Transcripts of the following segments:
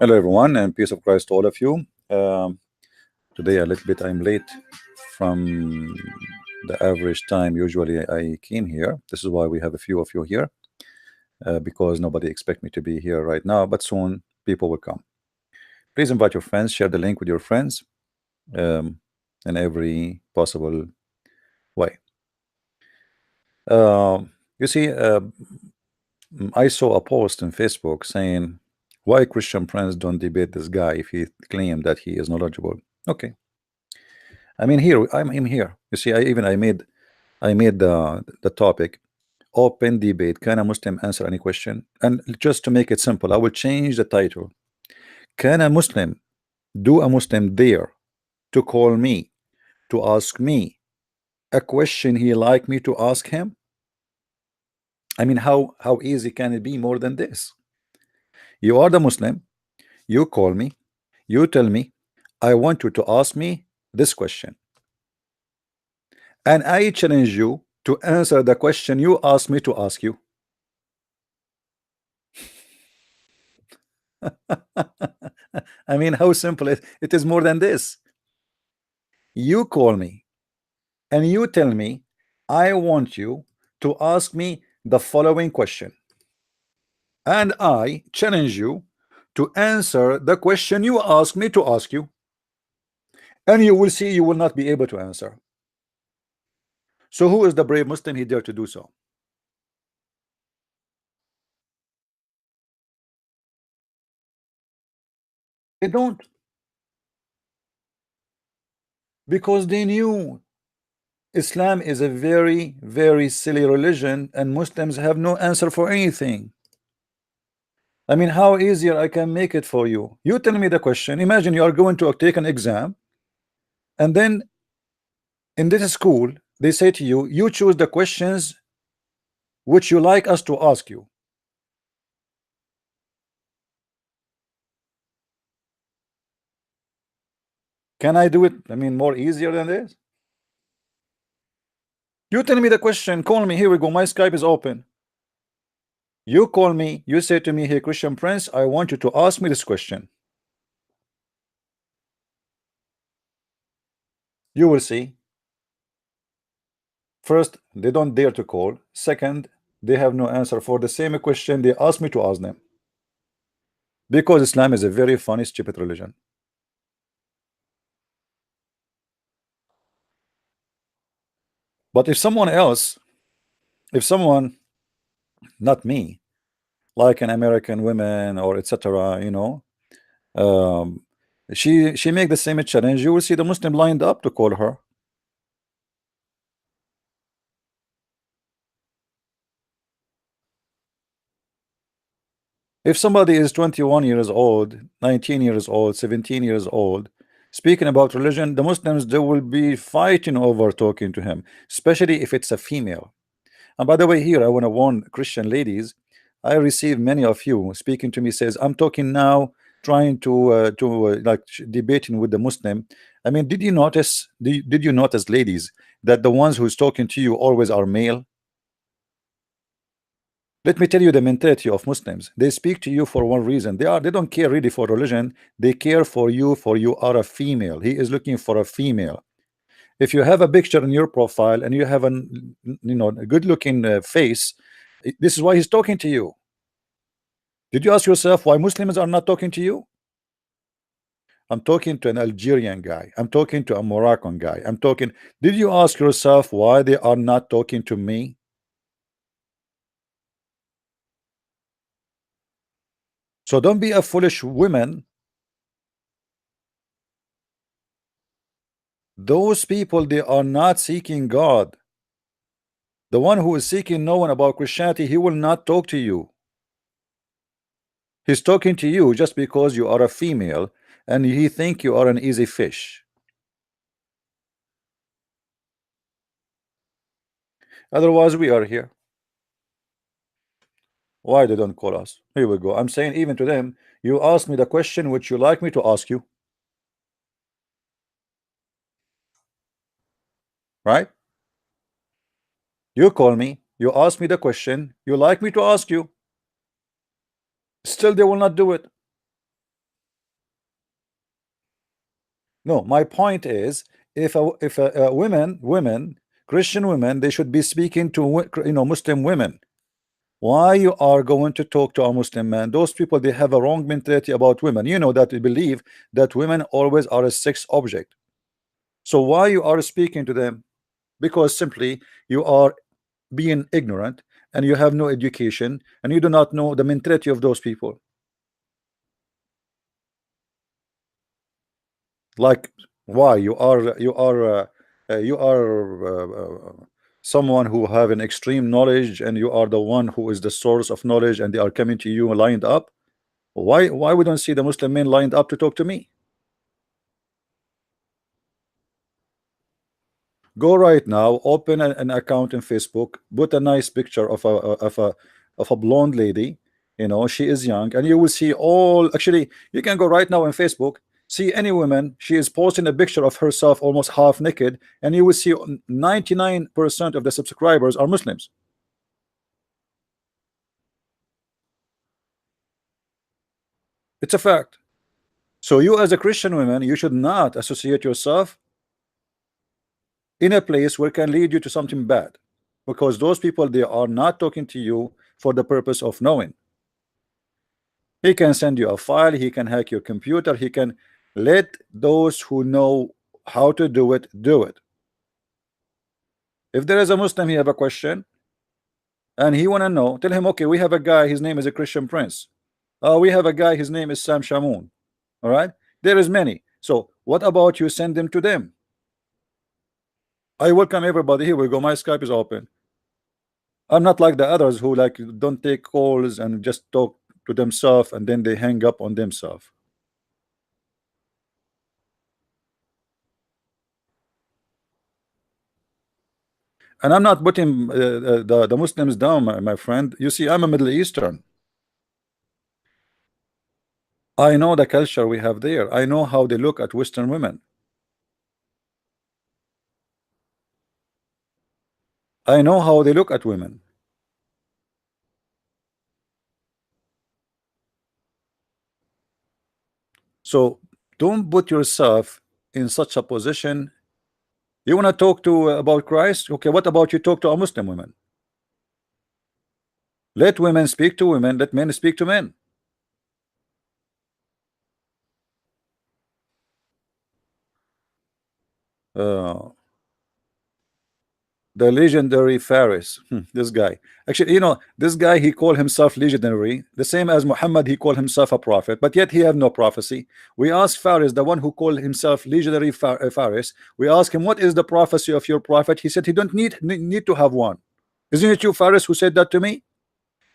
Hello everyone, and peace of Christ to all of you. Today a little bit I'm late from the average time usually I came here. This is why we have a few of you here, because nobody expect me to be here right now, but soon people will come. Please invite your friends, share the link with your friends, in every possible way. You see, I saw a post on Facebook saying, why Christian friends don't debate this guy if he claimed that he is knowledgeable. Okay, I mean, here I'm here. You see, I made the topic open debate. Can a Muslim answer any question? And just to make it simple, I will change the title. Can a Muslim, do a Muslim dare to call me, to ask me a question he like me to ask him? I mean, how easy can it be more than this? You are the Muslim, you call me, you tell me, I want you to ask me this question, and I challenge you to answer the question you asked me to ask you. I mean, how simple it is more than this. You call me and you tell me, I want you to ask me the following question, and I challenge you to answer the question you ask me to ask you, and you will see you will not be able to answer. So who is the brave Muslim he dare to do so? They don't, because they knew Islam is a very, very silly religion, and Muslims have no answer for anything. I mean, how easier I can make it for you? You tell me the question. Imagine you are going to take an exam, and then in this school they say to you, you choose the questions which you like us to ask you. Can I do it? I mean, more easier than this? You tell me the question, call me, here we go, my Skype is open. You call me, you say to me, hey Christian Prince, I want you to ask me this question. You will see. First, they don't dare to call. Second, they have no answer for the same question they asked me to ask them. Because Islam is a very funny, stupid religion. But if someone else, if someone, not me, like an American woman or etc., um, she make the same challenge, you will see the Muslim lined up to call her. If somebody is 21 years old, 19 years old, 17 years old, speaking about religion, the Muslims, they will be fighting over talking to him, especially if it's a female. And by the way, here I want to warn Christian ladies. I receive many of you speaking to me, says, I'm talking now, trying to like debating with the Muslim. I mean, did you notice, ladies, that the ones who's talking to you always are male? Let me tell you the mentality of Muslims. They speak to you for one reason. They don't care really for religion. They care for you are a female. He is looking for a female. If you have a picture in your profile and you have a good looking face, this is why he's talking to you. Did you ask yourself why Muslims are not talking to you? I'm talking to an Algerian guy. I'm talking to a Moroccan guy. I'm talking. Did you ask yourself why they are not talking to me? So don't be a foolish woman. Those people, they are not seeking God. The one who is seeking knowing about Christianity, he will not talk to you. He's talking to you just because you are a female and he think you are an easy fish. Otherwise, we are here. Why they don't call us? Here we go. I'm saying even to them, you ask me the question which you like me to ask you. Right? You call me, you ask me the question you like me to ask you. Still, they will not do it. No, my point is, if a women Christian women, they should be speaking to Muslim women. Why you are going to talk to a Muslim man? Those people, they have a wrong mentality about women. You know that they believe that women always are a sex object. So why you are speaking to them? Because simply you are being ignorant and you have no education and you do not know the mentality of those people. Like, why you are someone who have an extreme knowledge, and you are the one who is the source of knowledge, and they are coming to you lined up. Why we don't see the Muslim men lined up to talk to me? Go right now, open an account in Facebook, put a nice picture of a blonde lady. She is young, and you will see all. Actually, you can go right now on Facebook, see any woman. She is posting a picture of herself almost half naked, and you will see 99% of the subscribers are Muslims. It's a fact. So you, as a Christian woman, you should not associate yourself in a place where it can lead you to something bad, because those people, they are not talking to you for the purpose of knowing. He can send you a file, he can hack your computer, he can let those who know how to do it do it. If there is a Muslim, he have a question and he want to know, tell him, okay, we have a guy, his name is a Christian Prince. We have a guy, his name is Sam Shamoun. All right, there is many. So what about you send them to them? I welcome everybody. Here we go, my Skype is open. I'm not like the others who like don't take calls and just talk to themselves and then they hang up on themselves. And I'm not putting the Muslims down, my friend. You see, I'm a Middle Eastern. I know the culture we have there. I know how they look at Western women. I know how they look at women. So don't put yourself in such a position. You want to talk to about Christ? Okay, what about you talk to a Muslim woman? Let women speak to women, let men speak to men. Uh, the legendary Faris. This guy. Actually, this guy, he called himself legendary, the same as Muhammad, he called himself a prophet, but yet he have no prophecy. We asked Faris, the one who called himself legendary Faris, we asked him, what is the prophecy of your prophet? He said he don't need to have one. Isn't it you, Faris, who said that to me?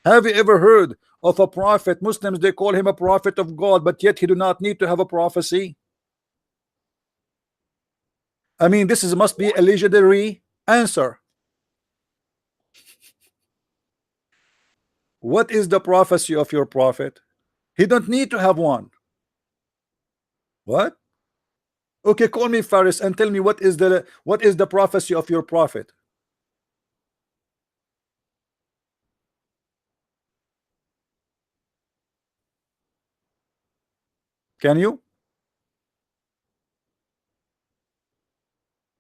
Have you ever heard of a prophet? Muslims, they call him a prophet of God, but yet he do not need to have a prophecy. I mean, this must be a legendary answer. What is the prophecy of your prophet? He don't need to have one. What? Okay, call me Faris and tell me what is the prophecy of your prophet? Can you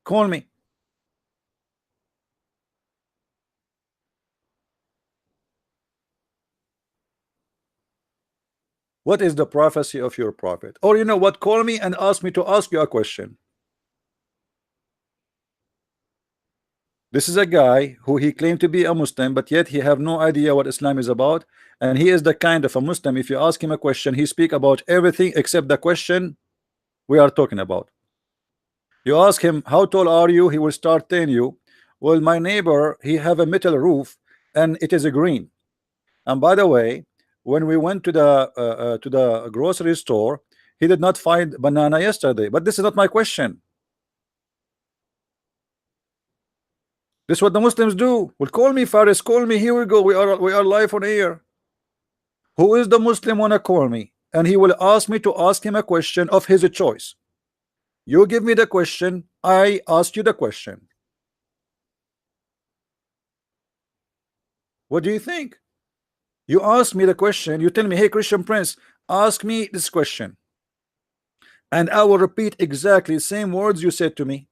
call me? What is the prophecy of your prophet? Or you know what? Call me and ask me to ask you a question. This is a guy who he claimed to be a Muslim, but yet he have no idea what Islam is about, and he is the kind of a Muslim. If you ask him a question, he speak about everything except the question we are talking about. You ask him, how tall are you? He will start telling you, well, my neighbor, he have a metal roof and it is a green. And by the way, when we went to the grocery store, he did not find banana yesterday. But this is not my question. This is what the Muslims do. Well, call me Faris, call me. Here we go. We are live on air. Who is the Muslim wanna call me? And he will ask me to ask him a question of his choice. You give me the question, I ask you the question. What do you think? You ask me the question, you tell me, hey Christian Prince, ask me this question. and I will repeat exactly the same words you said to me,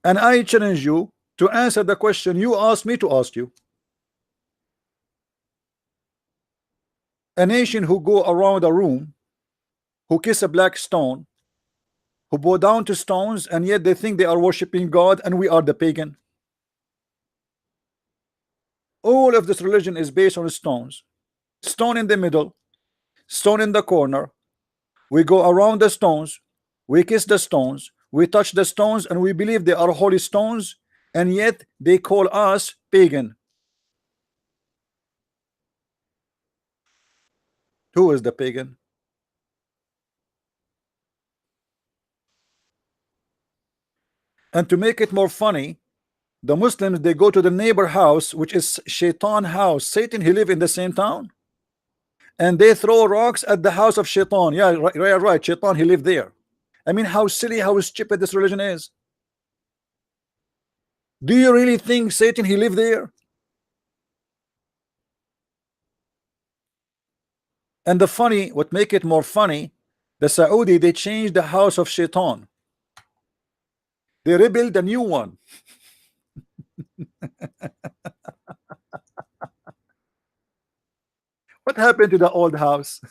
and I challenge you to answer the question you asked me to ask you. A nation who go around a room, who kiss a black stone, who bow down to stones, and yet they think they are worshiping God and we are the pagan. All of this religion is based on stones. Stone in the middle, stone in the corner. We go around the stones, we kiss the stones, we touch the stones, and we believe they are holy stones, and yet they call us pagan. Who is the pagan? And to make it more funny, the Muslims, they go to the neighbor house, which is Shaitan house. Satan, he live in the same town, and they throw rocks at the house of Shaitan. Yeah, right. Shaitan, he lived there. I mean, how silly, how stupid this religion is. Do you really think Satan, he lived there? And the funny, what make it more funny, the Saudi, they changed the house of Shaitan. They rebuilt a new one. What happened to the old house?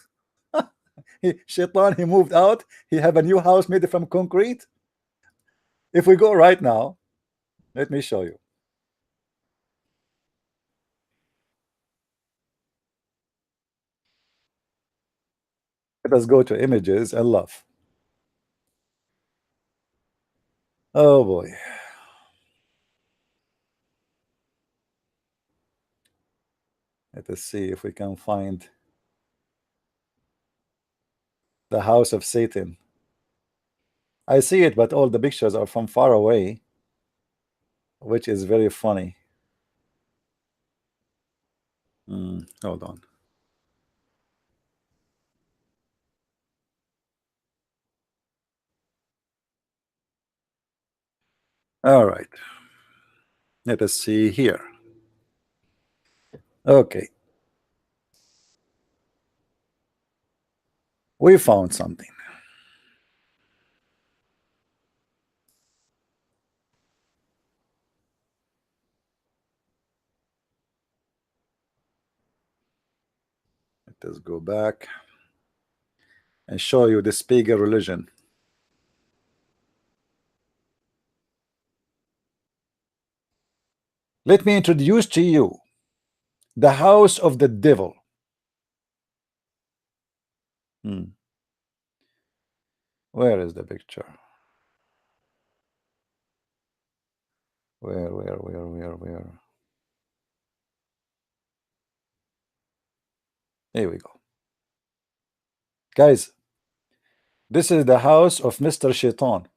Shaitan, he moved out. He have a new house made from concrete. If we go right now, let me show you. Let us go to images and love. Oh boy. Let us see if we can find the house of Satan. I see it, but all the pictures are from far away, which is very funny. Hold on. All right. Let us see here. Okay. We found something. Let us go back and show you this pagan religion. Let me introduce to you the house of the devil. Where is the picture? Where? Here we go. Guys, this is the house of Mr. Shaitan.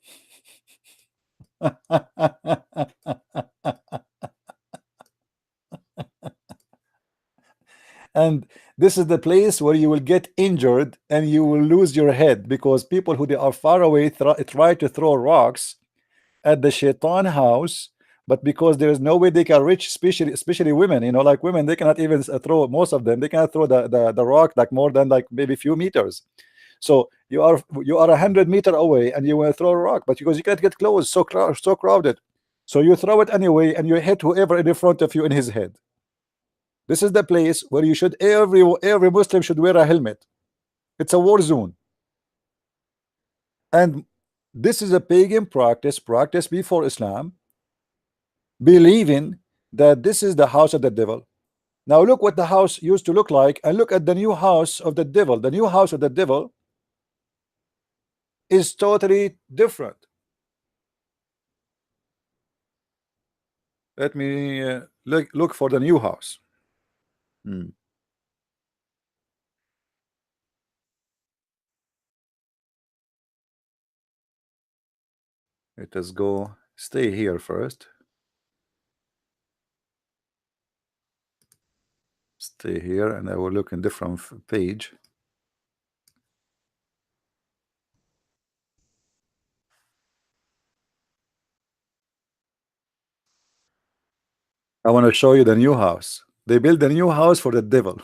And this is the place where you will get injured and you will lose your head, because people who they are far away try to throw rocks at the Shaitan house, but because there is no way they can reach, especially women, you know, like women, they cannot even throw, most of them, they cannot throw the rock like more than like maybe a few meters. So you are 100 meters away and you will throw a rock, but because you can't get close, so crowded, so you throw it anyway and you hit whoever in front of you in his head. This is the place where you should, every Muslim should wear a helmet. It's a war zone. And this is a pagan practice before Islam, believing that this is the house of the devil. Now look what the house used to look like, and look at the new house of the devil. The new house of the devil is totally different. Let me look for the new house. Let us go, stay here first. Stay here and I will look in different page. I want to show you the new house. They built a new house for the devil.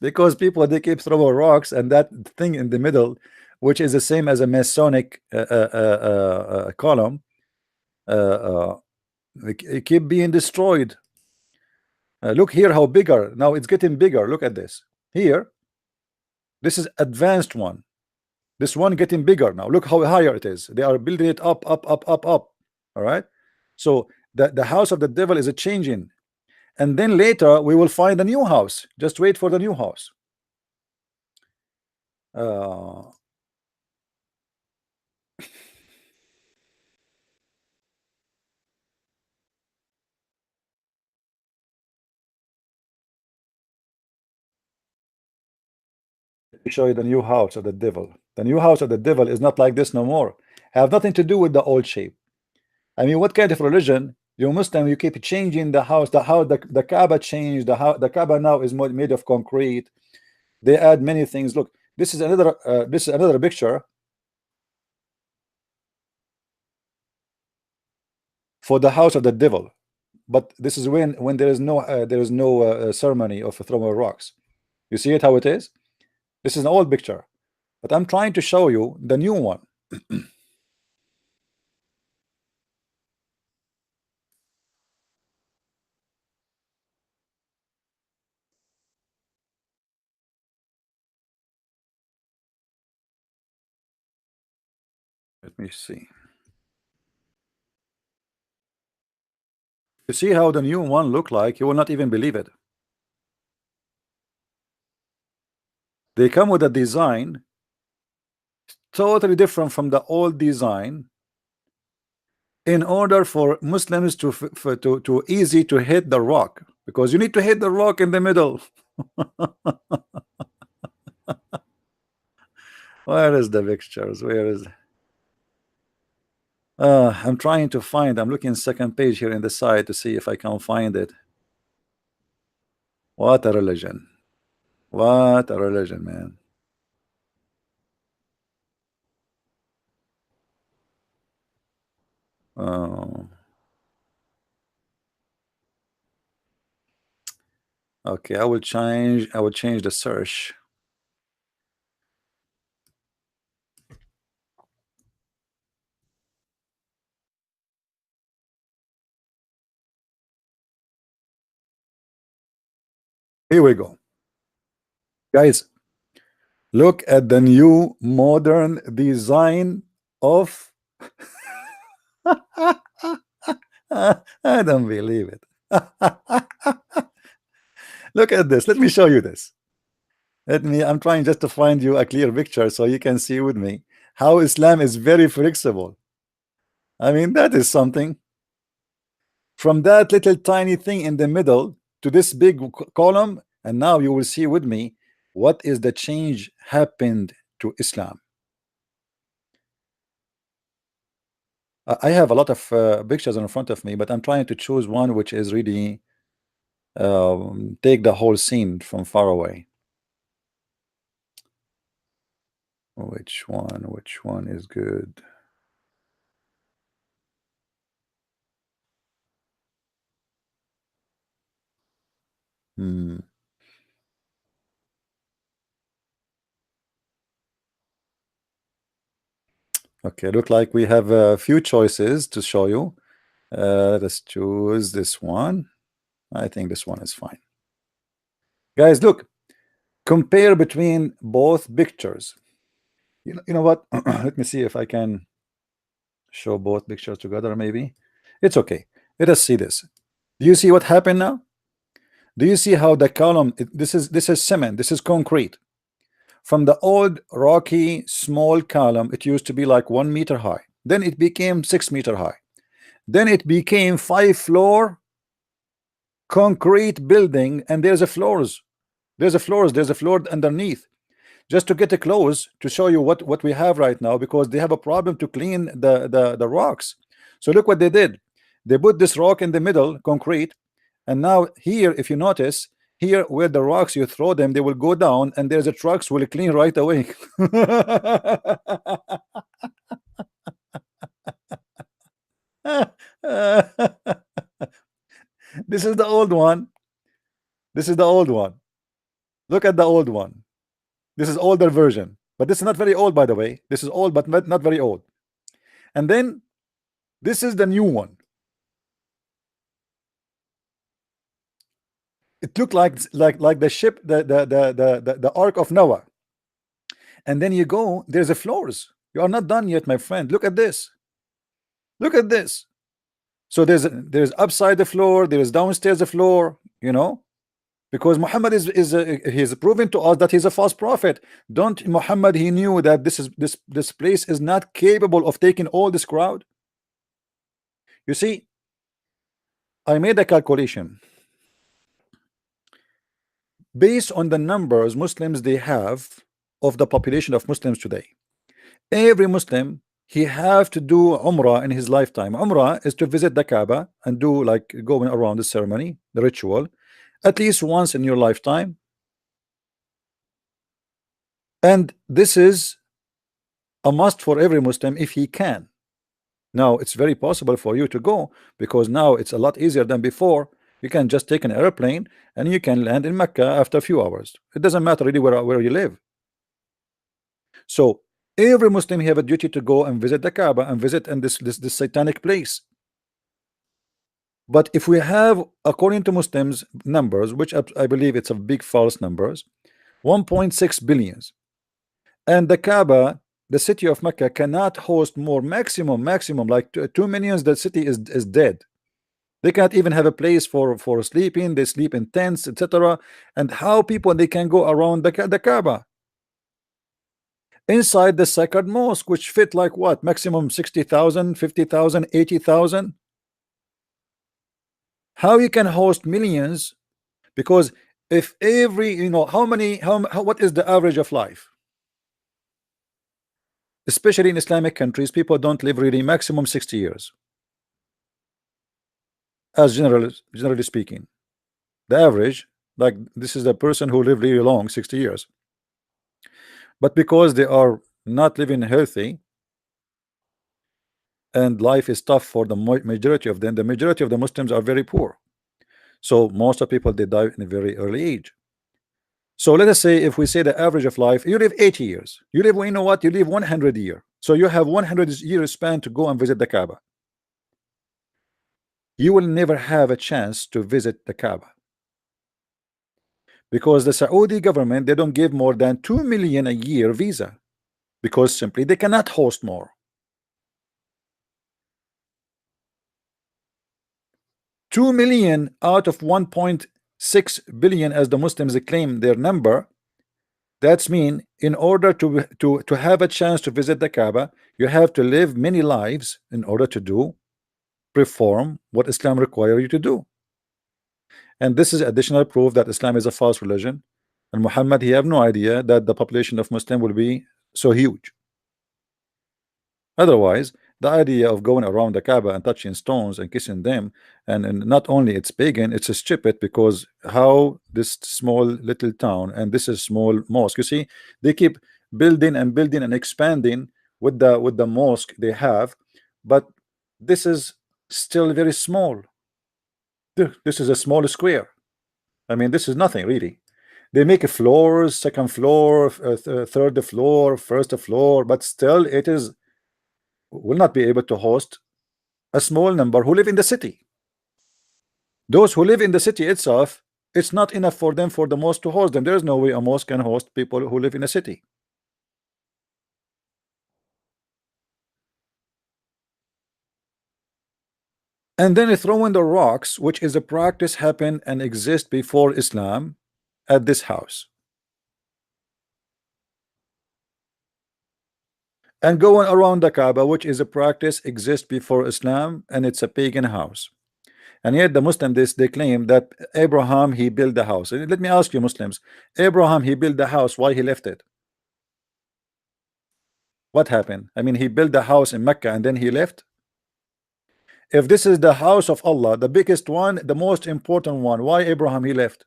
because people they keep throwing rocks, and that thing in the middle, which is the same as a Masonic column, it keep being destroyed. Look here how bigger now it's getting bigger. Look at this here. This is advanced one. This one getting bigger now. Look how higher it is. They are building it up, up, up, up, up. All right. So the house of the devil is a changing, and then later we will find a new house. Just wait for the new house. Show you the new house of the devil. The new house of the devil is not like this no more. Have nothing to do with the old shape. I mean, what kind of religion? You Muslim, you keep changing the house. The Kaaba changed. The Kaaba now is made of concrete. They add many things. Look, this is another picture for the house of the devil. But this is when there is no ceremony of throwing rocks. You see it how it is. This is an old picture, but I'm trying to show you the new one. Let me see. You see how the new one look like? You will not even believe it. They come with a design totally different from the old design, in order for Muslims to easy to hit the rock, because you need to hit the rock in the middle. Where is the pictures? Where is I'm trying to find. I'm looking second page here in the side to see if I can find it. What a religion. What a religion, man. Oh. Okay, I will change the search. Here we go. Guys, look at the new modern design of I don't believe it. Look at this. Let me show you this. I'm trying just to find you a clear picture so you can see with me how Islam is very flexible. I mean, that is something. From that little tiny thing in the middle to this big column, and now you will see with me what is the change happened to Islam. I have a lot of pictures in front of me, but I'm trying to choose one which is really take the whole scene from far away. Which one is good? Okay, look like we have a few choices to show you. Let's choose this one. I think this one is fine. Guys, look, compare between both pictures. You know what? Let me see if I can show both pictures together. Maybe it's okay. Let us see this. Do you see what happened now? Do you see how the column? This is cement. This is concrete. From the old rocky small column, it used to be like 1 meter high. Then it became 6 meter high. Then it became 5-floor concrete building, and there's a floors. There's a floor underneath. Just to get a close to show you what we have right now, because they have a problem to clean the rocks. So look what they did. They put this rock in the middle, concrete, and now here, if you notice, here where the rocks you throw them, they will go down, and there's a trucks will clean right away. This is the old one. This is the old one. Look at the old one. This is older version, but this is not very old, by the way. This is old, but not very old. And then this is the new one. It looked like the ship, the Ark of Noah. And then you go, there's a floors. You are not done yet, my friend. Look at this. Look at this. So there's upside the floor, there is downstairs the floor, you know, because Muhammad he's proven to us that he's a false prophet. Don't Muhammad, he knew that this place is not capable of taking all this crowd. You see, I made a calculation based on the numbers Muslims they have of the population of Muslims today. Every Muslim, he have to do Umrah in his lifetime. Umrah is to visit the Kaaba and do like going around the ceremony, the ritual, at least once in your lifetime. And this is a must for every Muslim if he can. Now it's very possible for you to go, because now it's a lot easier than before. You can just take an airplane and you can land in Mecca after a few hours. It doesn't matter really where you live. So every Muslim have a duty to go and visit the Kaaba and visit in this satanic place. But if we have, according to Muslims numbers, which I believe it's a big false numbers, 1.6 billions, and the Kaaba, the city of Mecca, cannot host more, maximum like 2 millions. The city is dead. They can't even have a place for sleeping. They sleep in tents, etc. And how people they can go around the Kaaba inside the sacred mosque, which fit like what, maximum 60,000, 50,000, 80,000. How you can host millions? Because if every, you know, what is the average of life? Especially in Islamic countries, people don't live really maximum 60 years. As generally speaking, the average, like this is the person who live really long, 60 years. But because they are not living healthy and life is tough for the majority of them, the majority of the Muslims are very poor. So most of people, they die in a very early age. So let us say, if we say the average of life, you live 80 years, you live, you know what, you live 100 years. So you have 100 years span to go and visit the Kaaba. You will never have a chance to visit the Kaaba, because the Saudi government, they don't give more than 2 million a year visa, because simply they cannot host more. 2 million out of 1.6 billion, as the Muslims claim their number. That's mean in order to have a chance to visit the Kaaba, you have to live many lives in order to perform what Islam requires you to do. And this is additional proof that Islam is a false religion, and Muhammad, he have no idea that the population of Muslim will be so huge. Otherwise, the idea of going around the Kaaba and touching stones and kissing them, and not only it's pagan, it's stupid, because how this small little town and this is small mosque, you see, they keep building and expanding with the mosque they have, but this is still very small. This is a small square. I mean, this is nothing really. They make a floors, second floor, third floor, first floor, but still it is will not be able to host a small number who live in the city. Those who live in the city itself, it's not enough for them for the mosque to host them. There is no way a mosque can host people who live in a city. And then they throw in the rocks, which is a practice happened and exist before Islam at this house. And going around the Kaaba, which is a practice exist before Islam, and it's a pagan house. And yet the Muslims, they claim that Abraham, he built the house. And let me ask you, Muslims, Abraham, he built the house, why he left it? What happened? I mean, he built the house in Mecca and then he left. If this is the house of Allah, the biggest one, the most important one, why Abraham he left?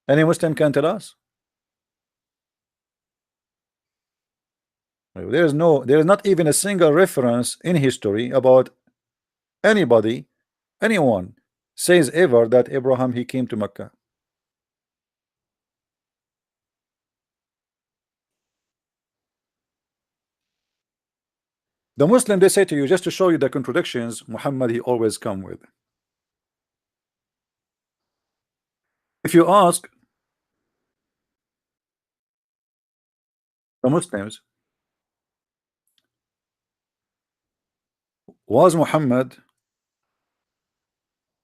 Any Muslim can tell us? There is not even a single reference in history about anyone says ever that Abraham he came to Mecca. The Muslim, they say to you, just to show you the contradictions Muhammad he always come with. If you ask the Muslims, was Muhammad,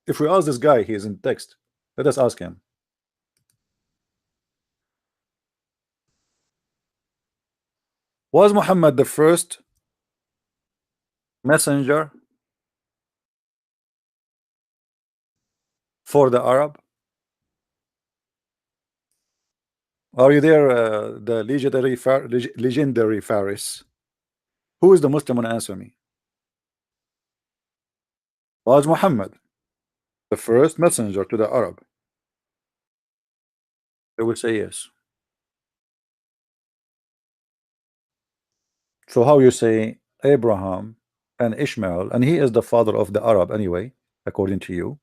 if we ask this guy, he is in text, let us ask him, was Muhammad the first messenger for the Arab? Are you there, the legendary Faris? Who is the Muslim one? Answer me. Was Muhammad the first messenger to the Arab? They will say yes. So how you say Abraham and Ishmael, and he is the father of the Arab anyway, according to you,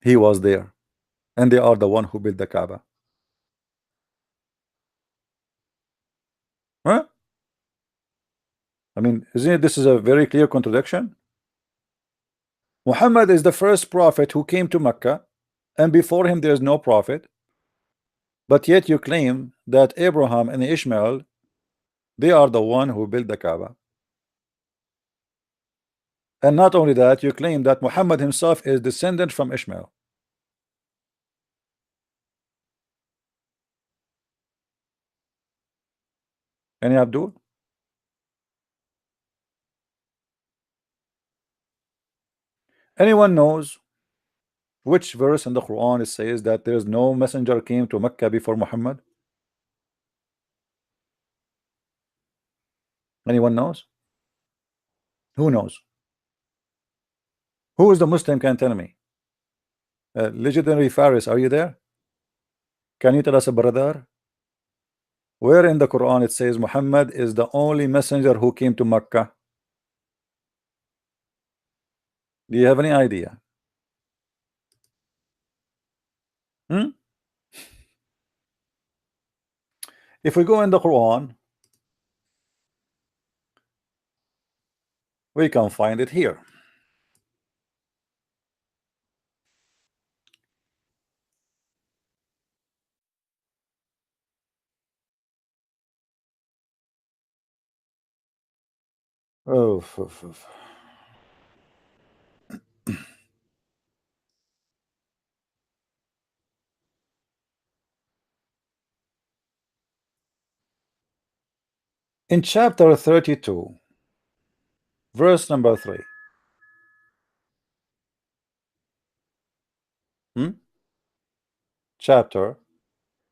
he was there, and they are the one who built the Kaaba. Huh? I mean, isn't it, this is a very clear contradiction? Muhammad is the first prophet who came to Mecca, and before him there is no prophet, but yet you claim that Abraham and Ishmael, they are the one who built the Kaaba. And not only that, you claim that Muhammad himself is descendant from Ishmael. Any Abdul? Anyone knows which verse in the Quran it says that there is no messenger came to Mecca before Muhammad? Anyone knows? Who knows? Who is the Muslim can tell me? Legendary Faris, are you there? Can you tell us, brother, where in the Quran it says Muhammad is the only messenger who came to Mecca? Do you have any idea? Hmm? If we go in the Quran, we can find it here. Oh, in chapter 32, verse number 3. Chapter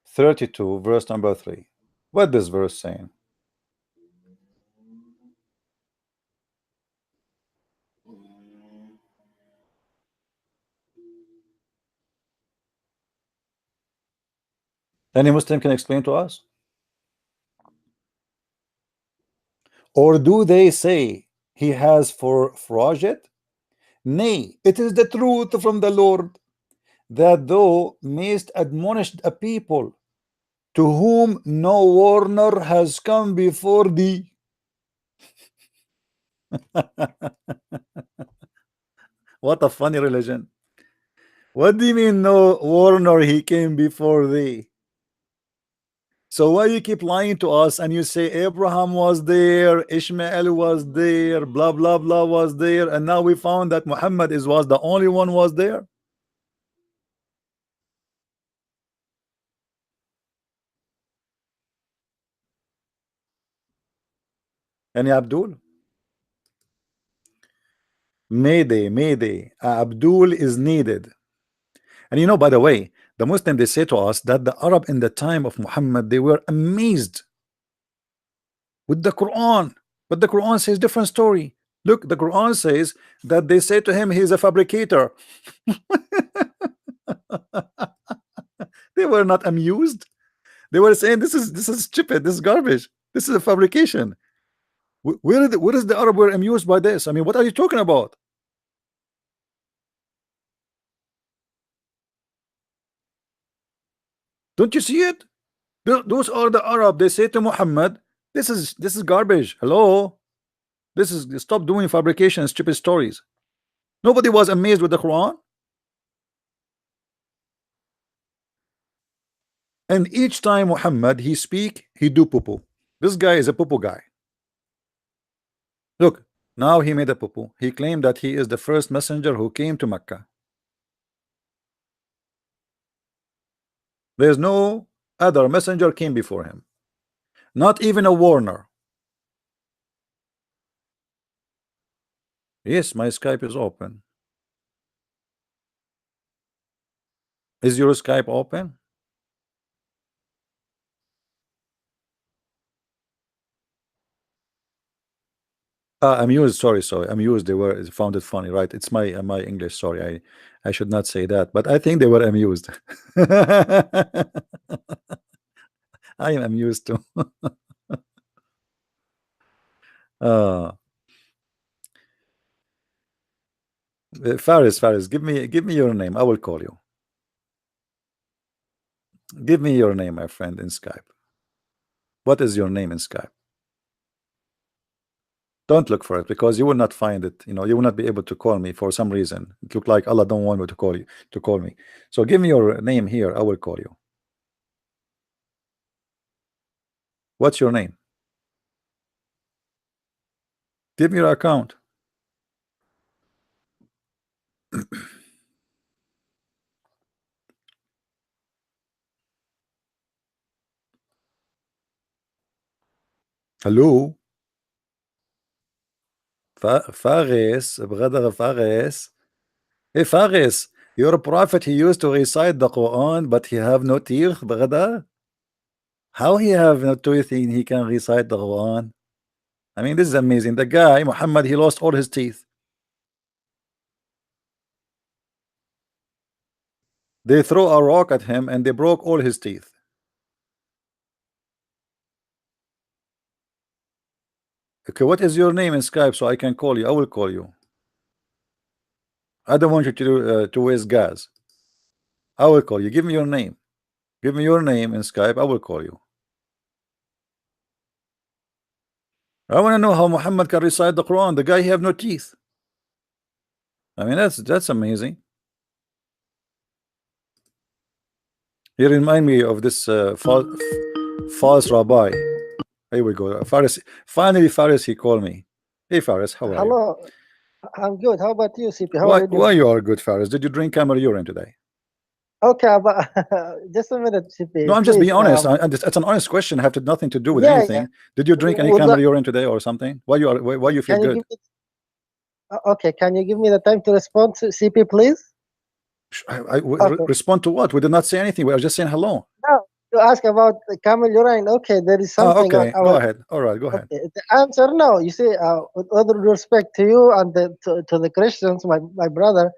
32, verse number 3. What this verse saying? Any Muslim can explain to us? Or do they say he has foraged? Nay, it is the truth from the Lord, that thou mayst admonish a people to whom no warner has come before thee. What a funny religion. What do you mean no warner he came before thee? So why you keep lying to us and you say Abraham was there, Ishmael was there, blah blah blah was there, and now we found that Muhammad was the only one was there? Any Abdul? Mayday, Mayday. Abdul is needed. And you know, by the way, the Muslim, they say to us that the Arab in the time of Muhammad, they were amazed with the Quran, but the Quran says different story. Look, the Quran says that they say to him he's a fabricator. They were not amused. They were saying this is stupid, this is garbage, this is a fabrication. Where is the Arab were amused by this? I mean, what are you talking about? Don't you see it? Those are the Arab. They say to Muhammad This is garbage. Hello, this is, stop doing fabrication and stupid stories. Nobody was amazed with the Quran. And each time Muhammad he speak, he do poo-poo. This guy is a poo-poo guy. Look, now he made a poo-poo. He claimed that he is the first messenger who came to Mecca. There's no other messenger came before him. Not even a warner. Yes, my Skype is open. Is your Skype open? Amused, sorry, amused. They were found it funny, right? It's my English. Sorry, I should not say that, but I think they were amused. I am amused too. Faris, give me your name. I will call you. Give me your name, my friend, in Skype. What is your name in Skype? Don't look for it, because you will not find it. You know, you will not be able to call me for some reason. It look like Allah don't want me to call me. So give me your name here. I will call you. What's your name? Give me your account. Hello, Faris, brother Faris. Hey Faris, your prophet, he used to recite the Quran, but he have no teeth, brother. How he have no teeth and he can recite the Quran? I mean, this is amazing. The guy Muhammad, he lost all his teeth. They throw a rock at him and they broke all his teeth. Okay, what is your name in Skype so I can call you? I will call you. I don't want you to waste gas. I will call you. Give me your name. Give me your name in Skype. I will call you. I want to know how Muhammad can recite the Quran. The guy, he have no teeth. I mean, that's amazing. He remind me of this false rabbi. Here we go. Faris. Finally, Faris, he called me. Hey, Faris, how are you? Hello, I'm good. How about you, CP? How are Why, you doing? why you are good, Faris? Did you drink camel urine today? Okay, but just a minute, CP. No, I'm just please, being honest. It's an honest question. Have nothing to do with yeah, anything. yeah. Did you drink any Would camel the- urine today or something? Why you feel Can you good? give me? Okay, can you give me the time to respond to CP, please? Okay. Respond to what? We did not say anything. We are just saying hello. No, to ask about the camel urine. Okay, there is something. Okay, go ahead. All right, go ahead. Okay. The answer, no. You see, with all due respect to you and to the Christians, my brother,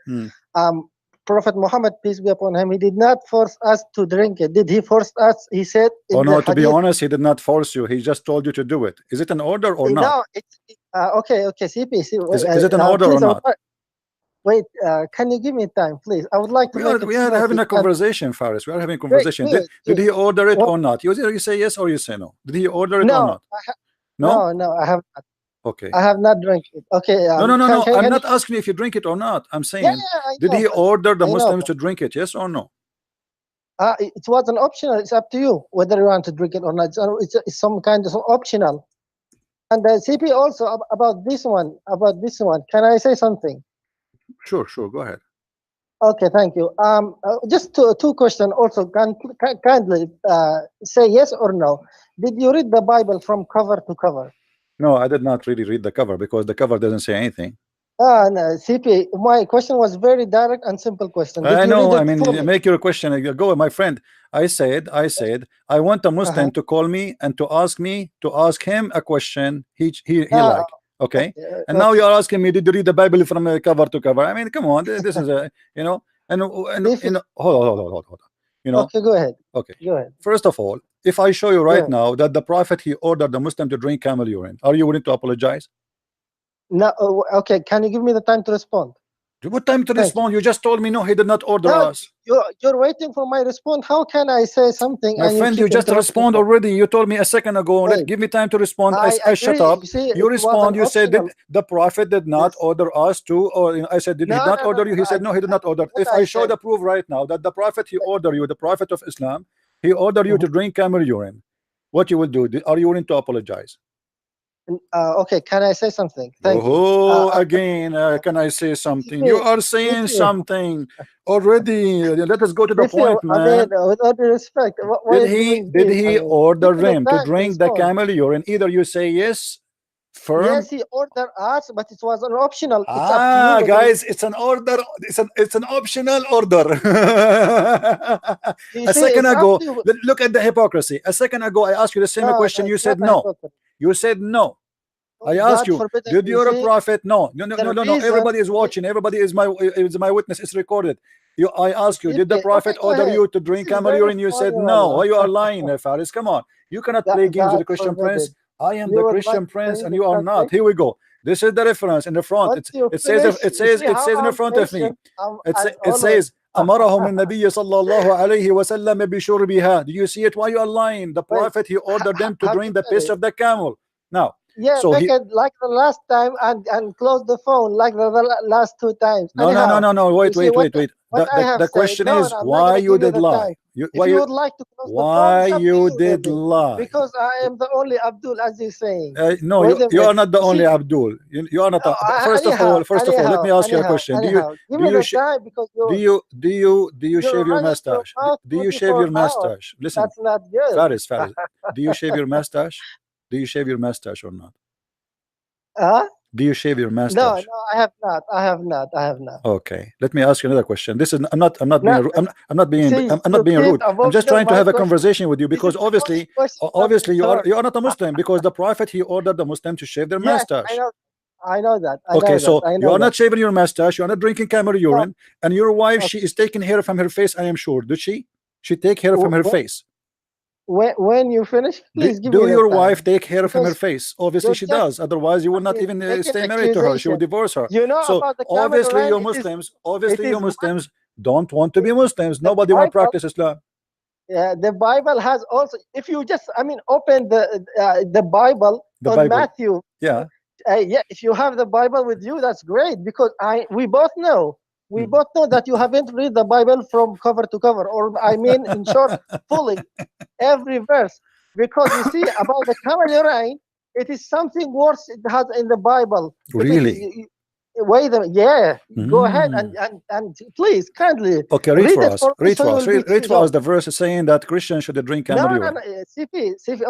Prophet Muhammad, peace be upon him, he did not force us to drink it. Did he force us? He said in Oh no, the to be hadith, honest, he did not force you. He just told you to do it. Is it an order or not? no, it's okay, CP. Is it an order or not? Wait, can you give me time, please? I would like to make it We are smooth. having a conversation, Faris. We are having a conversation. Great, did he order it Well- or not? You say yes or you say no. Did he order it or No, not? No? no, I have not. Okay. I have not drank it. Okay. No. Can I'm you- not asking you if you drink it or not. I'm saying, I did know, he but- order the I know, Muslims but- to drink it? Yes or no? It was an optional. It's up to you whether you want to drink it or not. It's some kind of optional. And CP also about this one. Can I say something? Sure. Go ahead. Okay, thank you. Just two questions. Also, kindly say yes or no. Did you read the Bible from cover to cover? No, I did not really read the cover because the cover doesn't say anything. No, CP, my question was very direct and simple question. Did I you know. read it I mean, fully? make your question. Go, my friend. I said, I want a Muslim to call me and to ask him a question. He like. Okay. And now you are asking me, did you read the Bible from cover to cover? I mean, come on. This is a, and hold on. Okay, go ahead. Okay. Go ahead. First of all, if I show you right now that the Prophet he ordered the Muslim to drink camel urine, are you willing to apologize? No. Okay. Can you give me the time to respond? What time to respond? You just told me no, he did not order No, us. you're waiting for my response. How can I say something? My friend, you just respond already. You told me a second ago. Give me time to respond. I shut up. You respond. You said the prophet did not order us to, or I said, did he not order you? He said no, he did not order. If I show the proof right now that the prophet he ordered you, the prophet of Islam, he ordered you to drink camel urine, what you will do? Are you willing to apologize? Okay, can I say something? Thank you. Again, can I say something? You are saying something already. Let us go to the point, man. I mean, with all due respect, did he order them to drink the camel urine? Either you say yes, firm. Yes, he ordered us, but it was an optional. It's up to you, guys, it's an order. It's an optional order. A second ago, look at the hypocrisy. A second ago, I asked you the same question. You said no. You said no. I asked you, did your prophet? No. Everybody is watching. Everybody is my witness. It's recorded. I asked you, did the prophet order you to drink camel urine? You said no. Why you are lying, Faris? Come on. You cannot play games with the Christian prince. I am the Christian prince, and you are not. Here we go. This is the reference in the front. It says in the front of me. It says. أمرهم النبي صلى الله عليه وسلم بشربها. Do you see it? Why you are lying? The prophet he ordered them to drink the piss of the camel. Now, yeah, so make it like the last time and close the phone like the last two times. No. Wait. The question is why you did lie. Why you would like to close why the phone, you did lie? Because I am the only Abdul, as you're saying. No, you are not the only Abdul. You are not. First of all, let me ask you a question. Do you shave your mustache? Do you shave your mustache? Listen, that's not good. Faris, do you shave your mustache? Do you shave your mustache or not? Do you shave your mustache? No, I have not. Okay, let me ask you another question. This is I'm not being rude. I'm just trying to have a conversation with you because obviously you are not a Muslim because the prophet he ordered the Muslim to shave their mustache. I know that. You are not shaving your mustache. You are not drinking camel urine, and your wife she is taking hair from her face. I am sure. Did she? She take hair from her face. When you finish, please give me do your wife take hair from her face? Obviously she does, otherwise you would not even stay married to her. She would divorce her. So obviously you Muslims don't want to be Muslims. Nobody want to practice Islam. Yeah, the Bible has also, if you just open the Bible on Matthew. Yeah, if you have the Bible with you, that's great, because we both know that you haven't read the Bible from cover to cover, or in short, fully every verse, because you see about the camel urine, it is something worse it has in the Bible. Really? Wait a minute. Yeah, go ahead and please kindly. Okay, read for us the verse saying that Christians should drink camel urine. No,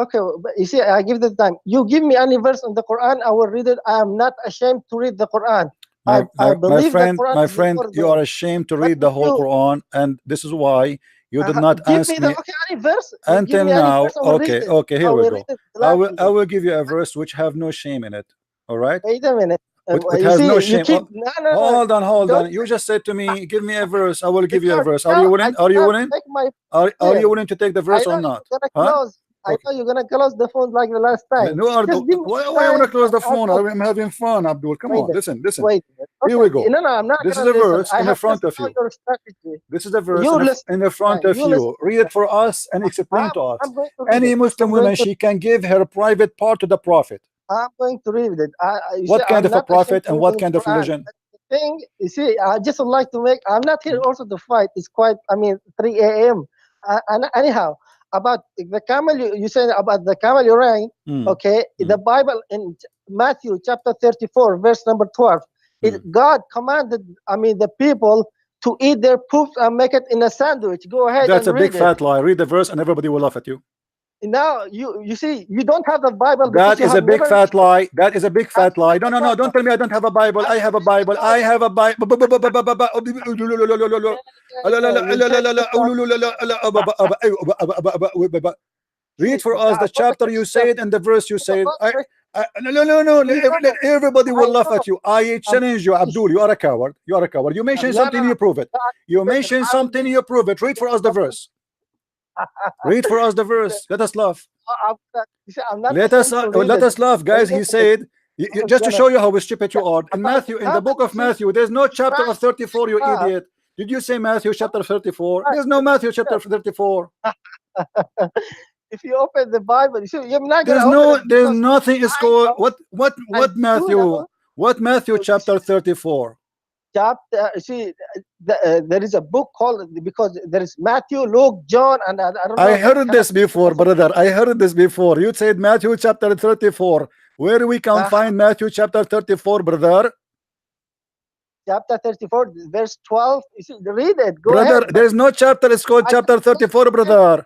okay, you see, I give the time. You give me any verse in the Quran, I will read it. I am not ashamed to read the Quran. I believe my friend, you are ashamed to read the whole Quran, and this is why you did not ask me any verse until now. Okay, here we go. I will give you a verse which have no shame in it. All right. Wait a minute. It has no shame. Hold on. You just said to me, give me a verse. I will give you a verse. Are you willing? Are you willing to take the verse or not? I know you're gonna close the phone like the last time. No, why you wanna close the phone? I'm having fun, Abdul. Come on, listen. Wait. Okay. Here we go. No, I'm not. This is a verse in the front of you. This is a verse in the front of you. Read it for us and explain to us. Any Muslim woman, she can give her private part to the prophet. I'm going to read it. What kind of a prophet and what kind of religion? Thing, you see, I just would like to make. I'm not here also to fight. It's quite. 3 a.m. And anyhow. About the camel, you said about the camel urine, okay? The Bible in Matthew chapter 34, verse number 12, God commanded, the people to eat their poops and make it in a sandwich. Go ahead. That's a big fat lie. Read the verse and everybody will laugh at you. Now you see, you don't have the Bible. That is a big fat lie. That is a big fat lie. No. Don't tell me I don't have a Bible. I have a Bible. I have a Bible. Read for us the chapter you said and the verse you said. No. Everybody will laugh at you. I challenge you, Abdul. You are a coward. You mention something, you prove it. Read for us the verse. Read for us the verse. Let us laugh. Let us laugh, guys. He said Just to show you how stupid you are. In Matthew, in the book of Matthew, there's no chapter of 34, you idiot. Did you say Matthew chapter 34? There's no Matthew chapter 34. If you open the Bible, you see, you're not there's nothing is called what Matthew? What Matthew chapter 34? Chapter, see, there is a book called, because there is Matthew, Luke, John, and I don't know. I heard this before, brother. I heard this before. You said Matthew chapter 34. Where we can find Matthew chapter 34, brother? Chapter 34, verse 12. You see, read it. Go brother, ahead. There is no chapter. It's called chapter 34, brother.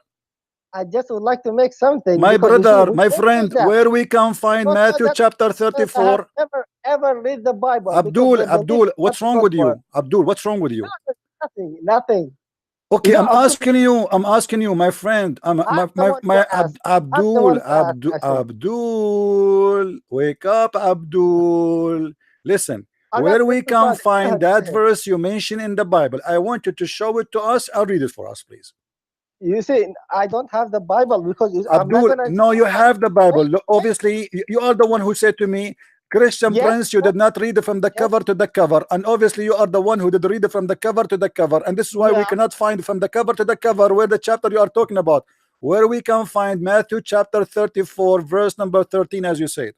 I just would like to make something. My brother, my friend, where we can find Matthew chapter 34? Never ever read the Bible. Abdul, what's wrong with you? Abdul, what's wrong with you? Nothing. Okay, I'm asking you, my friend. Abdul, wake up, Abdul. Listen, where we can find that verse you mentioned in the Bible? I want you to show it to us. I'll read it for us, please. You see, I don't have the Bible because Abdul, no, you have the Bible. Obviously, you are the one who said to me, Christian Prince, you did not read it from the cover to the cover, and obviously you are the one who did read it from the cover to the cover, and this is why we cannot find from the cover to the cover where the chapter you are talking about, where we can find Matthew chapter 34, verse number 13, as you said.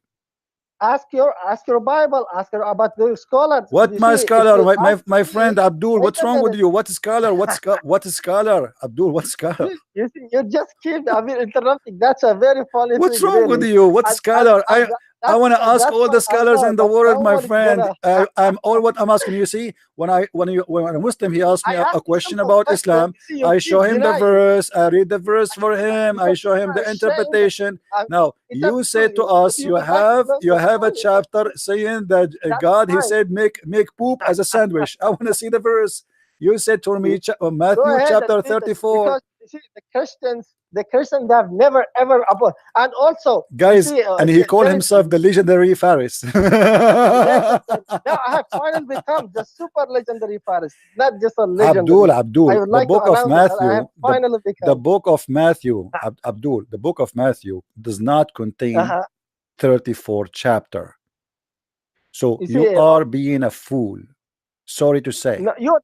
Ask your Bible. Ask her about the scholars. What my scholar, my friend Abdul? What's wrong with you? What is scholar? What is scholar? Abdul, what's scholar? You see, you just keep interrupting. That's a very funny. What's wrong with you? What's scholar? I want to ask all the scholars in the world, my friend. I'm all what I'm asking. You see, when a Muslim he asked me a question about Islam, I show him the verse, I read the verse for him, I show him the interpretation. Now you say to us, you have a chapter saying that God, he said, make poop as a sandwich. I want to see the verse. You said to me Matthew chapter 34. Because you see, the Christians have never ever, and also guys, see, and he called himself the legendary Faris. Now I have finally become the super legendary Faris, not just a legendary. Abdul, the book of Matthew, the book of Matthew, Abdul, the book of Matthew does not contain 34 chapter. So you are being a fool. Sorry to say. No, you're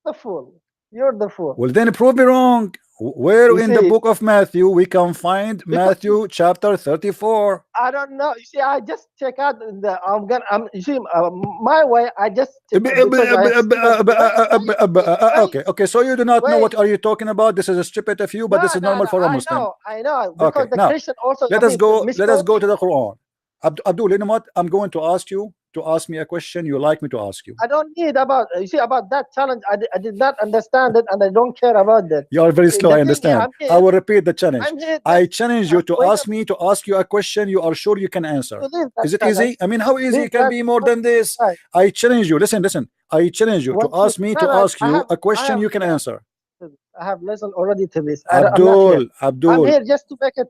the fool. You're the fool. Well, then prove me wrong. Where in the book of Matthew we can find Matthew chapter 34? I don't know. You see, I just check out the. You see, my way. I just. Okay. So you do not know what are you talking about? This is stupid of you, but this is normal for a Muslim. I know. Because the Christian also. Let us go to the Quran. Abdul, you know what? I'm going to ask you to ask me a question you like me to ask you. I don't need about, you see, about that challenge. I did not understand it, and I don't care about that. You are very slow. I understand. I will repeat the challenge. I challenge you to ask me to ask you a question you are sure you can answer. Is it easy? I mean, how easy can be more than this? I challenge you. Listen. I challenge you to ask me to ask you a question you can answer. I have listened already to this. Abdul. I'm here just to make it.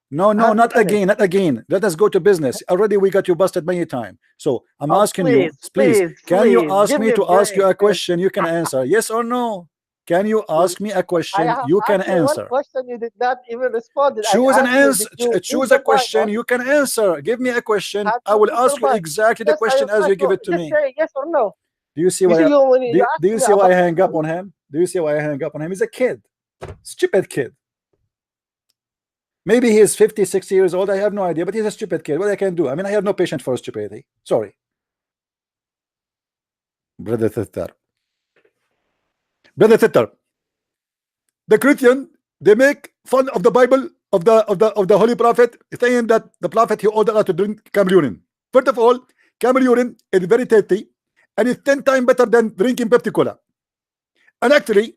No, not again. Let us go to business. Already we got you busted many times. So I'm asking you, please, can you ask me to ask you a question you can answer? Yes or no? Can you ask me a question you can answer? One question you did not even respond. Choose an answer. Choose a question you can answer. Give me a question. I will ask you exactly the question as you give it to me. Say yes or no. Do you see why? Do you see why I hang up on him? Do you see why I hang up on him? He's a kid, stupid kid. Maybe he is 50, 60 years old. I have no idea, but he's a stupid kid. What I can do? I mean, I have no patience for stupidity. Sorry. Brother Thitter. The Christian, they make fun of the Bible of the Holy Prophet, saying that the Prophet he ordered us to drink camel urine. First of all, camel urine is very tasty and it's 10 times better than drinking Pepsi Cola. And actually,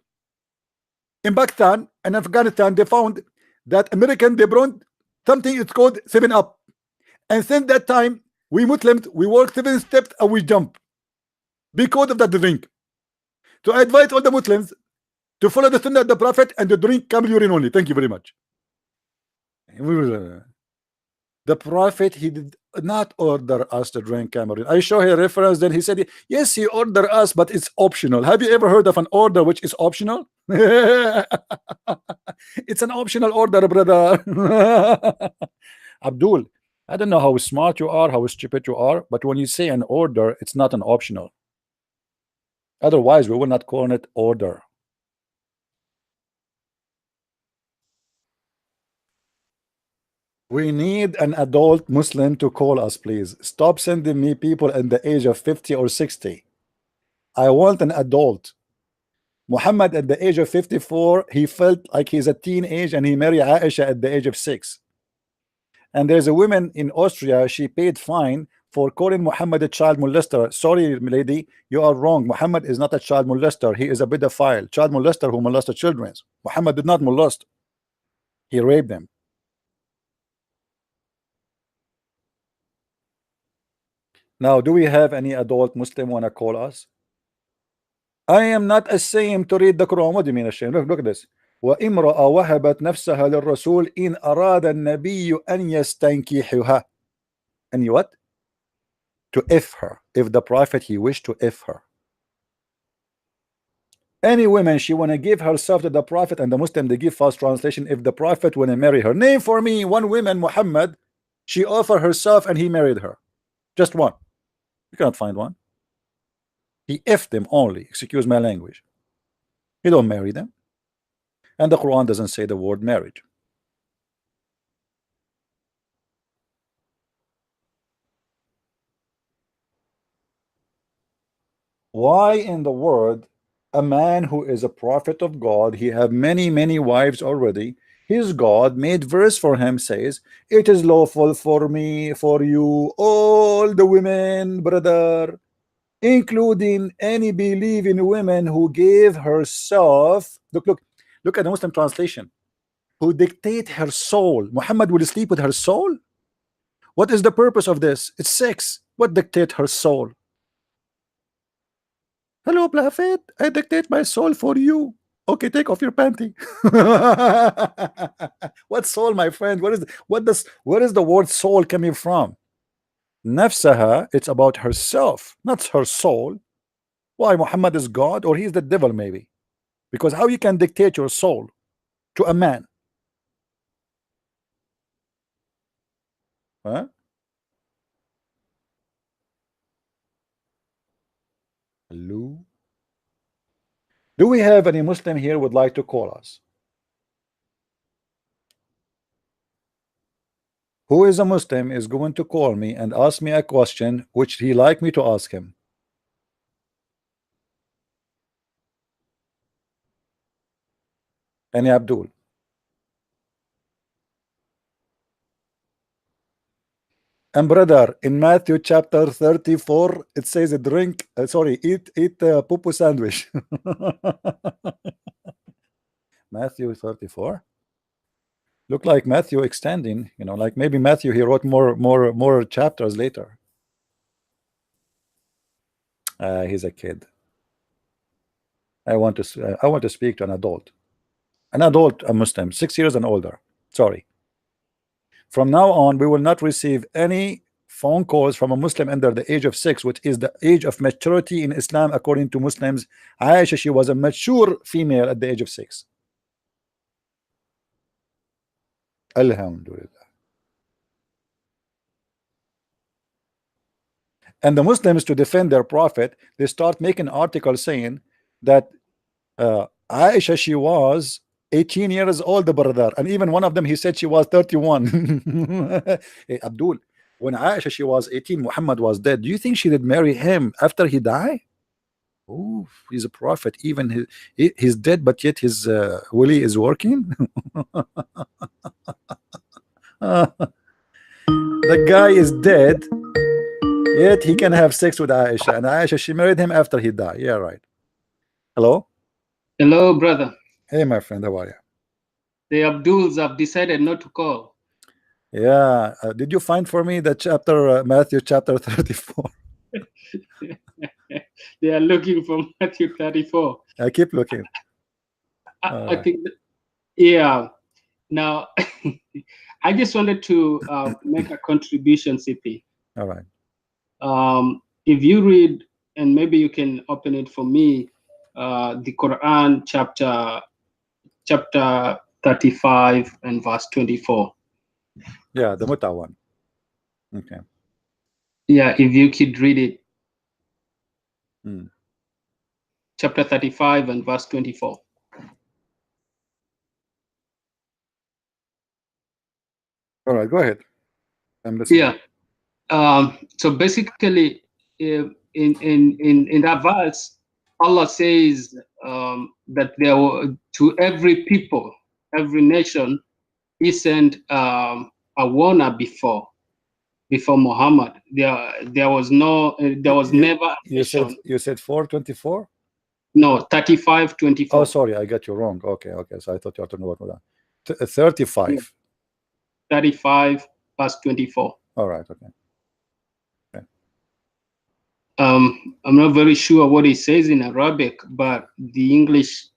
in Pakistan and Afghanistan, they found that American they brought something it's called 7-Up, and since that time we Muslims we work 7 steps and we jump because of that drink. So I advise all the Muslims to follow the sunnah of the Prophet and to drink camel urine only. Thank you very much. The Prophet he did not order us to drink camel urine. I show here reference. Then he said, yes, he ordered us, but it's optional. Have you ever heard of an order which is optional? It's an optional order, brother. Abdul, I don't know how smart you are, how stupid you are, but when you say an order, it's not an optional. Otherwise, we will not call it order. We need an adult Muslim to call us, please. Stop sending me people in the age of 50 or 60. I want an adult. Muhammad at the age of 54, he felt like he's a teenage and he married Aisha at the age of 6. And there's a woman in Austria, she paid fine for calling Muhammad a child molester. Sorry, lady, you are wrong. Muhammad is not a child molester. He is a pedophile. Child molester who molested children. Muhammad did not molest. He raped them. Now, do we have any adult Muslim want to call us? I am not ashamed to read the Quran. What do you mean ashamed? Look at this. وَإِمْرَأَ وَهَبَتْ نَفْسَهَا لِلرَّسُولِ إِنْ أَرَادَ النَّبِيُّ أَنْ يَسْتَنْكِحُهَا. And you what? To if her. If the Prophet, he wished to if her. Any woman, she want to give herself to the Prophet, and the Muslim, they give false translation. If the Prophet want to marry her. Name for me one woman, Muhammad, she offered herself and he married her. Just one. You cannot find one. He effed them only. Excuse my language. He don't marry them. And the Quran doesn't say the word marriage. Why in the world a man who is a prophet of God, he have many wives already, his God made verse for him, says it is lawful for me, for you, all the women, brother, including any believing women who gave herself, look at the Muslim translation, who dictate her soul. Muhammad will sleep with her soul. What is the purpose of this? It's sex. What dictate her soul? Hello, Prophet, I dictate my soul for you. Okay, take off your panty. What soul, my friend? Where is the word soul coming from? Nafsaha, it's about herself, not her soul. Why, Muhammad is God or he's the devil maybe? Because how you can dictate your soul to a man? Huh? Hello? Do we have any Muslim here would like to call us? Who is a Muslim is going to call me and ask me a question which he like me to ask him? Any Abdul? And brother, in Matthew chapter 34, it says eat poo sandwich. Matthew 34. Look like Matthew extending, like maybe Matthew, he wrote more chapters later. He's a kid. I want to speak to an adult, a Muslim, 6 years and older. Sorry. From now on, we will not receive any phone calls from a Muslim under the age of 6, which is the age of maturity in Islam according to Muslims. Aisha, she was a mature female at the age of 6. Alhamdulillah. And the Muslims, to defend their prophet, they start making articles saying that Aisha, she was 18 years old, brother, and even one of them, he said she was 31. Hey, Abdul, when Aisha, she was 18, Muhammad was dead. Do you think she did marry him after he died? Oh, he's a prophet. Even he's dead, but yet his willy is working. The guy is dead, yet he can have sex with Aisha, and Aisha, she married him after he died. Yeah, right. Hello? Hello, brother. Hey, my friend, how are you? The Abduls have decided not to call. Yeah. Did you find for me the chapter, Matthew chapter 34? They are looking for Matthew 34. I keep looking. I think, yeah. Now, I just wanted to make a contribution, CP. All right. If you read, and maybe you can open it for me, the Quran chapter 35 and verse 24. Yeah, the Muta one. Okay. Yeah, if you could read it. Chapter 35 and verse 24. All right, go ahead. I'm listening. Yeah. So basically, in that verse, Allah says that there were, to every people, every nation, He sent a warner before Muhammad. There was no, there was never a nation. You said 424? No, 35:24. Oh, sorry, I got you wrong. Okay, so I thought you were talking about that. 35. 35 verse 24. All right, okay. I'm not very sure what it says in Arabic, but the English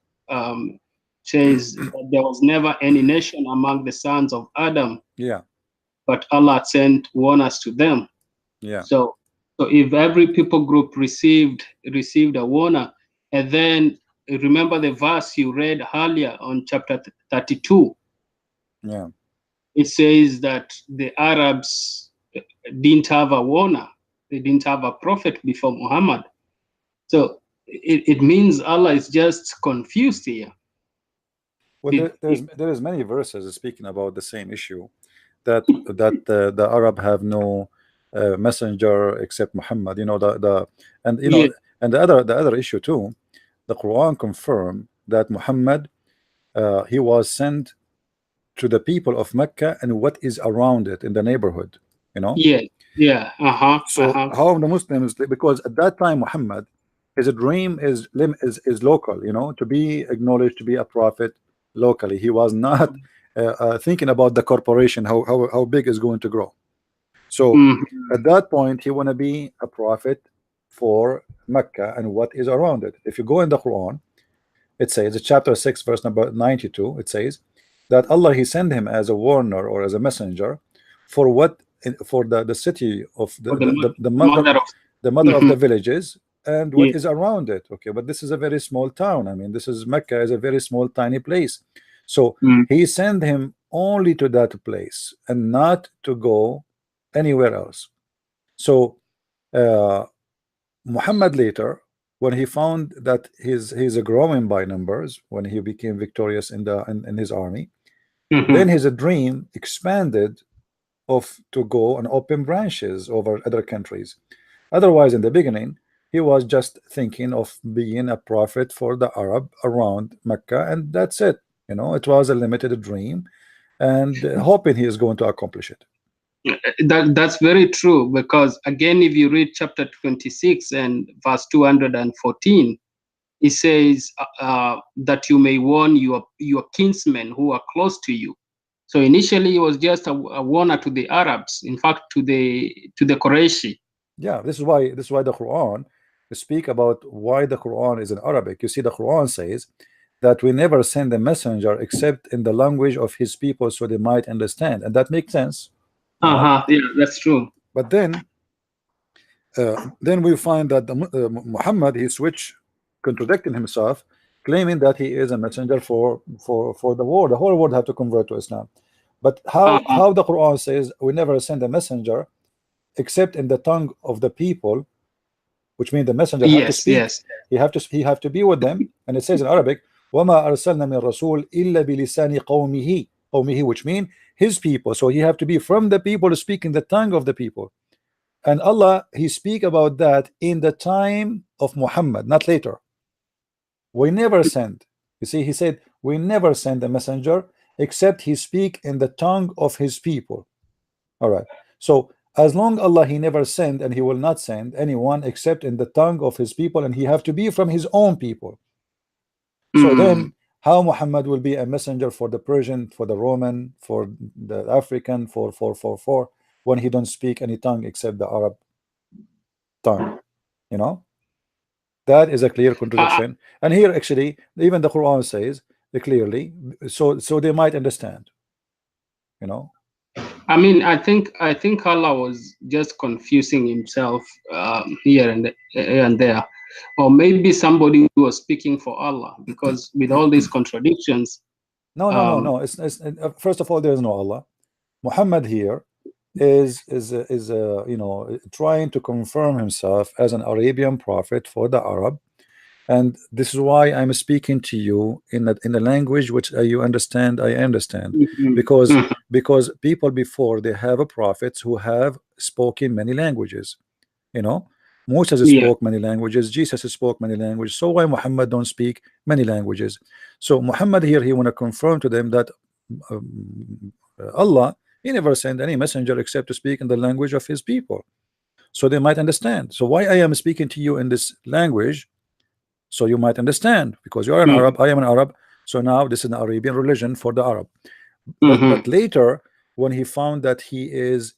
says that there was never any nation among the sons of Adam. Yeah. But Allah sent warners to them. Yeah. So if every people group received a warner, and then remember the verse you read earlier on chapter 32. Yeah. It says that the Arabs didn't have a warner. They didn't have a prophet before Muhammad. So it means Allah is just confused here. Well, there is many verses speaking about the same issue, that the Arab have no messenger except Muhammad. You know, and the other issue too. The Quran confirmed that Muhammad he was sent to the people of Mecca and what is around it in the neighborhood. You know. So how the Muslims, because at that time Muhammad, his dream is local, you know, to be acknowledged, to be a prophet locally. He was not thinking about the corporation, how big is going to grow. So at that point he want to be a prophet for Mecca and what is around it. If you go in the Quran, it says, chapter 6 verse number 92, it says that Allah, he sent him as a warner or as a messenger for the city of the mother of the villages and what is around it. Okay, but this is a very small town. I mean, this is Mecca, is a very small tiny place. So he sent him only to that place and not to go anywhere else. So Muhammad later, when he found that he's growing by numbers, when he became victorious in his army, then his dream expanded to go and open branches over other countries. Otherwise, in the beginning, he was just thinking of being a prophet for the Arab around Mecca, and that's it. You know, it was a limited dream, and hoping he is going to accomplish it. That's very true, because again, if you read chapter 26 and verse 214, it says that you may warn your kinsmen who are close to you. So initially, it was just a warner to the Arabs. In fact, to the Qurayshi. Yeah, this is why the Quran speak about why the Quran is in Arabic. You see, the Quran says that we never send a messenger except in the language of his people, so they might understand, and that makes sense. Yeah, that's true. But then we find that Muhammad, he switched, contradicting himself, claiming that he is a messenger for the world. The whole world have to convert to Islam. But how the Quran says we never send a messenger except in the tongue of the people, which means the messenger have to speak. He have to be with them, and it says in Arabic, وَمَا أَرْسَلْنَا مِن رَسُولٍ إِلَّا بِلِسَانِ قَوْمِهِ, which means his people. So he have to be from the people to speak in the tongue of the people. And Allah, he speak about that in the time of Muhammad, not later. We never send. You see, he said we never send a messenger except he speak in the tongue of his people. All right. So as long Allah, he never send, and he will not send anyone except in the tongue of his people, and he have to be from his own people. So then how Muhammad will be a messenger for the Persian, for the Roman, for the African, for when he don't speak any tongue except the Arab tongue? You know, that is a clear contradiction. And here actually even the Quran says clearly, so they might understand, you know. I mean, I think Allah was just confusing himself here and there, or maybe somebody was speaking for Allah, because with all these contradictions. No. It's first of all, there is no Allah. Muhammad here is you know, trying to confirm himself as an Arabian prophet for the Arab, and this is why I'm speaking to you in the language which you understand. I understand, because people before, they have a prophets who have spoken many languages. You know, Moses Yeah. spoke many languages, Jesus spoke many languages, so why Muhammad don't speak many languages? So Muhammad here, he want to confirm to them that Allah, he never sent any messenger except to speak in the language of his people, so they might understand. So why I am speaking to you in this language, so you might understand, because you are an Arab, I am an Arab, so now this is an Arabian religion for the Arab. But later, when he found that he is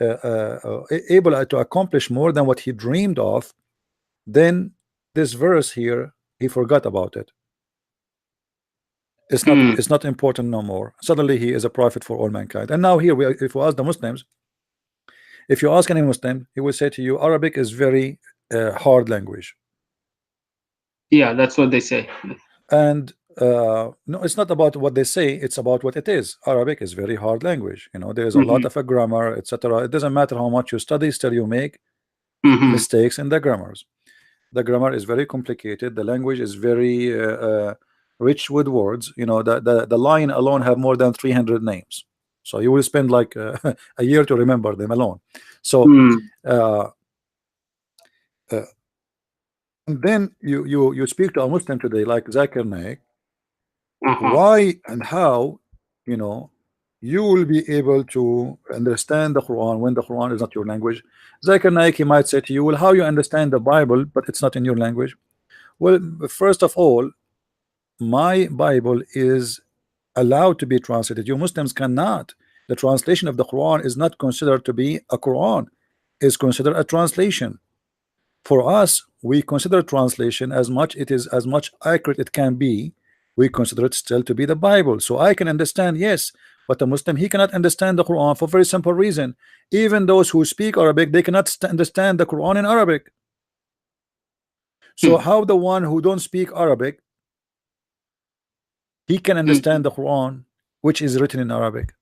able to accomplish more than what he dreamed of, then this verse here, he forgot about it. It's not important no more. Suddenly he is a prophet for all mankind. And now here, if we ask the Muslims, if you ask any Muslim, he will say to you, Arabic is very hard language. Yeah, that's what they say. And no, it's not about what they say, it's about what it is. Arabic is very hard language. You know, there's a lot of a grammar, etc. It doesn't matter how much you study, still you make mistakes in the grammars. The grammar is very complicated. The language is very rich with words. You know, the line alone have more than 300 names, so you will spend like a year to remember them alone. So and then you speak to a Muslim today like Zakir Naik, why and how, you know, you will be able to understand the Quran when the Quran is not your language. Zakir Naik, he might say to you, well, how you understand the Bible but it's not in your language? Well, first of all, my Bible is allowed to be translated. You Muslims cannot. The translation of the Quran is not considered to be a Quran, is considered a translation. For us, we consider translation as much accurate it can be. We consider it still to be the Bible. So I can understand, yes, but a Muslim, he cannot understand the Quran for a very simple reason. Even those who speak Arabic, they cannot understand the Quran in Arabic. So how the one who don't speak Arabic, he can understand the Quran which is written in Arabic?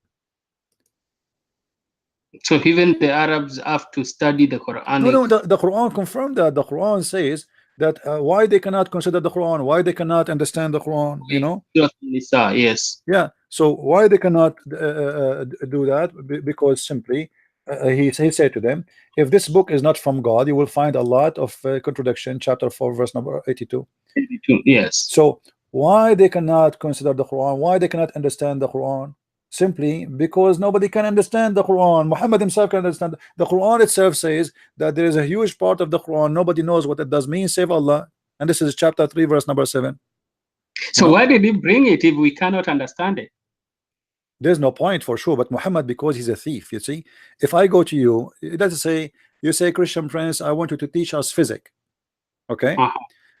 So even the Arabs have to study the Quran. No, the Quran confirmed that. The Quran says that why they cannot consider the Quran, why they cannot understand the Quran, you know? Yes. Yeah. So why they cannot do that? Because simply he said to them, if this book is not from God, you will find a lot of contradiction. Chapter 4, verse number 82. 82, yes. So why they cannot consider the Quran, why they cannot understand the Quran? Simply because nobody can understand the Quran. Muhammad himself can understand. The Quran itself says that there is a huge part of the Quran nobody knows what it does mean save Allah, and this is chapter 3, verse number 7. So why did he bring it if we cannot understand it? There's no point for sure, but Muhammad, because he's a thief, you see, if I go to you, let's say you say, Christian Prince, I want you to teach us physics. Okay.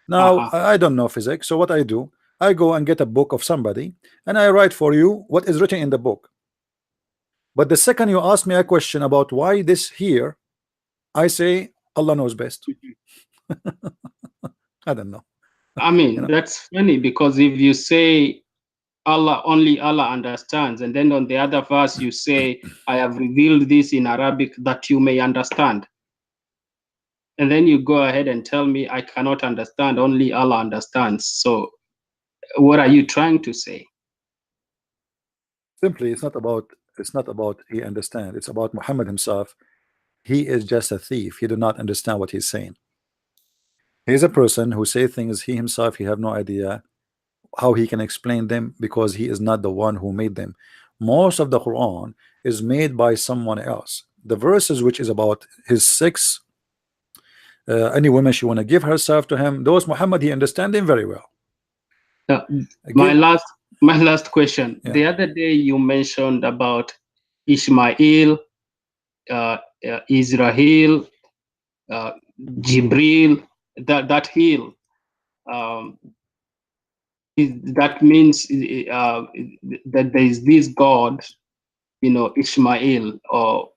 Now I don't know physics, so what I do, I go and get a book of somebody and I write for you what is written in the book. But the second you ask me a question about why this here, I say Allah knows best. I don't know. I mean, you know? That's funny, because if you say only Allah understands, and then on the other verse you say, I have revealed this in Arabic that you may understand, and then you go ahead and tell me I cannot understand, only Allah understands. So what are you trying to say? Simply, it's not about he understands. It's about Muhammad himself. He is just a thief. He do not understand what he's saying. He's a person who say things he himself, he have no idea how he can explain them, because he is not the one who made them. Most of the Quran is made by someone else. The verses which is about his sex, any woman she want to give herself to him, those Muhammad, he understand them very well. My last question. Yeah. The other day you mentioned about Ishmael, Israel, Jibril, that hill. That means that there is this God, you know, Ishmael or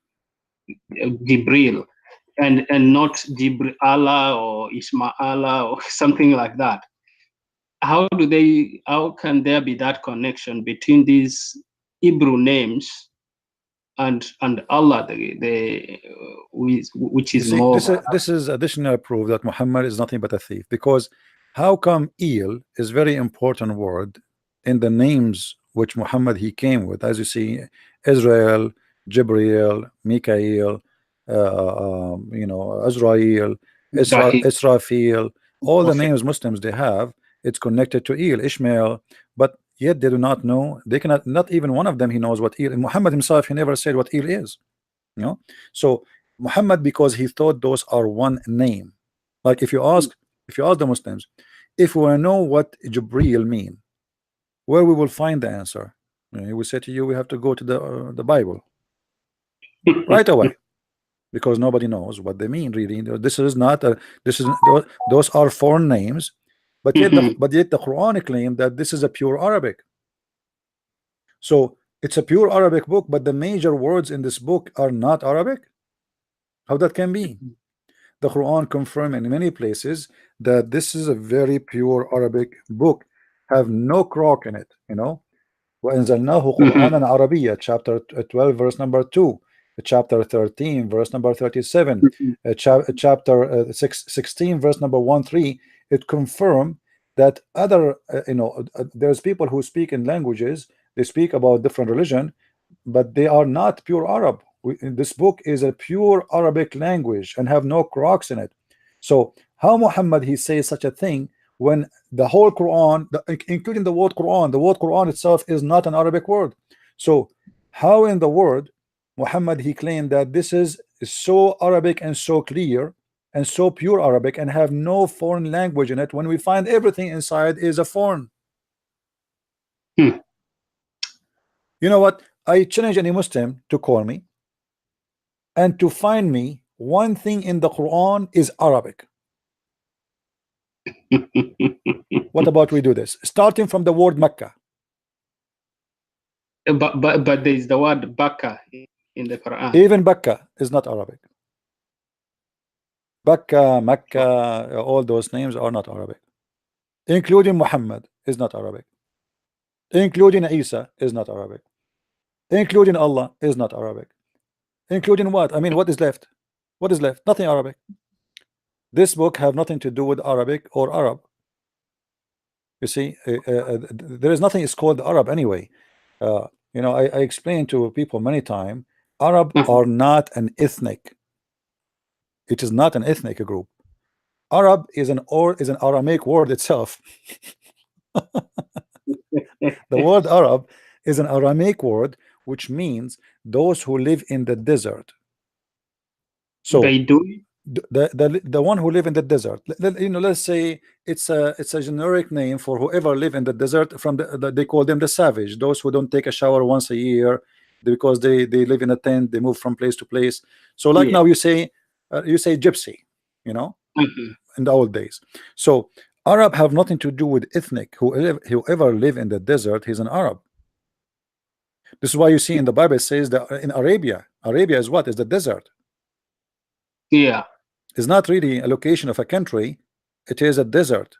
Jibril, and not Jibril Allah or Ishmael or something like that. How can there be that connection between these Hebrew names and Allah, which is more. This is additional proof that Muhammad is nothing but a thief. Because how come eel is very important word in the names which Muhammad he came with? As you see, Israel, Jibreel, Mikael, Azrael, Israfil, all the names Muslims they have, it's connected to eel, Ishmael, but yet they do not know. They cannot, not even one of them he knows what eel. And Muhammad himself, he never said what eel is. So Muhammad, because he thought those are one name. Like if you ask the Muslims, if we know what Jibreel mean, where we will find the answer? He will say to you, we have to go to the Bible right away, because nobody knows what they mean really. This is not a, this is those are foreign names, but yet the Quran claimed that this is a pure Arabic. So it's a pure Arabic book, but the major words in this book are not Arabic. How that can be? The Quran confirmed in many places that this is a very pure Arabic book, have no crock in it. وَأَنزَلْنَاهُ قُرْآنًا عَرَبِيًّا, chapter 12 verse number 2, chapter 13 verse number 37, chapter 16 verse number 13. It confirmed that other there's people who speak in languages, they speak about different religion, but they are not pure Arab. This book is a pure Arabic language and have no crocks in it. So how Muhammad he says such a thing when the whole Quran, including the word Quran itself is not an Arabic word? So how in the word Muhammad he claimed that this is so Arabic and so clear and so pure Arabic and have no foreign language in it, when we find everything inside is a foreign? You know what? I challenge any Muslim to call me and to find me one thing in the Quran is Arabic. What about we do this? Starting from the word Mecca. But there is the word Bakka in the Quran. Even Bakka is not Arabic. Bakka, Mecca, all those names are not Arabic. Including Muhammad is not Arabic. Including Isa is not Arabic. Including Allah is not Arabic. Including what? I mean, what is left? What is left? Nothing Arabic. This book have nothing to do with Arabic or Arab. You see, there is nothing is called Arab anyway. I explained to people many times, Arab are not an ethnic. It is not an ethnic group. Arab is an Aramaic word itself. The word Arab is an Aramaic word which means those who live in the desert. So they do the one who live in the desert, let's say it's a generic name for whoever live in the desert. From they call them the savage, those who don't take a shower once a year because they live in a tent, they move from place to place. So like now you say gypsy, in the old days. So Arab have nothing to do with ethnic. Whoever live in the desert, he's an Arab. This is why you see in the Bible it says that in Arabia is what? Is the desert. Yeah. It's not really a location of a country, it is a desert,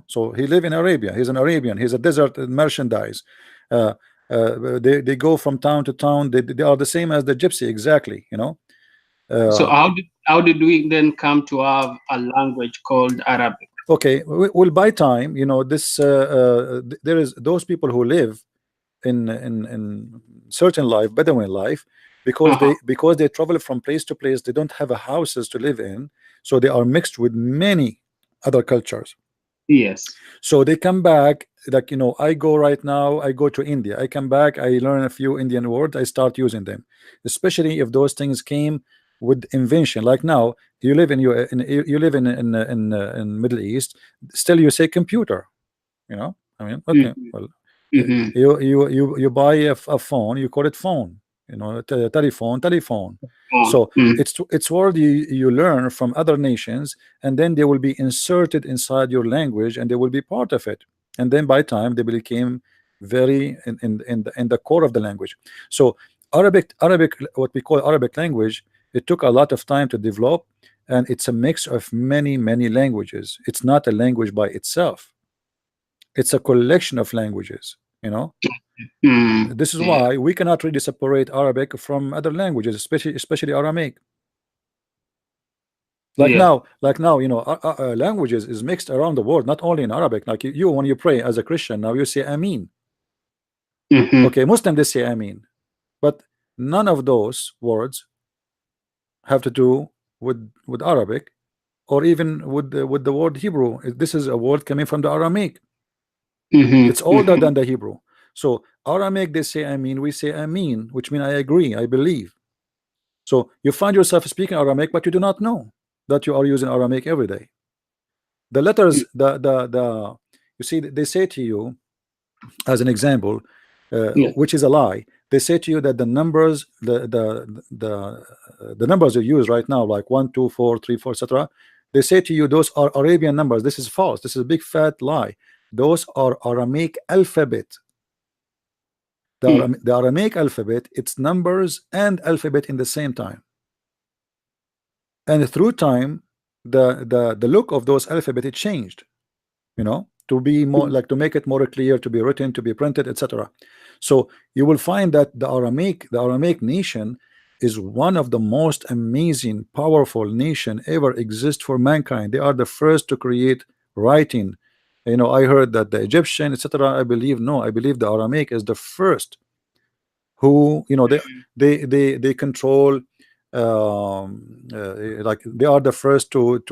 So he live in Arabia, he's an Arabian, he's a desert merchandise. They go from town to town, they are the same as the gypsy, exactly, So how did we then come to have a language called Arabic? Okay, well, by time, this there is those people who live in certain life, Bedouin life, because they travel from place to place, they don't have houses to live in, so they are mixed with many other cultures. Yes. So they come back, like I go right now, I go to India, I come back, I learn a few Indian words, I start using them, especially if those things came with invention. Like now you live in Middle East, still you say computer, I mean, okay, well, you buy a phone, you call it phone, telephone. So it's word you learn from other nations, and then they will be inserted inside your language, and they will be part of it, and then by time they became very in the core of the language. So Arabic, what we call Arabic language, it took a lot of time to develop, and it's a mix of many languages. It's not a language by itself, it's a collection of languages. you know. Mm. This is Yeah. why we cannot really separate Arabic from other languages, especially Aramaic. Like Yeah. now, you know, languages is mixed around the world, not only in Arabic. Like you, when you pray as a Christian, now you say Amin. Mhm. Okay, Muslim they say Amin, but none of those words have to do with Arabic or even with the word Hebrew. This is a word coming from the Aramaic. Mhm. It's older Mhm. than the Hebrew. So Aramaic they say Amin, we say Amin, which means I agree, I believe. So you find yourself speaking Aramaic, but you do not know that you are using Aramaic every day. The letters, the you see, they say to you, as an example, Yeah. which is a lie. They say to you that the numbers, the numbers you use right now, like 1, 2, 4, 3, 4, etc. They say to you those are Arabian numbers. This is false. This is a big fat lie. Those are Aramaic alphabet. The Aramaic alphabet, it's numbers and alphabet in the same time. And through time, the look of those alphabet it changed, you know, to be more like, to make it more clear, to be written, to be printed, etc. So you will find that the Aramaic nation is one of the most amazing, powerful nation ever exist for mankind. They are the first to create writing. You know, I heard that the Egyptian, etc. I believe no, I believe the Aramaic is the first who, you know, they control, like they are the first to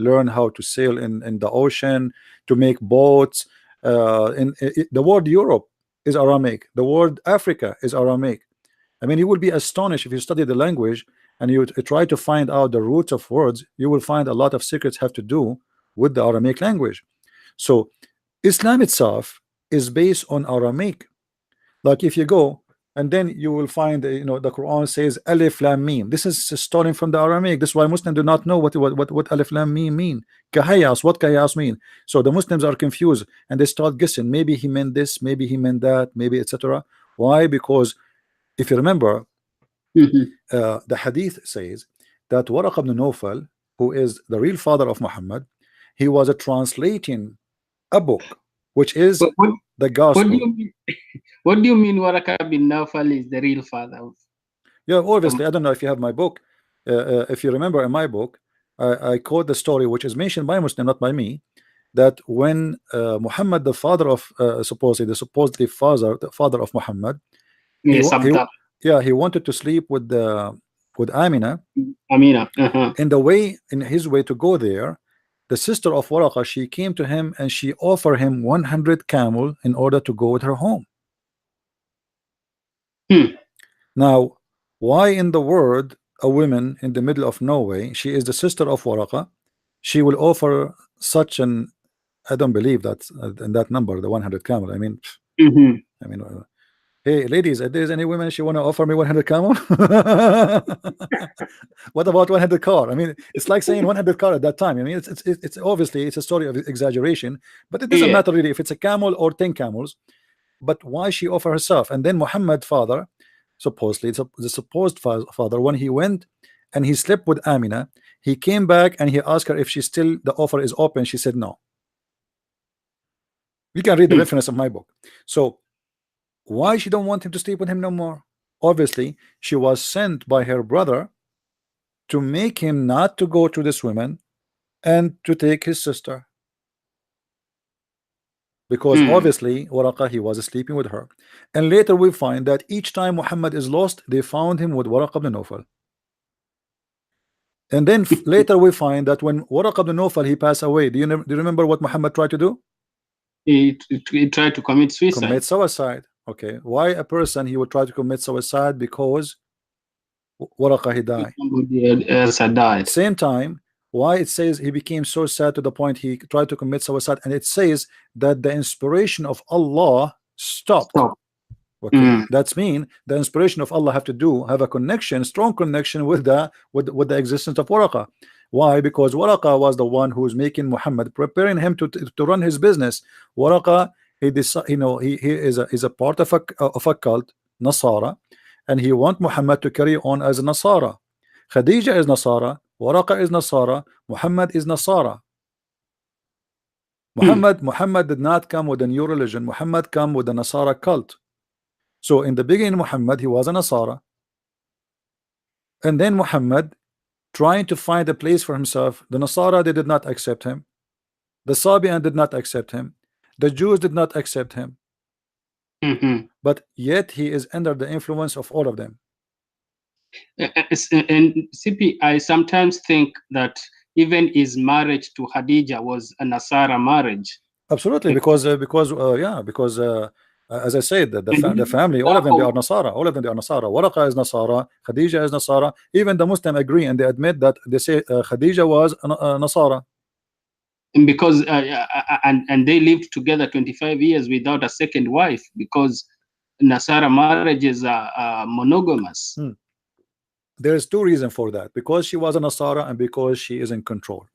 learn how to sail in the ocean, to make boats. The word Europe is Aramaic, the word Africa is Aramaic. I mean, you will be astonished if you study the language and you try to find out the roots of words. You will find a lot of secrets have to do with the Aramaic language. So Islam itself is based on Aramaic. Like if you go and then you will find, you know, the Quran says Alif Lam Mim. This is stolen from the Aramaic. This is why Muslims do not know what Alif Lam Mim mean. Kahayas, what Kahayas mean? So the Muslims are confused and they start guessing. Maybe he meant this, maybe he meant that, maybe etc. Why? Because if you remember, Mhm. the Hadith says that Waraq ibn Nawfal, who is the real father of Muhammad, he was translating a book, which is What the do Gospel. you mean? What do you mean Waraka bin Nawfal is the real father of? Yeah, obviously, I don't know if you have my book. If you remember in my book, I quote the story which is mentioned by Muslim, not by me, that when Muhammad, the father of supposedly the father of Muhammad, Yes, Abdallah. he wanted to sleep with Amina. Amina. In his way to go there, the sister of Waraqa, she came to him and she offered him 100 camel in order to go with her home. Now, why in the world a woman in the middle of nowhere, she is the sister of Waraqa, she will offer such an, I don't believe that in that number, the 100 camel. I mean, hey ladies, if there's any women she want to offer me 100 camel, what about 100 car? I mean, it's like saying 100 car at that time. I mean, it's obviously it's a story of exaggeration, but it doesn't matter really if it's a camel or 10 camels. But why she offer herself? And then Muhammad father, supposedly the supposed father, when he went and he slept with Amina, he came back and he asked her if she still, the offer is open. She said no. You can read the reference of my book. So why she don't want him to sleep with him no more? Obviously she was sent by her brother to make him not to go to this woman and to take his sister, because obviously Waraqa, he was sleeping with her. And later we find that each time Muhammad is lost, they found him with Waraqa ibn Nawfal. And then later we find that when Waraqa ibn Nawfal he passed away, do you remember what Muhammad tried to do? He tried to commit suicide. Commit suicide. Okay, why a person he would try to commit suicide? Because Waraqa he died. Somebody else had died. Same time, why it says he became so sad to the point he tried to commit suicide, and it says that the inspiration of Allah stopped. Okay, that's mean the inspiration of Allah have a connection, strong connection with the existence of Waraqa. Why? Because Waraqa was the one who is making Muhammad, preparing him to run his business. Waraqa, he is a part of a cult, Nasara, and he want Muhammad to carry on as a Nasara. Khadija is Nasara, Waraqa is Nasara, Muhammad is Nasara. Muhammad did not come with a new religion. Muhammad come with a Nasara cult. So in the beginning, Muhammad, he was a Nasara, and then Muhammad trying to find a place for himself. The Nasara, they did not accept him. The Sabian did not accept him. The Jews did not accept him. But yet he is under the influence of all of them. And CP, I sometimes think that even his marriage to Khadija was a Nasara marriage. Absolutely, because as I said, the family, all of them, they are Nasara. All of them, they are Nasara. Waraqa is Nasara. Khadija is Nasara. Even the Muslim agree and they admit that they say Khadija was Nasara. And because and they lived together 25 years without a second wife, because Nasara marriages are monogamous. There's two reasons for that: because she was a Nasara and because she is in control.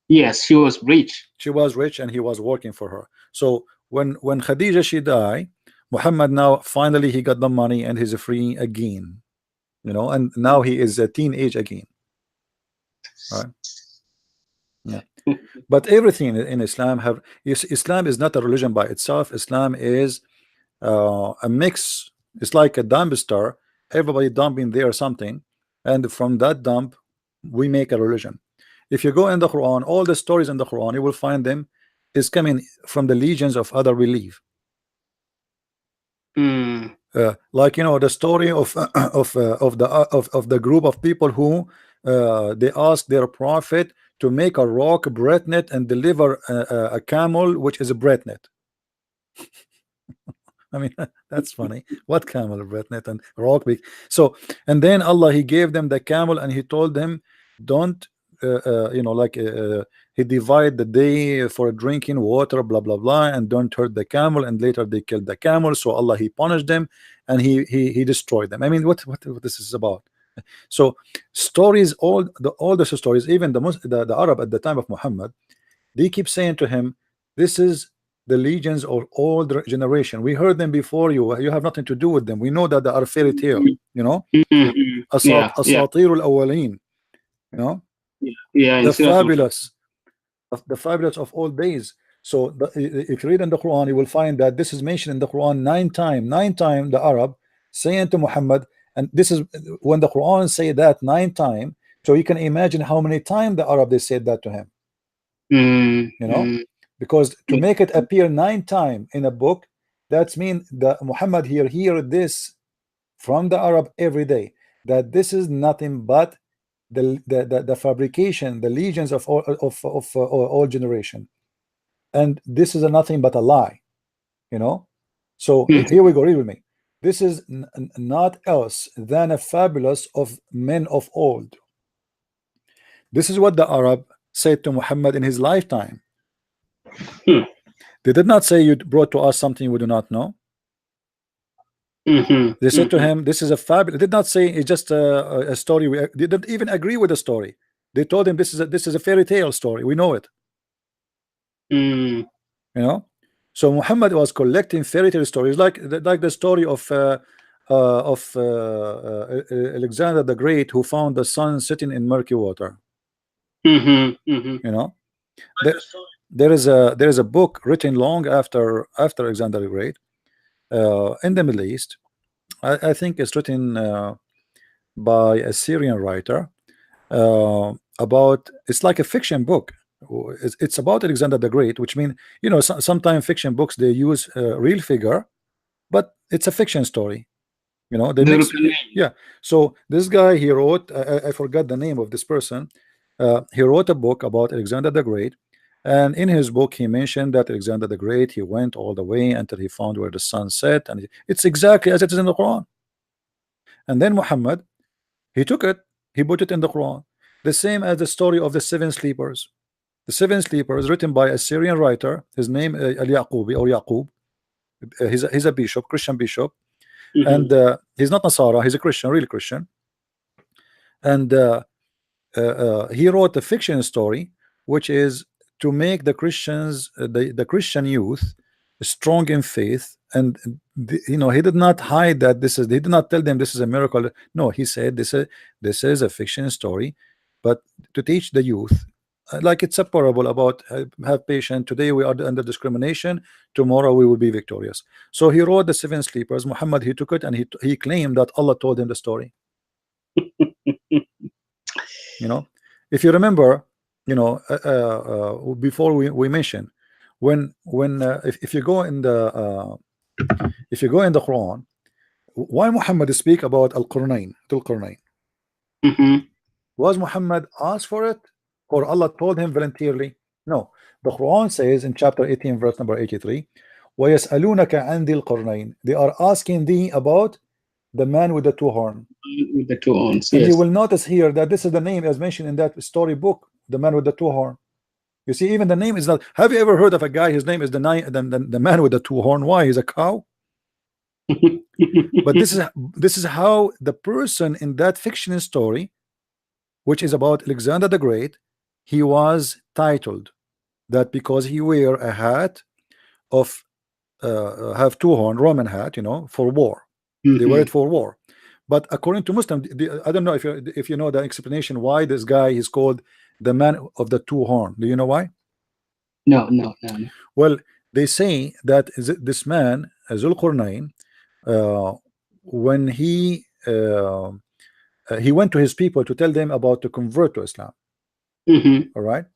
Yes, she was rich. She was rich and he was working for her. So when Khadija she died, Muhammad now finally he got the money and he's free again, you know, and now he is a teenage again. Right? Yeah. But everything in Islam Islam is not a religion by itself. Islam is a mix. It's like a dumpster. Everybody dumping there something, and from that dump we make a religion. If you go in the Quran, all the stories in the Quran, you will find them is coming from the legions of other belief. Like, you know, the story of the group of people who they asked their prophet to make a rock bread net and deliver a camel which is a bread net. I mean, that's funny. What camel, bread net and rock? So, and then Allah, he gave them the camel and he told them, don't you know, like he divide the day for drinking water, blah blah blah, and don't hurt the camel. And later they killed the camel, so Allah, he punished them and he destroyed them. I mean, what this is about? So stories, all the stories, even the Arab at the time of Muhammad, they keep saying to him, this is the legions of all the generation. We heard them before you. You have nothing to do with them. We know that they are fairy tale, you know, asatir al-awwalin, you know, the fabulous of all days. So if you read in the Quran, you will find that this is mentioned in the Quran 9 times. The Arab saying to Muhammad, and this is when the Quran say that 9 times. So you can imagine how many times the Arab they said that to him. You know, because to make it appear 9 times in a book, that's mean that Muhammad hear this from the Arab every day, that this is nothing but the fabrication, the legions of all generation, and this is nothing but a lie, you know. So here we go, read with me. This is not else than a fabulous of men of old. This is what the Arab said to Muhammad in his lifetime. They did not say, you brought to us something we do not know. They said to him, this is a fabulous. They did not say it's just a story. They didn't even agree with the story. They told him this is a fairy tale story. We know it. You know. So Muhammad was collecting fairy tale stories, like the story of Alexander the Great, who found the sun sitting in murky water. You know, there is a book written long after Alexander the Great in the Middle East. I think it's written by a Syrian writer about, it's like a fiction book. It's about Alexander the Great, which means, you know, sometimes fiction books they use real figure, but it's a fiction story. You know, they mix, yeah. So this guy, he wrote, I forgot the name of this person. He wrote a book about Alexander the Great, and in his book he mentioned that Alexander the Great, he went all the way until he found where the sun set, and it's exactly as it is in the Quran. And then Muhammad, he took it, he put it in the Quran, the same as the story of the 7 sleepers. The 7 sleepers, written by a Syrian writer. His name Al-Yaqubi or Yaqub. He's a bishop, Christian bishop, and he's not Nasara, he's a Christian, really Christian. And he wrote a fiction story, which is to make the Christians, the Christian youth, strong in faith. And you know, he did not hide that this is. He did not tell them this is a miracle. No, he said this is a fiction story, but to teach the youth like it's a parable about have patience. Today we are under discrimination. Tomorrow we will be victorious. So he wrote the seven sleepers. Muhammad, he took it and he claimed that Allah told him the story. You know, if you remember, you know, before we mentioned when if you go in the Quran, why Muhammad speak about al-Qurnayn, was Muhammad asked for it, or Allah told him voluntarily? No, the Quran says in chapter 18 verse number 83, وَيَسْأَلُونَكَ عَنْ ذِي الْقَرْنَيْنِ, they are asking thee about the man with the two horns. With the two horns, and yes. you will notice here that this is the name as mentioned in that story book, the man with the two horns. You see, even the name is not. Have you ever heard of a guy, his name is the man with the two horns? Why? He's a cow. But this is how the person in that fictional story, which is about Alexander the Great, he was titled that because he wear a hat of have two horn, Roman hat, you know, for war. They wear it for war. But according to Muslim, I don't know if you know the explanation why this guy is called the man of the two horn. Do you know why? No. Well, they say that this man Zul Qurnayn, when he went to his people to tell them about to convert to Islam. All right,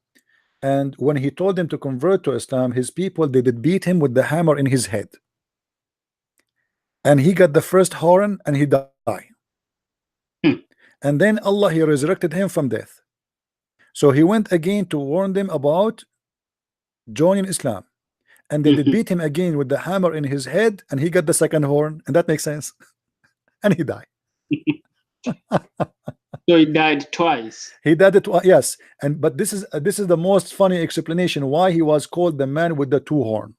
and when he told them to convert to Islam, his people, they did beat him with the hammer in his head, and he got the first horn and he died. And then Allah, he resurrected him from death. So he went again to warn them about joining Islam, and they did beat him again with the hammer in his head, and he got the second horn, and that makes sense. And he died. So he died twice. He died it, yes. And but this is the most funny explanation why he was called the man with the two horn.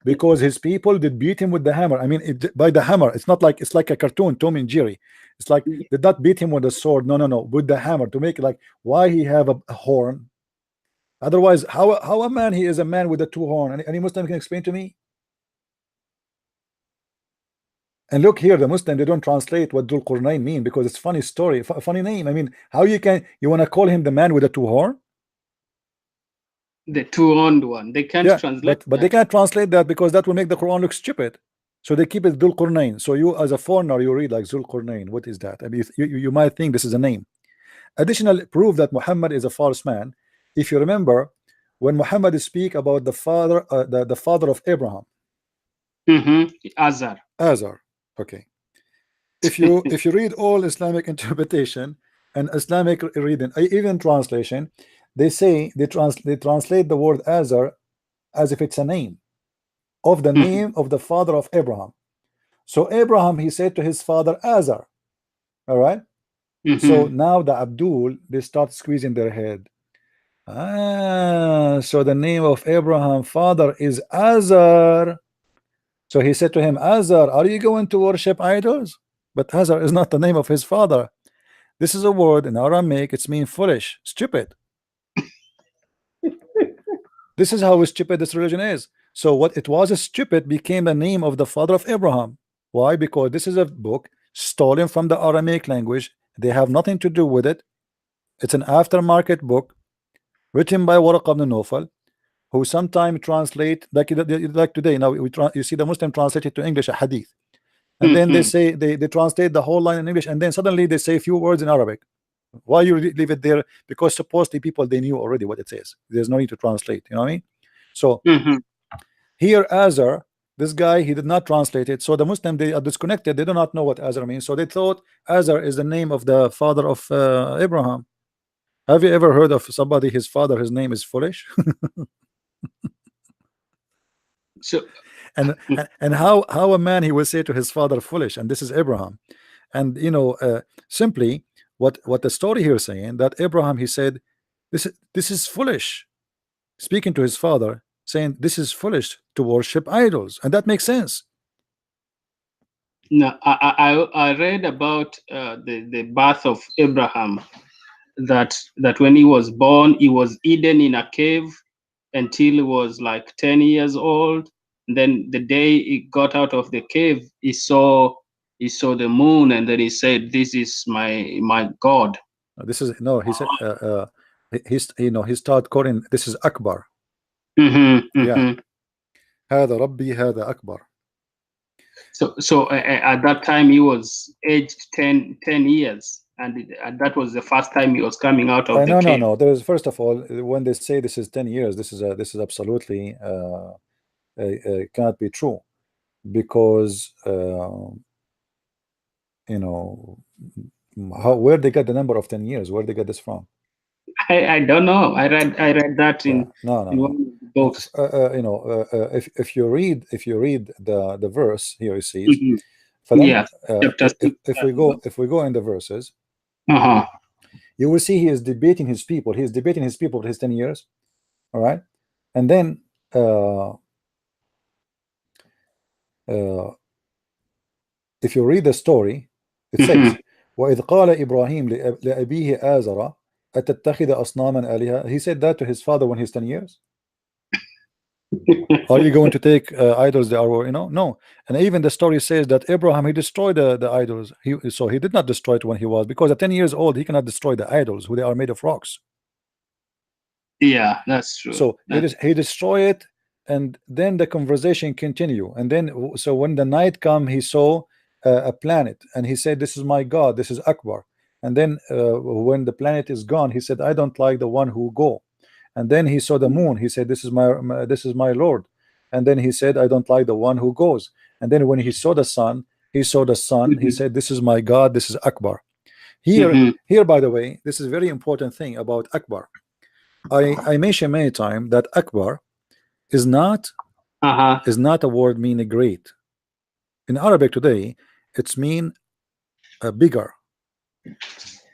Because his people did beat him with the hammer. I mean, by the hammer. It's not like, it's like a cartoon, Tom and Jerry. It's like they did not beat him with a sword. No, with the hammer, to make it like why he have a horn. Otherwise, how a man he is a man with a two horn? Any Muslim can explain to me? And look here, the Muslim, they don't translate what Dhul Qurnayn mean because it's funny story, funny name. I mean, how you want to call him the man with the two horn? The two-horned one. They can't translate. But they can't translate that because that will make the Quran look stupid. So they keep it Dhul Qurnayn. So you, as a foreigner, you read like Dhul Qurnayn. What is that? I mean, you might think this is a name. Additional proof that Muhammad is a false man. If you remember, when Muhammad speak about the father, the father of Abraham, Azar. Okay. If you read all Islamic interpretation and Islamic reading, even translation, they say they translate the word Azar as if it's a name of the name of the father of Abraham. So Abraham, he said to his father Azar. All right. So now the Abdul, they start squeezing their head. So the name of Abraham father is Azar. So he said to him, Azar, are you going to worship idols? But Azar is not the name of his father. This is a word in Aramaic, it's mean foolish, stupid. This is how stupid this religion is. So what it was stupid became the name of the father of Abraham. Why? Because this is a book stolen from the Aramaic language. They have nothing to do with it. It's an aftermarket book written by Waraq ibn Nawfal, who sometimes translate like today. Now you see the Muslim translate it to English, a hadith, and then they say they translate the whole line in English, and then suddenly they say a few words in Arabic. Why you leave it there? Because supposedly people, they knew already what it says. There's no need to translate. You know what I mean? So here Azar, this guy, he did not translate it. So the Muslim, they are disconnected. They do not know what Azar means. So they thought Azar is the name of the father of Abraham. Have you ever heard of somebody, his father, his name is foolish? So and how a man, he will say to his father foolish, and this is Abraham. And you know, simply what the story here is saying, that Abraham, he said this is foolish, speaking to his father, saying this is foolish to worship idols, and that makes sense. No, I read about the birth of Abraham, that when he was born, he was hidden in a cave until he was like 10 years old. And then the day he got out of the cave, he saw the moon, and then he said, "This is my God." This is no. He said he started calling this is Akbar. Yeah. هذا ربي هذا أكبر. So at that time he was aged 10 years, and that was the first time he was coming out of the cave. No. There is, first of all, when they say this is 10 years, this is absolutely cannot be true, because you know, where they get the number of 10 years, where they get this from? I don't know. I read that in no. one of the books. You know, if you read the verse here, you see. Yeah. If we go in the verses, you will see he is debating his people. He is debating his people for his 10 years. All right, and then if you read the story, it says, وَإِذْ قَالَ إِبْرَاهِيمُ لأبيه آزَرَ أَتَتَّخِذَ أَصْنَامًا آلِهَةً. He said that to his father when he's 10 years. Are you going to take idols that are, you know? No. And even the story says that Abraham, he destroyed the idols. So he did not destroy it when he was, because at 10 years old he cannot destroy the idols who they are made of rocks. Yeah, that's true. So he destroyed it, and then the conversation continue. And then so when the night come, he saw a planet, and he said, this is my God, this is Akbar. And then when the planet is gone, he said, I don't like the one who go. And then he saw the moon, he said, this is my Lord. And then he said, I don't like the one who goes. And then when he saw the sun, he said, this is my God, this is Akbar. Here, by the way, this is a very important thing about Akbar. I mentioned many times that Akbar is not a word meaning great. In Arabic today, it's mean bigger.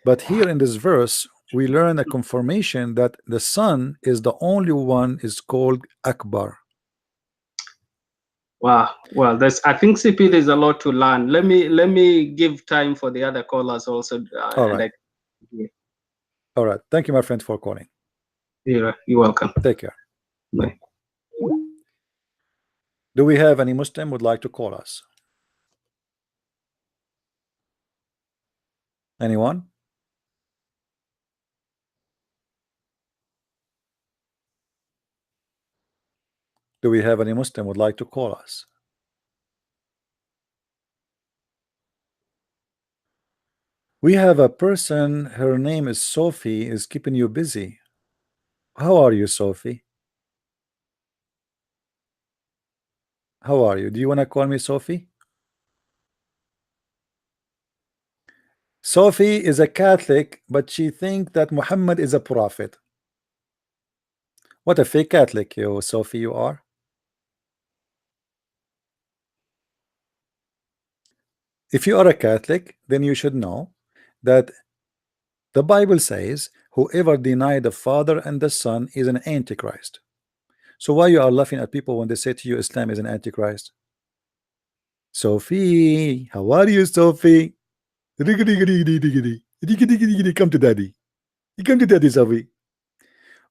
But here in this verse, we learn a confirmation that the sun is the only one is called Akbar. Wow. Well, I think CP, there's a lot to learn. Let me give time for the other callers also. All right. All right. Thank you, my friend, for calling. You're welcome. Take care. Bye. Do we have any Muslim would like to call us? Anyone? Do we have any Muslim would like to call us? We have a person, her name is Sophie, is keeping you busy. How are you, Sophie? How are you? Do you want to call me Sophie? Sophie is a Catholic, but she thinks that Muhammad is a prophet. What a fake Catholic, you, Sophie, you are. If you are a Catholic, then you should know that the Bible says whoever denies the Father and the Son is an Antichrist. So why you are laughing at people when they say to you Islam is an Antichrist? Sophie, how are you, Sophie? Come to daddy. You come to daddy, Sophie.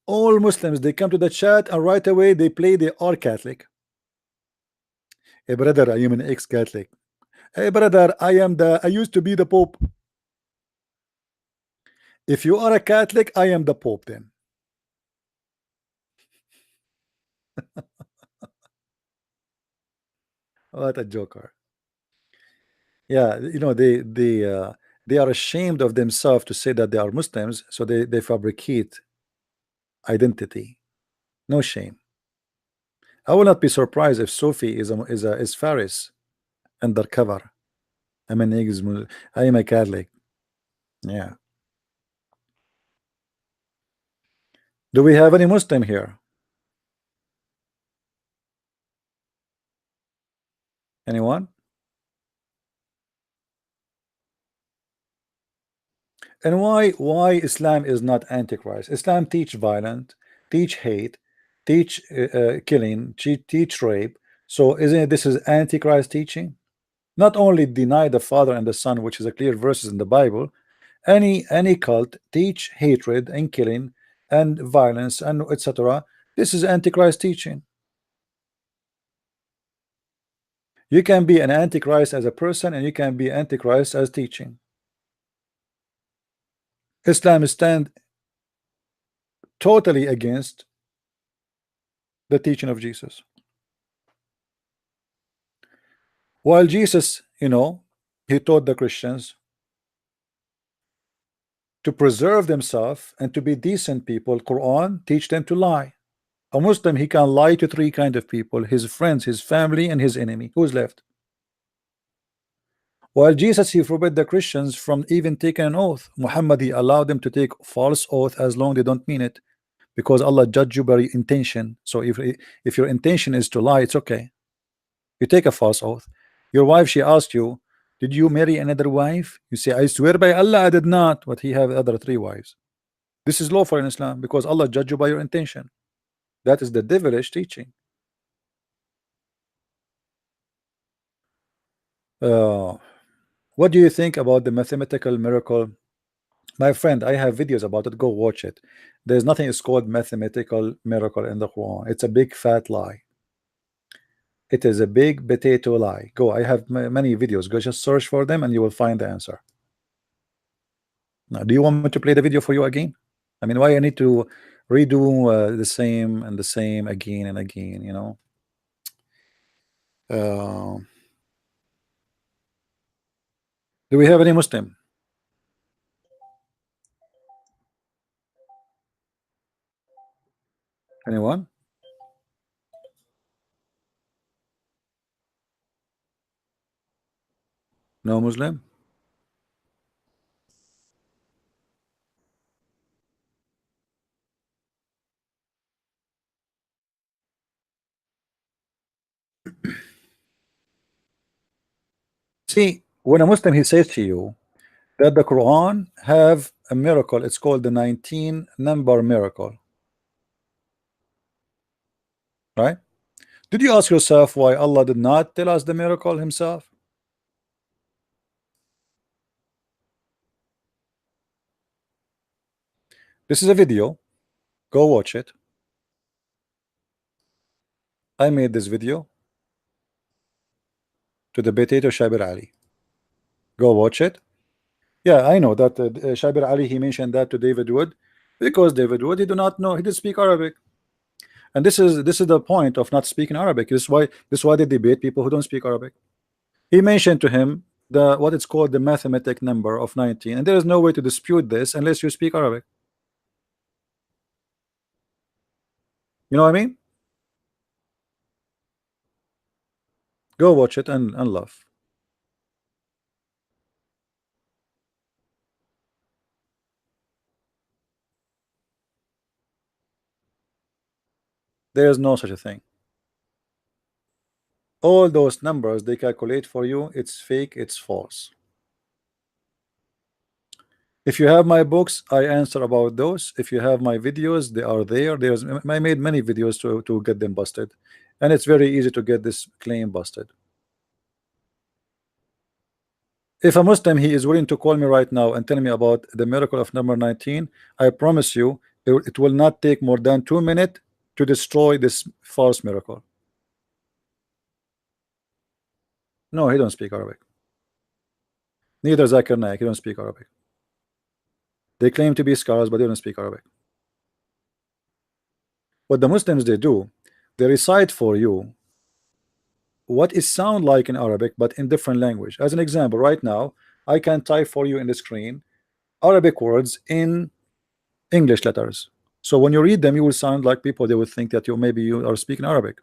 All Muslims, they come to the chat and right away they play they are Catholic. Hey brother, I am an ex-Catholic. Hey brother, I used to be the Pope. If you are a Catholic, I am the Pope then. What a joker. Yeah, you know, they are ashamed of themselves to say that they are Muslims, so they fabricate identity. No shame. I will not be surprised if Sophie is Faris undercover. I am a Catholic. Yeah. Do we have any Muslim here? Anyone? And why Islam is not Antichrist? Islam teach violence, teach hate, teach killing, teach rape. So isn't it this is Antichrist teaching? Not only deny the Father and the Son, which is a clear verses in the Bible, any cult teach hatred and killing and violence and etc. This is Antichrist teaching. You can be an Antichrist as a person, and you can be Antichrist as teaching. Islam stand totally against the teaching of Jesus. While Jesus, he taught the Christians to preserve themselves and to be decent people, Quran teach them to lie. A Muslim, he can lie to three kinds of people: his friends, his family, and his enemy. Who's left? While Jesus, he forbid the Christians from even taking an oath. Muhammad, he allowed them to take false oath as long as they don't mean it, because Allah judge you by intention. So if your intention is to lie, it's okay. You take a false oath. Your wife, she asked you, did you marry another wife? You say, I swear by Allah I did not, but he have other three wives. This is lawful in Islam because Allah judge you by your intention. That is the devilish teaching. What do you think about the mathematical miracle? My friend, I have videos about it. Go watch it. There's nothing is called mathematical miracle in the Quran. It's a big fat lie. It is a big potato lie. Go, I have many videos. Go just search for them and you will find the answer. Now, do you want me to play the video for you again? I mean, why I need to redo the same and the same again and again, do we have any Muslim? Anyone? No Muslim? See, when a Muslim he says to you that the Quran have a miracle, it's called the 19 number miracle, right? Did you ask yourself why Allah did not tell us the miracle himself? This is a video. Go watch it. I made this video to the potato Shabir Ali. Go watch it. Yeah, I know that Shabir Ali, he mentioned that to David Wood because David Wood, he do not know, he did speak Arabic. And this is the point of not speaking Arabic. This is why they debate people who don't speak Arabic. He mentioned to him what it's called the mathematic number of 19, and there is no way to dispute this unless you speak Arabic. You know what I mean? Go watch it and laugh. There is no such a thing. All those numbers they calculate for you, it's fake, it's false. If you have my books, I answer about those. If you have my videos, they are there. I made many videos to get them busted, and it's very easy to get this claim busted. If a Muslim he is willing to call me right now and tell me about the miracle of number 19, I promise you it will not take more than 2 minutes to destroy this false miracle. No, he don't speak Arabic. Neither Zakir Naik, he don't speak Arabic. They claim to be scholars, but they don't speak Arabic. What the Muslims they do, they recite for you what it sound like in Arabic, but in different language. As an example, right now, I can type for you in the screen Arabic words in English letters. So when you read them, you will sound like people, they would think that maybe you are speaking Arabic.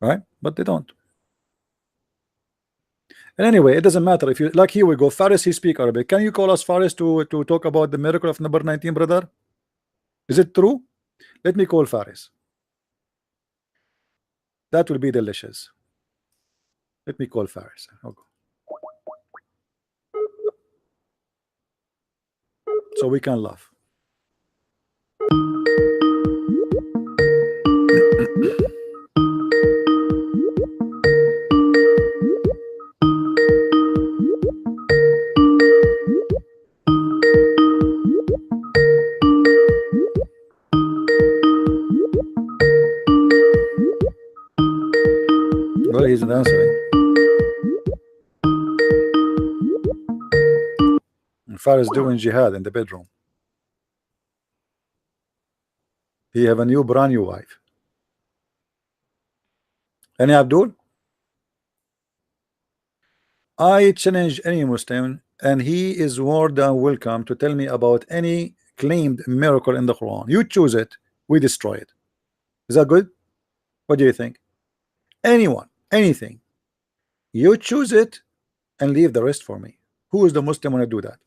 Right? But they don't. And anyway, it doesn't matter if you like. Here we go. Faris, he speak Arabic. Can you call us Faris to talk about the miracle of number 19, brother? Is it true? Let me call Faris. That will be delicious. Let me call Faris. Okay. So we can laugh. Well, he's not answering. Faris doing jihad in the bedroom. He have a new brand new wife. Any Abdul? I challenge any Muslim, and he is more than welcome to tell me about any claimed miracle in the Quran. You choose it, we destroy it. Is that good? What do you think? Anyone, anything. You choose it and leave the rest for me. Who is the Muslim want to do that?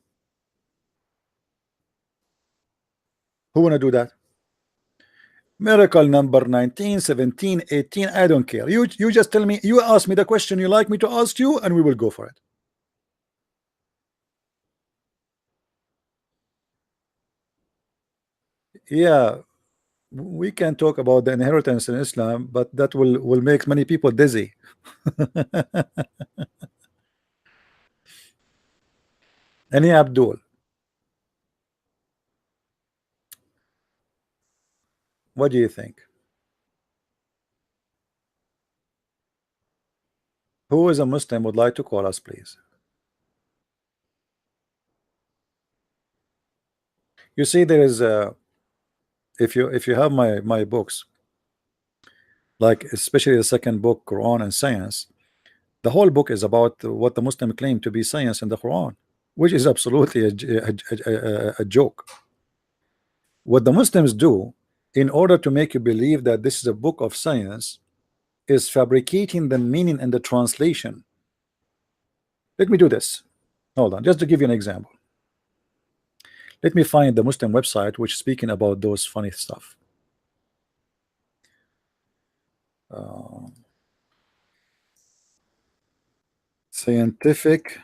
Who want to do that? Miracle number 19, 17, 18, I don't care. You just tell me, you ask me the question you like me to ask you, and we will go for it. Yeah, we can talk about the inheritance in Islam, but that will make many people dizzy. Any Abdul? What do you think? Who is a Muslim would like to call us, please? You see, there is a, if you have my books, like especially the second book, Quran and Science, the whole book is about what the Muslim claim to be science in the Quran, which is absolutely a joke. What the Muslims do in order to make you believe that this is a book of science is fabricating the meaning and the translation. Let me do this. Hold on, just to give you an example. Let me find the Muslim website which is speaking about those funny stuff. Scientific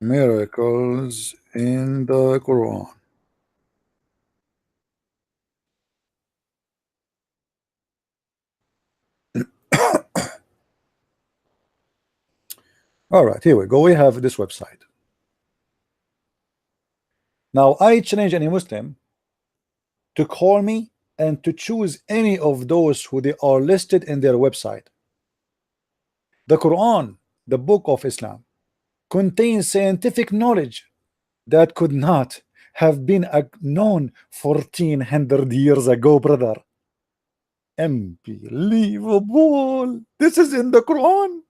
miracles in the Quran. All right, here we go. We have this website. Now I challenge any Muslim to call me and to choose any of those who they are listed in their website. The Quran, the book of Islam, contains scientific knowledge that could not have been known 1400 years ago, brother. Unbelievable. This is in the Quran.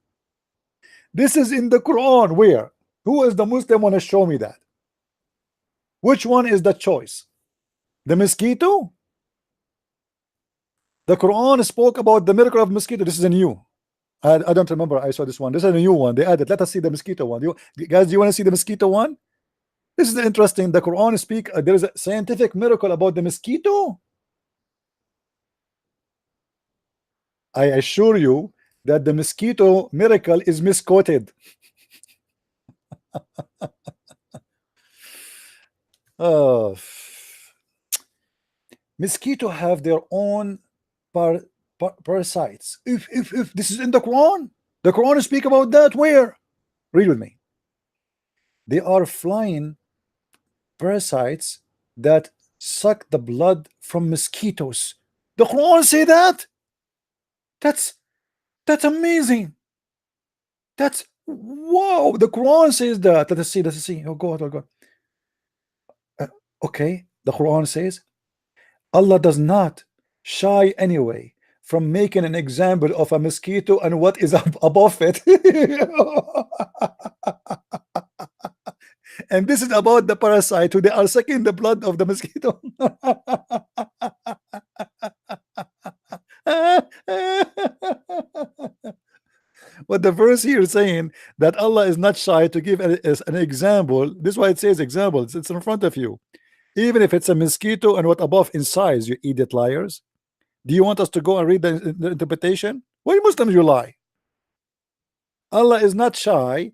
This is in the Quran. Where? Who is the Muslim want to show me that? Which one is the choice? The mosquito? The Quran spoke about the miracle of mosquito. This is a new. I don't remember. I saw this one. This is a new one. They added. Let us see the mosquito one. Guys, do you want to see the mosquito one? This is interesting. The Quran speak. There is a scientific miracle about the mosquito. I assure you that the mosquito miracle is misquoted. Oh, mosquito have their own parasites. If this is in the Quran speak about that. Where? Read with me. They are flying parasites that suck the blood from mosquitoes. The Quran say that. That's amazing. That's wow. The Quran says that. Let us see. Oh God. Okay, the Quran says Allah does not shy anyway from making an example of a mosquito and what is above it. And this is about the parasite who they are sucking the blood of the mosquito. What the verse here is saying that Allah is not shy to give an example. This is why it says examples. It's in front of you. Even if it's a mosquito and what above in size, you idiot liars. Do you want us to go and read the interpretation? Why Muslims you lie? Allah is not shy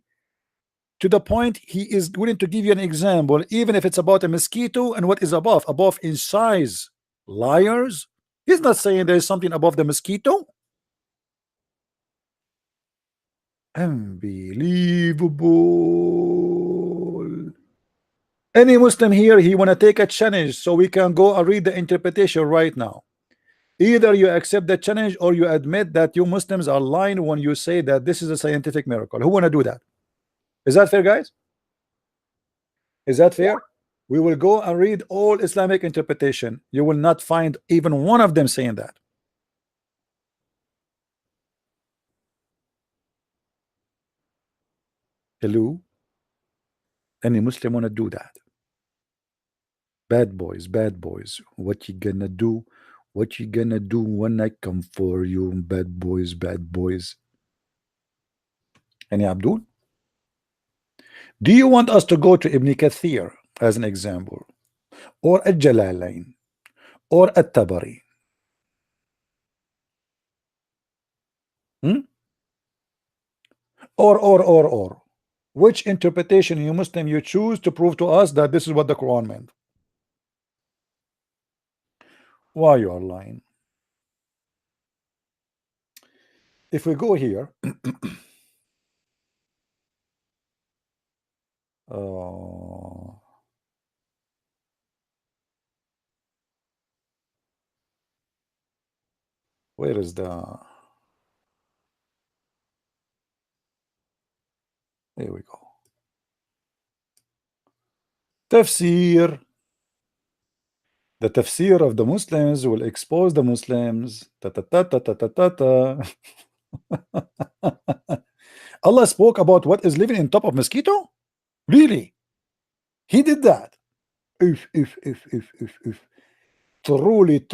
to the point he is willing to give you an example, even if it's about a mosquito and what is above in size. Liars. He's not saying there is something above the mosquito. Unbelievable. Any Muslim here, he want to take a challenge so we can go and read the interpretation right now. Either you accept the challenge or you admit that you Muslims are lying when you say that this is a scientific miracle. Who want to do that? Is that fair, guys? Is that fair? We will go and read all Islamic interpretation. You will not find even one of them saying that. Hello? Any Muslim want to do that? Bad boys, bad boys. What you gonna do? What you gonna do when I come for you? Bad boys, bad boys. Any Abdul? Do you want us to go to Ibn Kathir as an example, or Al-Jalalain, or At-Tabari? Or which interpretation, you Muslim, you choose to prove to us that this is what the Quran meant? Why you are lying? If we go here, where is the? Here we go. Tafsir. The tafsir of the Muslims will expose the Muslims. Ta ta ta ta ta ta ta ta. Allah spoke about what is living in top of mosquito? Really? He did that? If. Truly,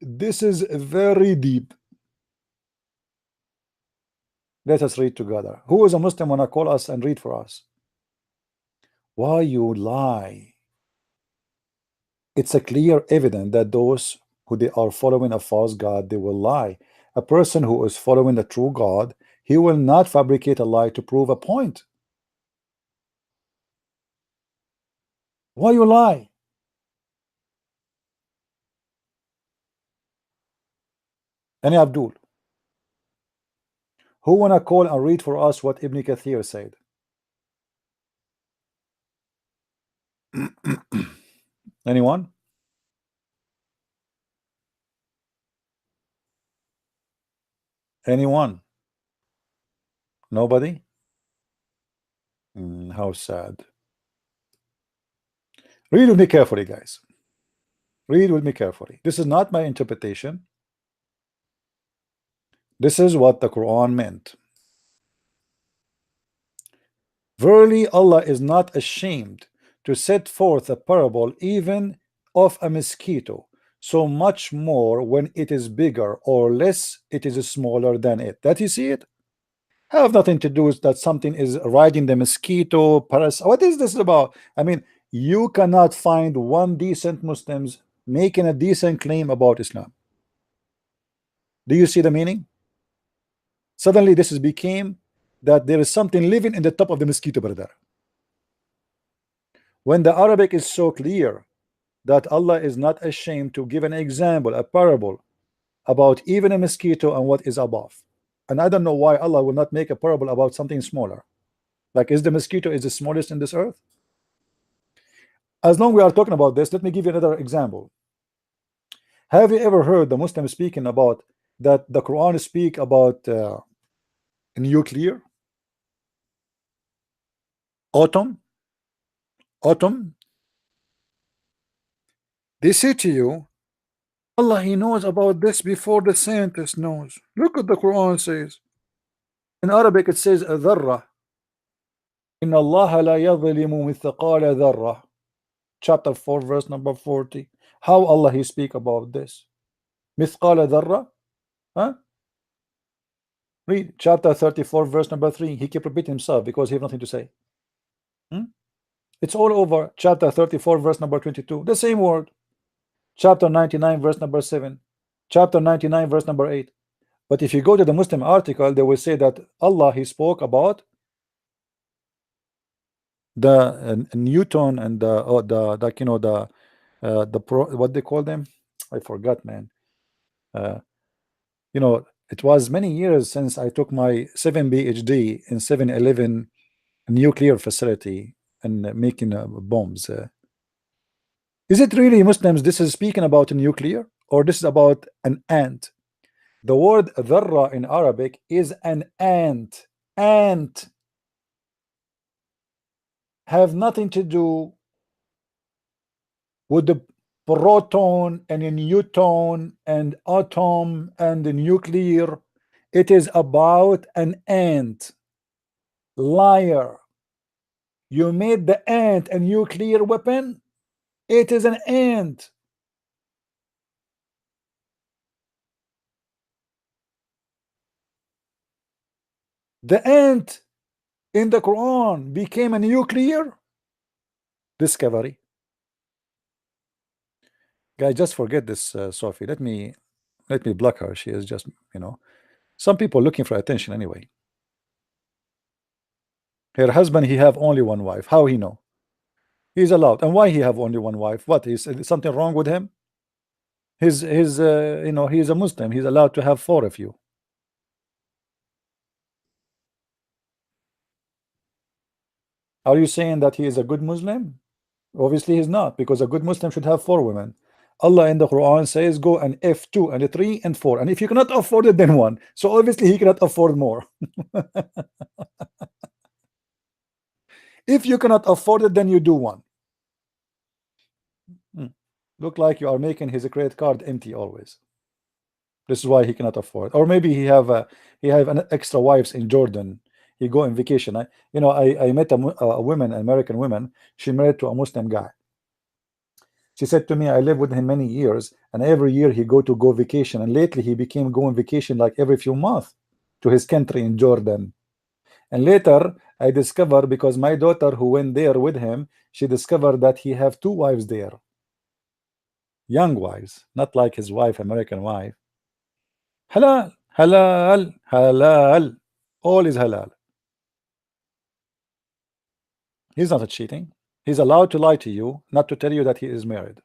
this is very deep. Let us read together. Who is a Muslim wanna call us and read for us? Why you lie? It's a clear evidence that those who they are following a false God, they will lie. A person who is following the true God, he will not fabricate a lie to prove a point. Why you lie? Any Abdul? Who wanna call and read for us what Ibn Kathir said? Anyone? Anyone? Nobody? How sad. Read with me carefully, guys. Read with me carefully. This is not my interpretation. This is what the Quran meant. Verily, Allah is not ashamed to set forth a parable even of a mosquito, so much more when it is bigger or less, it is smaller than it. That you see it? Have nothing to do with that something is riding the mosquito, parasite. What is this about? I mean, you cannot find one decent Muslims making a decent claim about Islam. Do you see the meaning? Suddenly this became that there is something living in the top of the mosquito, brother. When the Arabic is so clear that Allah is not ashamed to give an example, a parable about even a mosquito and what is above. And I don't know why Allah will not make a parable about something smaller. Like, is the mosquito is the smallest in this earth? As long as we are talking about this, let me give you another example. Have you ever heard the Muslim speaking about that the Quran speak about nuclear? Autumn? They say to you, Allah, he knows about this before the scientist knows. Look what the Quran says. In Arabic it says dharra. Inna Allah la yadhlimu mithqala dharra. Chapter 4 verse number 40. How Allah he speak about this? Mithqala dharra? Huh? Read chapter 34 verse number 3. He keep repeating himself because he have nothing to say. It's all over. Chapter 34 verse number 22. The same word. Chapter 99 verse number 7. Chapter 99 verse number 8. But if you go to the Muslim article, they will say that Allah he spoke about the Newton and the you know the what they call them, I forgot, man. You know, it was many years since I took my 7 PhD in 7-11 nuclear facility and making bombs. Is it really Muslims this is speaking about a nuclear, or this is about an ant? The word dharra in Arabic is an ant. have nothing to do with the proton and a neutron and atom and the nuclear. It is about an ant. Liar. You made the ant a nuclear weapon. It is an ant. The ant in the Quran became a nuclear discovery. Guys, just forget this, Sophie. Let me block her. She is just, you know, some people looking for attention anyway. Her husband, he have only one wife. How he know? He's allowed. And why he have only one wife? What is something wrong with him? His you know, he is a Muslim. He's allowed to have 4 of you. Are you saying that he is a good Muslim? Obviously he's not, because a good Muslim should have 4 women. Allah in the Quran says go and F2 and 3 and 4, and if you cannot afford it, then 1. So obviously he cannot afford more. If you cannot afford it, then you do 1. Look like you are making his credit card empty always. This is why he cannot afford. Or maybe he have an extra wives in Jordan. He go on vacation. I met a woman, an American woman. She married to a Muslim guy. She said to me, I lived with him many years, and every year he go vacation. And lately he became going vacation like every few months to his country in Jordan. And later I discovered, because my daughter who went there with him, she discovered that he have 2 wives there. Young wives, not like his wife, American wife. Halal, halal, halal. All is halal. He's not cheating. He's allowed to lie to you, not to tell you that he is married.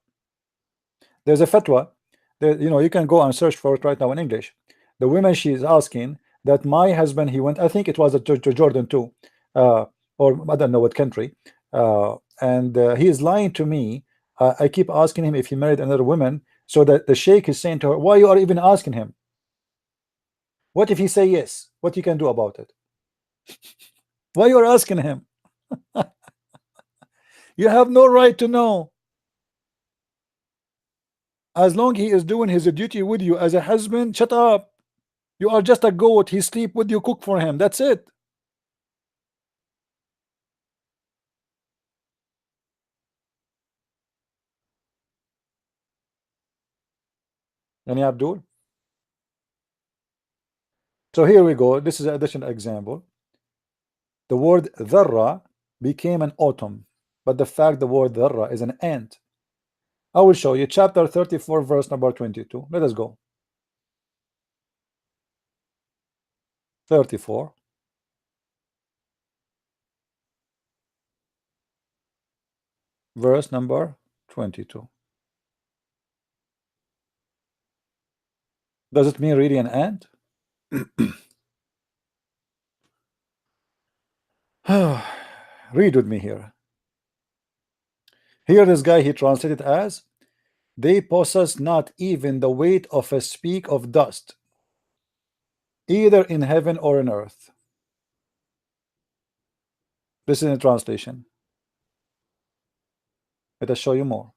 There's a fatwa that, you know, you can go and search for it right now in English. The woman, she is asking that my husband, he went, I think it was to Jordan too, or I don't know what country, and he is lying to me. I keep asking him if he married another woman, so that the sheikh is saying to her, why you are even asking him? What if he say yes? What you can do about it? Why you are asking him? You have no right to know. As long he is doing his duty with you as a husband, shut up. You are just a goat. He sleep with you, cook for him. That's it. Any Abdul? So here we go. This is an additional example. The word dharra became an atom, but the fact the word dharra is an ant. I will show you chapter 34 verse number 22. Let us go. 34 verse number 22. Does it mean really an ant? Read with me here. Here this guy, he translated as, they possess not even the weight of a speck of dust, either in heaven or in earth. This is a translation. Let us show you more.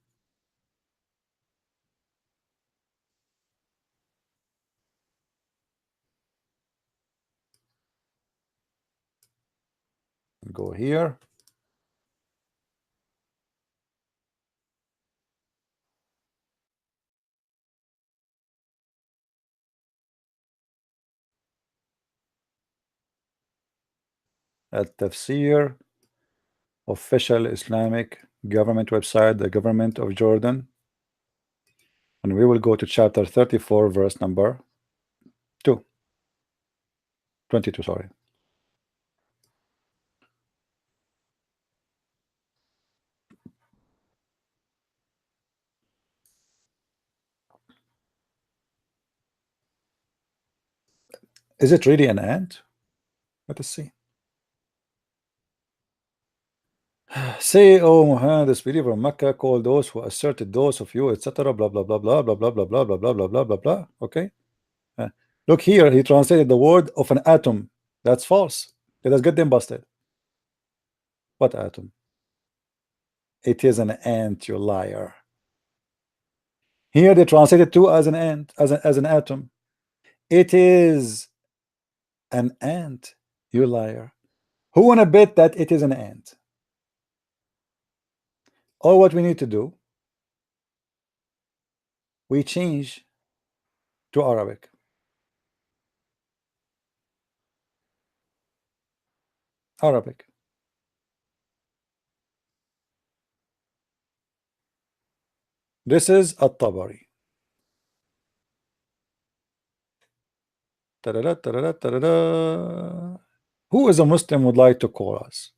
Go here. Al-Tafsir, official Islamic government website, the government of Jordan. And we will go to chapter 34, verse number 22, sorry. Is it really an ant? Let us see. Say, oh Muhammad, this believer of Mecca, call those who asserted those of you, etc. Blah blah blah blah blah blah blah blah blah blah blah blah blah blah. Okay. Look here, he translated the word of an atom. That's false. Let us get them busted. What atom? It is an ant, you liar. Here they translated two as an ant, as an atom. It is an ant, you liar. Who wanna bet that it is an ant? All what we need to do, we change to Arabic. Arabic. This is At-Tabari. Ta-da-da, ta-da-da, ta-da-da. Who is a Muslim would like to call us?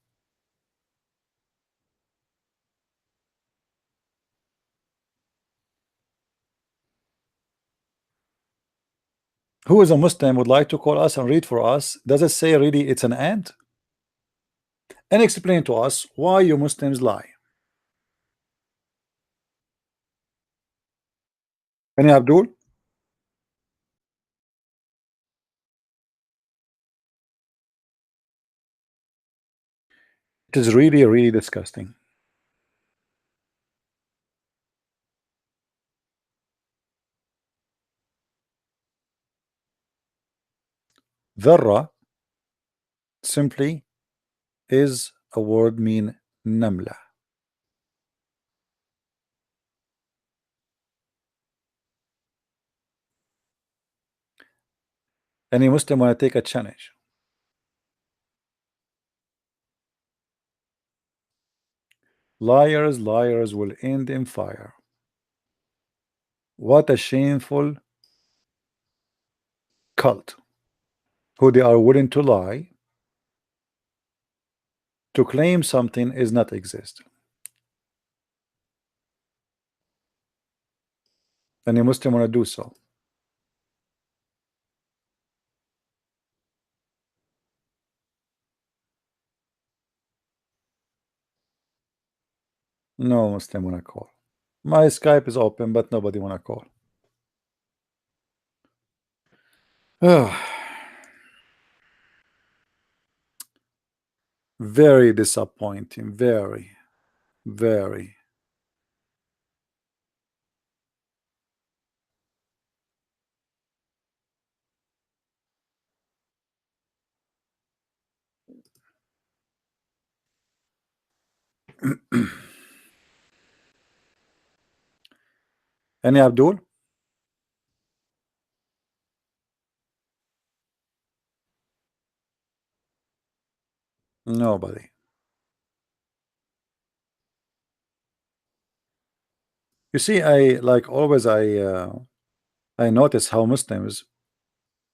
Who is a Muslim would like to call us and read for us? Does it say really it's an ant? And explain to us why you Muslims lie. Any Abdul? It is really, really disgusting. Dharra simply is a word mean namla. Any Muslim want to take a challenge? Liars, liars will end in fire. What a shameful cult, who they are willing to lie to claim something is not exist. Any Muslim want to do so? No Muslim want to call. My Skype is open, but nobody want to call. Very disappointing. Very, very. Any Abdul? Nobody. You see, I like always I notice how Muslims,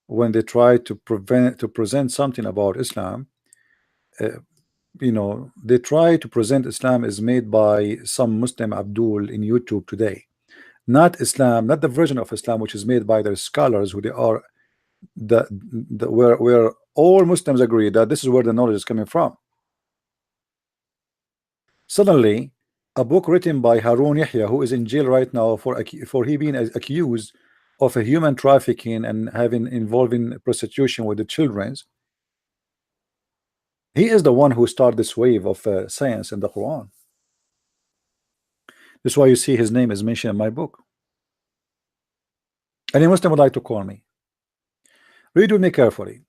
when they try to present something about Islam, you know, they try to present Islam as made by some Muslim Abdul in YouTube today, not Islam, not the version of Islam which is made by their scholars, who they are where all Muslims agree that this is where the knowledge is coming from. Suddenly, a book written by Harun Yahya, who is in jail right now for he being accused of a human trafficking and having involving prostitution with the children. He is the one who started this wave of science in the Quran. That's why you see his name is mentioned in my book. Any Muslim would like to call me. Read with me carefully.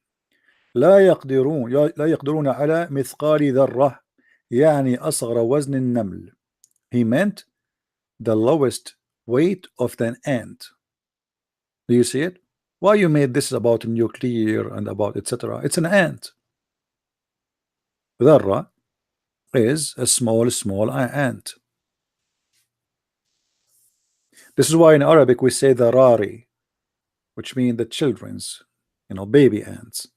لا يقدرون على مثقال ذرة يعني أصغر وزن النمل. He meant the lowest weight of an ant. Do you see it? Why you made this about nuclear and about etc.? It's an ant. ذرة is a small ant. This is why in Arabic we say dharari, which means the children's, you know, baby ants.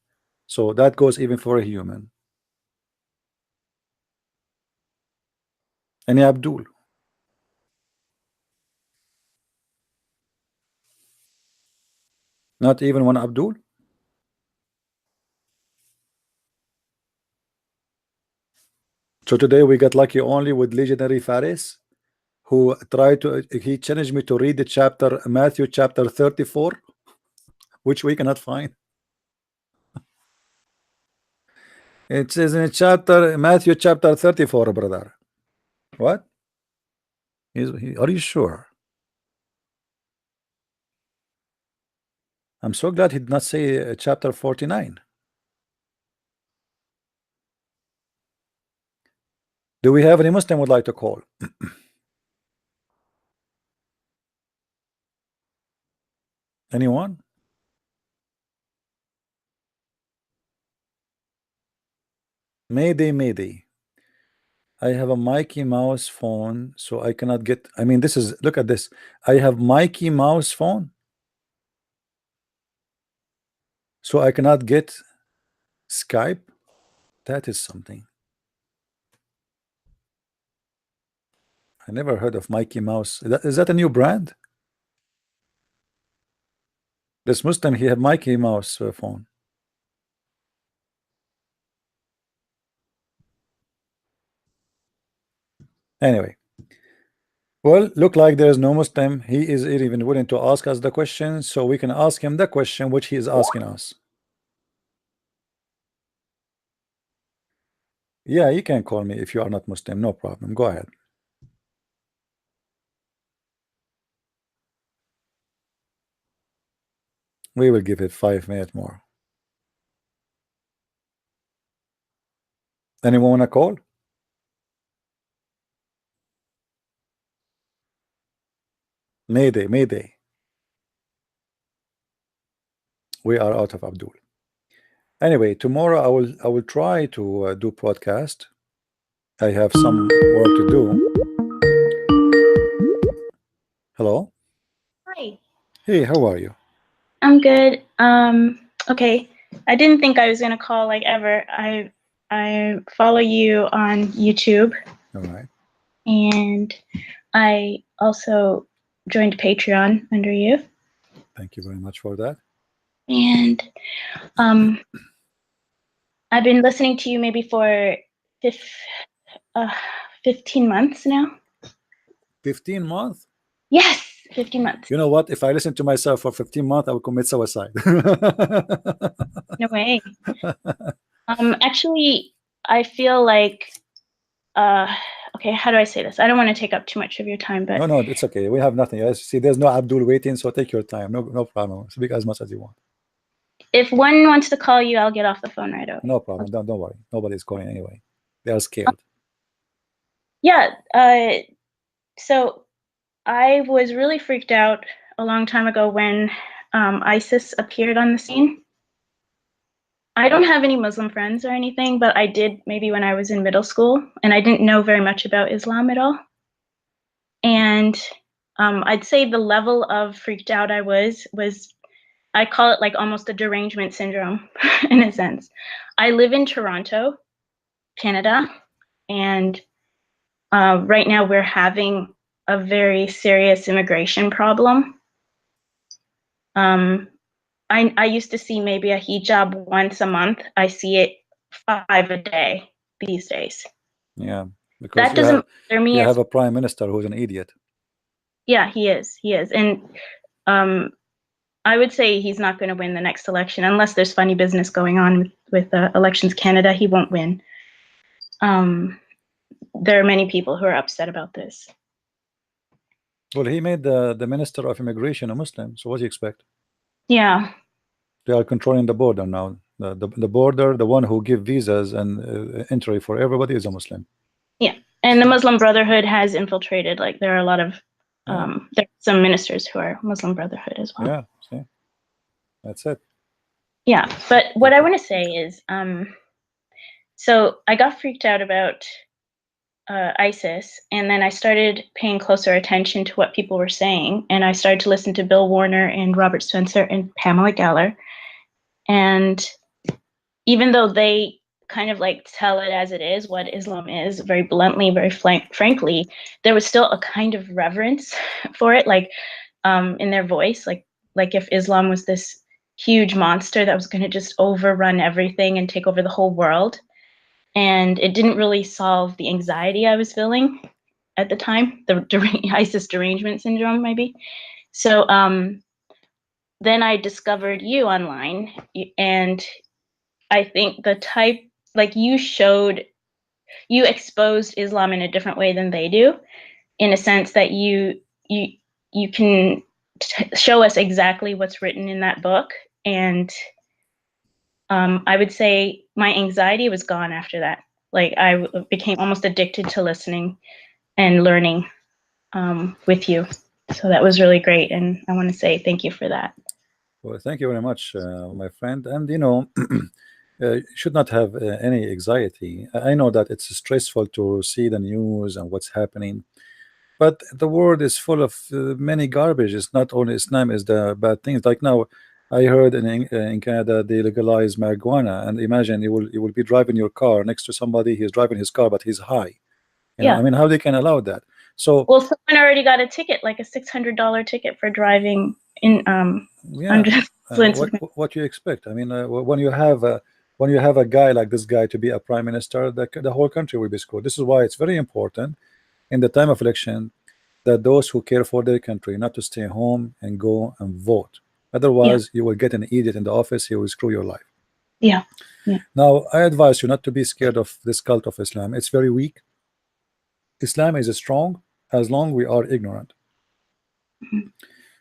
So that goes even for a human. Any Abdul? Not even one Abdul? So today we got lucky only with legendary Faris, who tried to, he challenged me to read the chapter, Matthew chapter 34, which we cannot find. It says in chapter Matthew chapter 34, brother. What? Are you sure? I'm so glad he did not say chapter 49. Do we have any Muslim would like to call? Anyone? Mayday, mayday. I have a Mickey Mouse phone, so I cannot get. I mean, this is, look at this. I have Mickey Mouse phone, so I cannot get Skype. That is something. I never heard of Mickey Mouse. Is that a new brand? This Muslim, he had Mickey Mouse phone. Anyway, well, look like there is no Muslim. He is even willing to ask us the question, so we can ask him the question which he is asking us. Yeah, you can call me if you are not Muslim, no problem. Go ahead. We will give it 5 minutes more. Anyone want to call? Mayday, mayday. We are out of Abdul. Anyway, tomorrow I will try to do podcast. I have some work to do. Hello. Hi. Hey, how are you? I'm good. Okay. I didn't think I was gonna call like ever. I follow you on YouTube. All right. And I also joined Patreon under you. Thank you very much for that. And I've been listening to you maybe for 15 months now. 15 months? Yes, 15 months. You know what? If I listen to myself for 15 months, I will commit suicide. No way. Actually, I feel like, okay, how do I say this? I don't want to take up too much of your time, but No, it's okay. We have nothing. As you see, there's no Abdul waiting, so take your time. No problem. Speak as much as you want. if one wants to call you, I'll get off the phone right away. No problem. Don't worry. Nobody's calling anyway. They are scared. Yeah. So I was really freaked out a long time ago when ISIS appeared on the scene. I don't have any Muslim friends or anything, but I did maybe when I was in middle school, and I didn't know very much about Islam at all. And I'd say the level of freaked out I was I call it like almost a derangement syndrome in a sense. I live in Toronto, Canada, and right now we're having a very serious immigration problem. I used to see maybe a hijab once a month. I see it 5 a day these days. Yeah, because That doesn't bother me. You have a prime minister who's an idiot. Yeah, he is. And I would say he's not going to win the next election unless there's funny business going on with Elections Canada. He won't win. There are many people who are upset about this. Well, he made the Minister of Immigration a Muslim, so what do you expect? Yeah. They are controlling the border now. The border, the one who give visas and entry for everybody is a Muslim. Yeah, and the Muslim Brotherhood has infiltrated. Like there are a lot of there are some ministers who are Muslim Brotherhood as well. Yeah, see, that's it. Yeah, but what I want to say is, so I got freaked out about ISIS, and then I started paying closer attention to what people were saying, and I started to listen to Bill Warner and Robert Spencer and Pamela Geller, and even though they kind of like tell it as it is, what Islam is, very bluntly, very frankly, there was still a kind of reverence for it, like in their voice, like if Islam was this huge monster that was going to just overrun everything and take over the whole world. And it didn't really solve the anxiety I was feeling at the time, the ISIS derangement syndrome, maybe. So then I discovered you online, and I think the type, like you exposed Islam in a different way than they do. in a sense that you can show us exactly what's written in that book. And I would say my anxiety was gone after that. Like I became almost addicted to listening and learning with you. So that was really great. And I want to say thank you for that. Well, thank you very much, my friend. And you know, you should not have any anxiety. I know that it's stressful to see the news and what's happening, but the world is full of many garbage. It's not only Islam is the bad things. Like now, I heard in Canada they legalize marijuana, and imagine you will be driving your car next to somebody. He's driving his car, but he's high. You know, I mean, how they can allow that? So well, someone already got a ticket, like a $600 ticket for driving in what you expect? I mean, when you have a guy like this guy to be a prime minister, the whole country will be screwed. This is why it's very important in the time of election that those who care for their country not to stay home and go and vote. Otherwise, you will get an idiot in the office. He will screw your life. Yeah. Now, I advise you not to be scared of this cult of Islam. It's very weak. Islam is strong as long we are ignorant.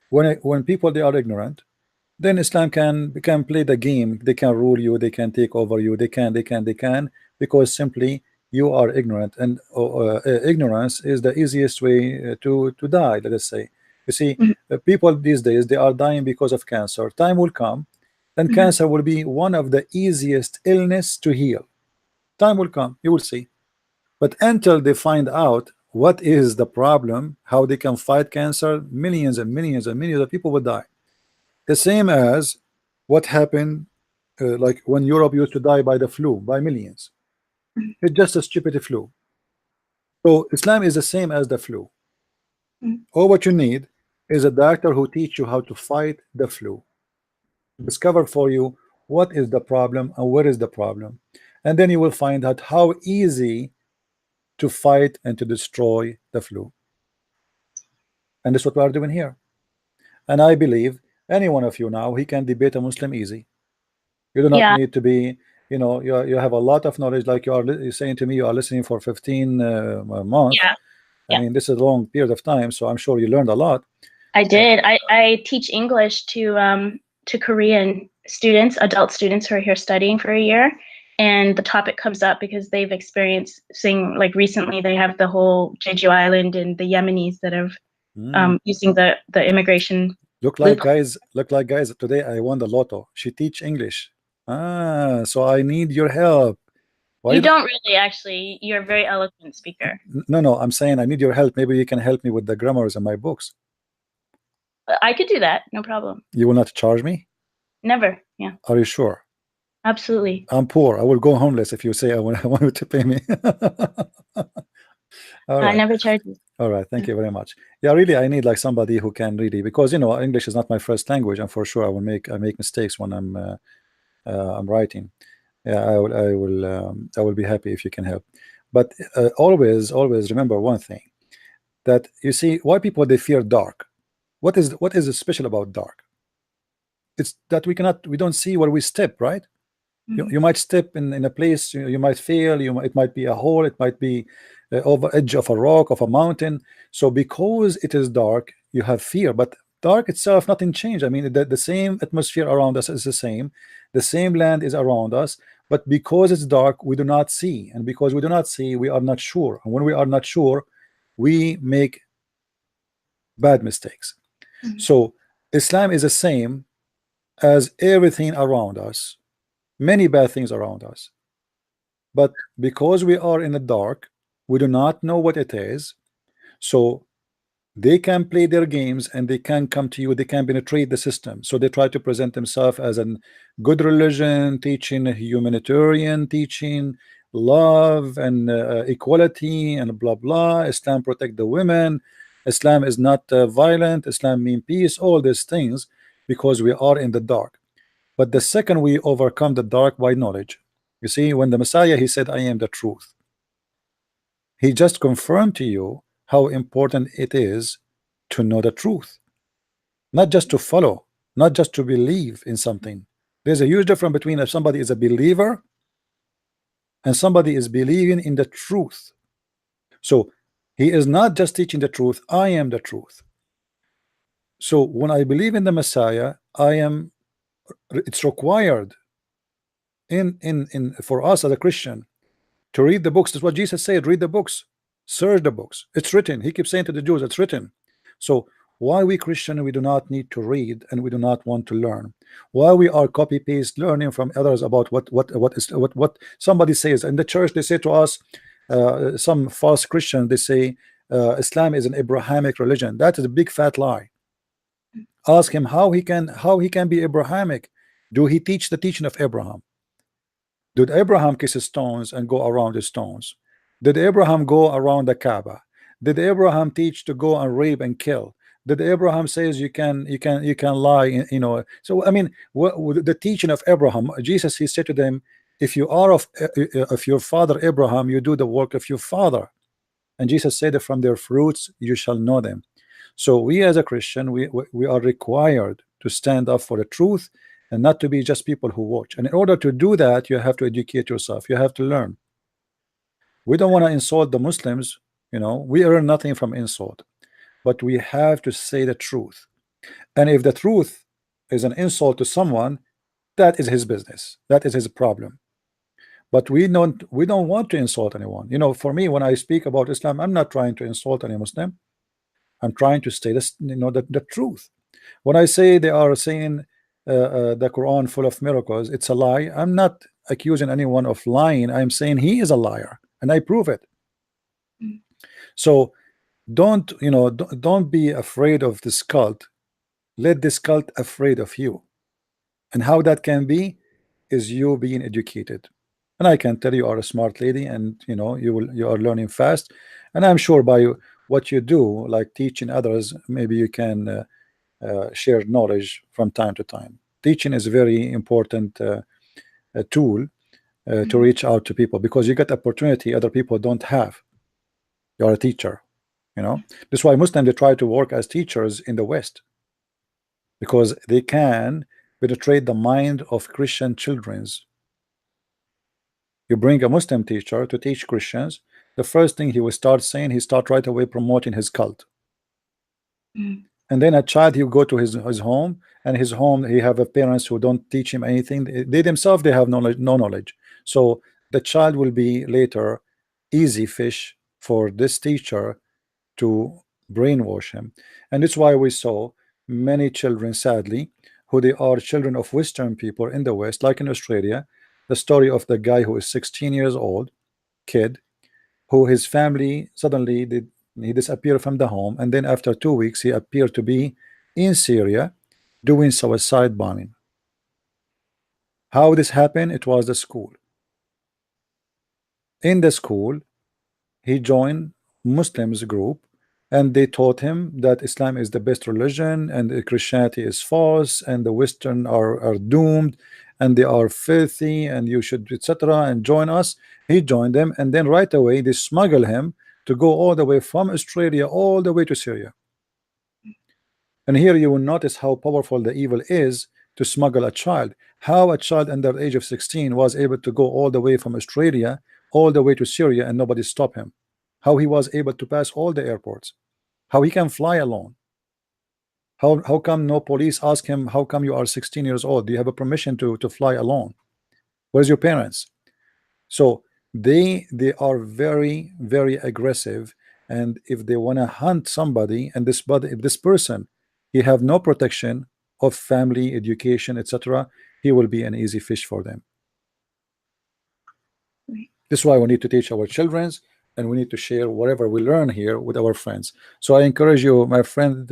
When people they are ignorant, then Islam can play the game. They can rule you. They can take over you. They can because simply you are ignorant, and ignorance is the easiest way to die. Let us say. You see, people these days they are dying because of cancer. Time will come, and cancer will be one of the easiest illness to heal. Time will come. You will see. But until they find out what is the problem, how they can fight cancer, millions and millions and millions of people will die. The same as what happened like when Europe used to die by the flu, by millions. It's just a stupid flu. So Islam is the same as the flu. All what you need is a doctor who teach you how to fight the flu, discover for you what is the problem and where is the problem, and then you will find out how easy to fight and to destroy the flu. And that's what we are doing here. And I believe any one of you now, he can debate a Muslim easy. You do not need to be, you know, you have a lot of knowledge. Like you're saying to me, you are listening for 15 months. I mean, this is a long period of time, so I'm sure you learned a lot. I did. I teach English to Korean students, adult students who are here studying for a year. And the topic comes up because they've experienced seeing, like recently they have the whole Jeju Island and the Yemenis that have using the immigration. Look like guys today I won the lotto. She teach English. So I need your help. Why you don't really actually. You're a very eloquent speaker. No, I'm saying I need your help. Maybe you can help me with the grammars in my books. I could do that, no problem. You will not charge me? Never. Yeah. Are you sure? Absolutely. I'm poor. I will go homeless if you say I want you to pay me. I never charge you. All right, thank you very much. Yeah, really, I need like somebody who can really, because you know English is not my first language, and for sure I make mistakes when I'm writing. Yeah, I will be happy if you can help. But always remember one thing, that you see why people they fear dark. What is special about dark? It's that we don't see where we step, right? You might step in a place, you might fail, it might be a hole, it might be over edge of a rock, of a mountain. So because it is dark, you have fear. But dark itself, nothing changed. I mean, the same atmosphere around us is the same land is around us, but because it's dark, we do not see, and because we do not see, we are not sure, and when we are not sure, we make bad mistakes. So Islam is the same as everything around us. Many bad things around us, but because we are in the dark, we do not know what it is. So they can play their games and they can come to you, they can penetrate the system. So they try to present themselves as a good religion, teaching humanitarian, teaching love and equality and blah blah. Islam protect the women, Islam is not violent, Islam mean peace, all these things, because we are in the dark. But the second we overcome the dark by knowledge, you see, when the Messiah, he said, I am the truth, he just confirmed to you how important it is to know the truth, not just to follow, not just to believe in something. There's a huge difference between if somebody is a believer and somebody is believing in the truth. So He is not just teaching the truth. I am the truth. So when I believe in the Messiah, it's required in for us as a Christian to read the books. That's what Jesus said. Read the books, search the books. It's written. He keeps saying to the Jews, it's written. So why we Christian, we do not need to read and we do not want to learn? Why we are copy paste learning from others about what somebody says in the church? They say to us, some false Christian, they say Islam is an Abrahamic religion. That is a big fat lie. Ask him how he can be Abrahamic. Do he teach the teaching of Abraham? Did Abraham kiss stones and go around the stones? Did Abraham go around the Kaaba? Did Abraham teach to go and rape and kill? Did Abraham says you can lie? You know. So I mean, the teaching of Abraham, Jesus, he said to them, if you are of your father Abraham, you do the work of your father. And Jesus said that from their fruits you shall know them. So we as a Christian, we are required to stand up for the truth and not to be just people who watch. And in order to do that, you have to educate yourself. You have to learn. We don't want to insult the Muslims. You know, we earn nothing from insult, but we have to say the truth. And if the truth is an insult to someone, that is his business. That is his problem. But we don't want to insult anyone. You know, for me, when I speak about Islam, I'm not trying to insult any Muslim. I'm trying to say this, you know, the truth. When I say they are saying the Quran full of miracles, it's a lie. I'm not accusing anyone of lying. I'm saying he is a liar, and I prove it. So don't be afraid of this cult. Let this cult afraid of you. And how that can be is you being educated. And I can tell you are a smart lady, and you know you are learning fast. And I'm sure by what you do, like teaching others, maybe you can share knowledge from time to time. Teaching is a very important tool to reach out to people, because you get opportunity other people don't have. You are a teacher, you know. That's why Muslims, they try to work as teachers in the West, because they can penetrate the mind of Christian children's. You bring a Muslim teacher to teach Christians, the first thing he will start saying, he start right away promoting his cult. And then a child, he'll go to his home, and his home, he have a parents who don't teach him anything. They themselves, they have no knowledge. So the child will be later easy fish for this teacher to brainwash him. And that's why we saw many children, sadly, who they are children of Western people in the West, like in Australia, the story of the guy who is 16 years old, kid, who his family suddenly he disappeared from the home, and then after 2 weeks he appeared to be in Syria doing suicide bombing. How this happened? It was the school. In the school, he joined Muslims group, and they taught him that Islam is the best religion, and Christianity is false, and the Western are doomed, and they are filthy, and you should, etc., and join us. He joined them, and then right away they smuggle him to go all the way from Australia all the way to Syria. And here you will notice how powerful the evil is to smuggle a child. How a child under the age of 16 was able to go all the way from Australia all the way to Syria and nobody stopped him. How he was able to pass all the airports. How he can fly alone. How come no police ask him, how come you are 16 years old? Do you have a permission to fly alone? Where's your parents? So they are very, very aggressive, and if they want to hunt somebody, and if this person, he have no protection of family, education, etc., he will be an easy fish for them. This is why we need to teach our children, and we need to share whatever we learn here with our friends. So I encourage you, my friend,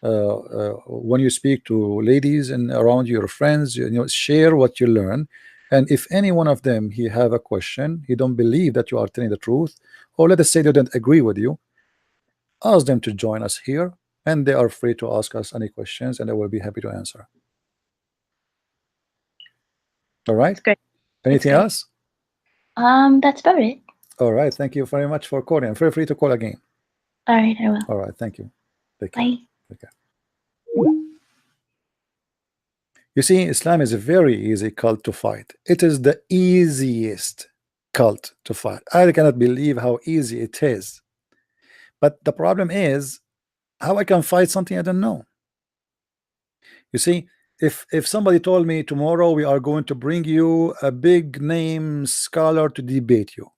when you speak to ladies and around your friends, you know, share what you learn. And if any one of them, he have a question, he don't believe that you are telling the truth, or let us say they don't agree with you, ask them to join us here, and they are free to ask us any questions, and I will be happy to answer. All right. That's great. Anything else? That's about it. All right. Thank you very much for calling. And feel free to call again. All right, I will. All right. Thank you. Take care. Bye. Take care. You see, Islam is a very easy cult to fight. It is the easiest cult to fight. I cannot believe how easy it is. But the problem is how I can fight something I don't know. You see, if somebody told me tomorrow we are going to bring you a big name scholar to debate you,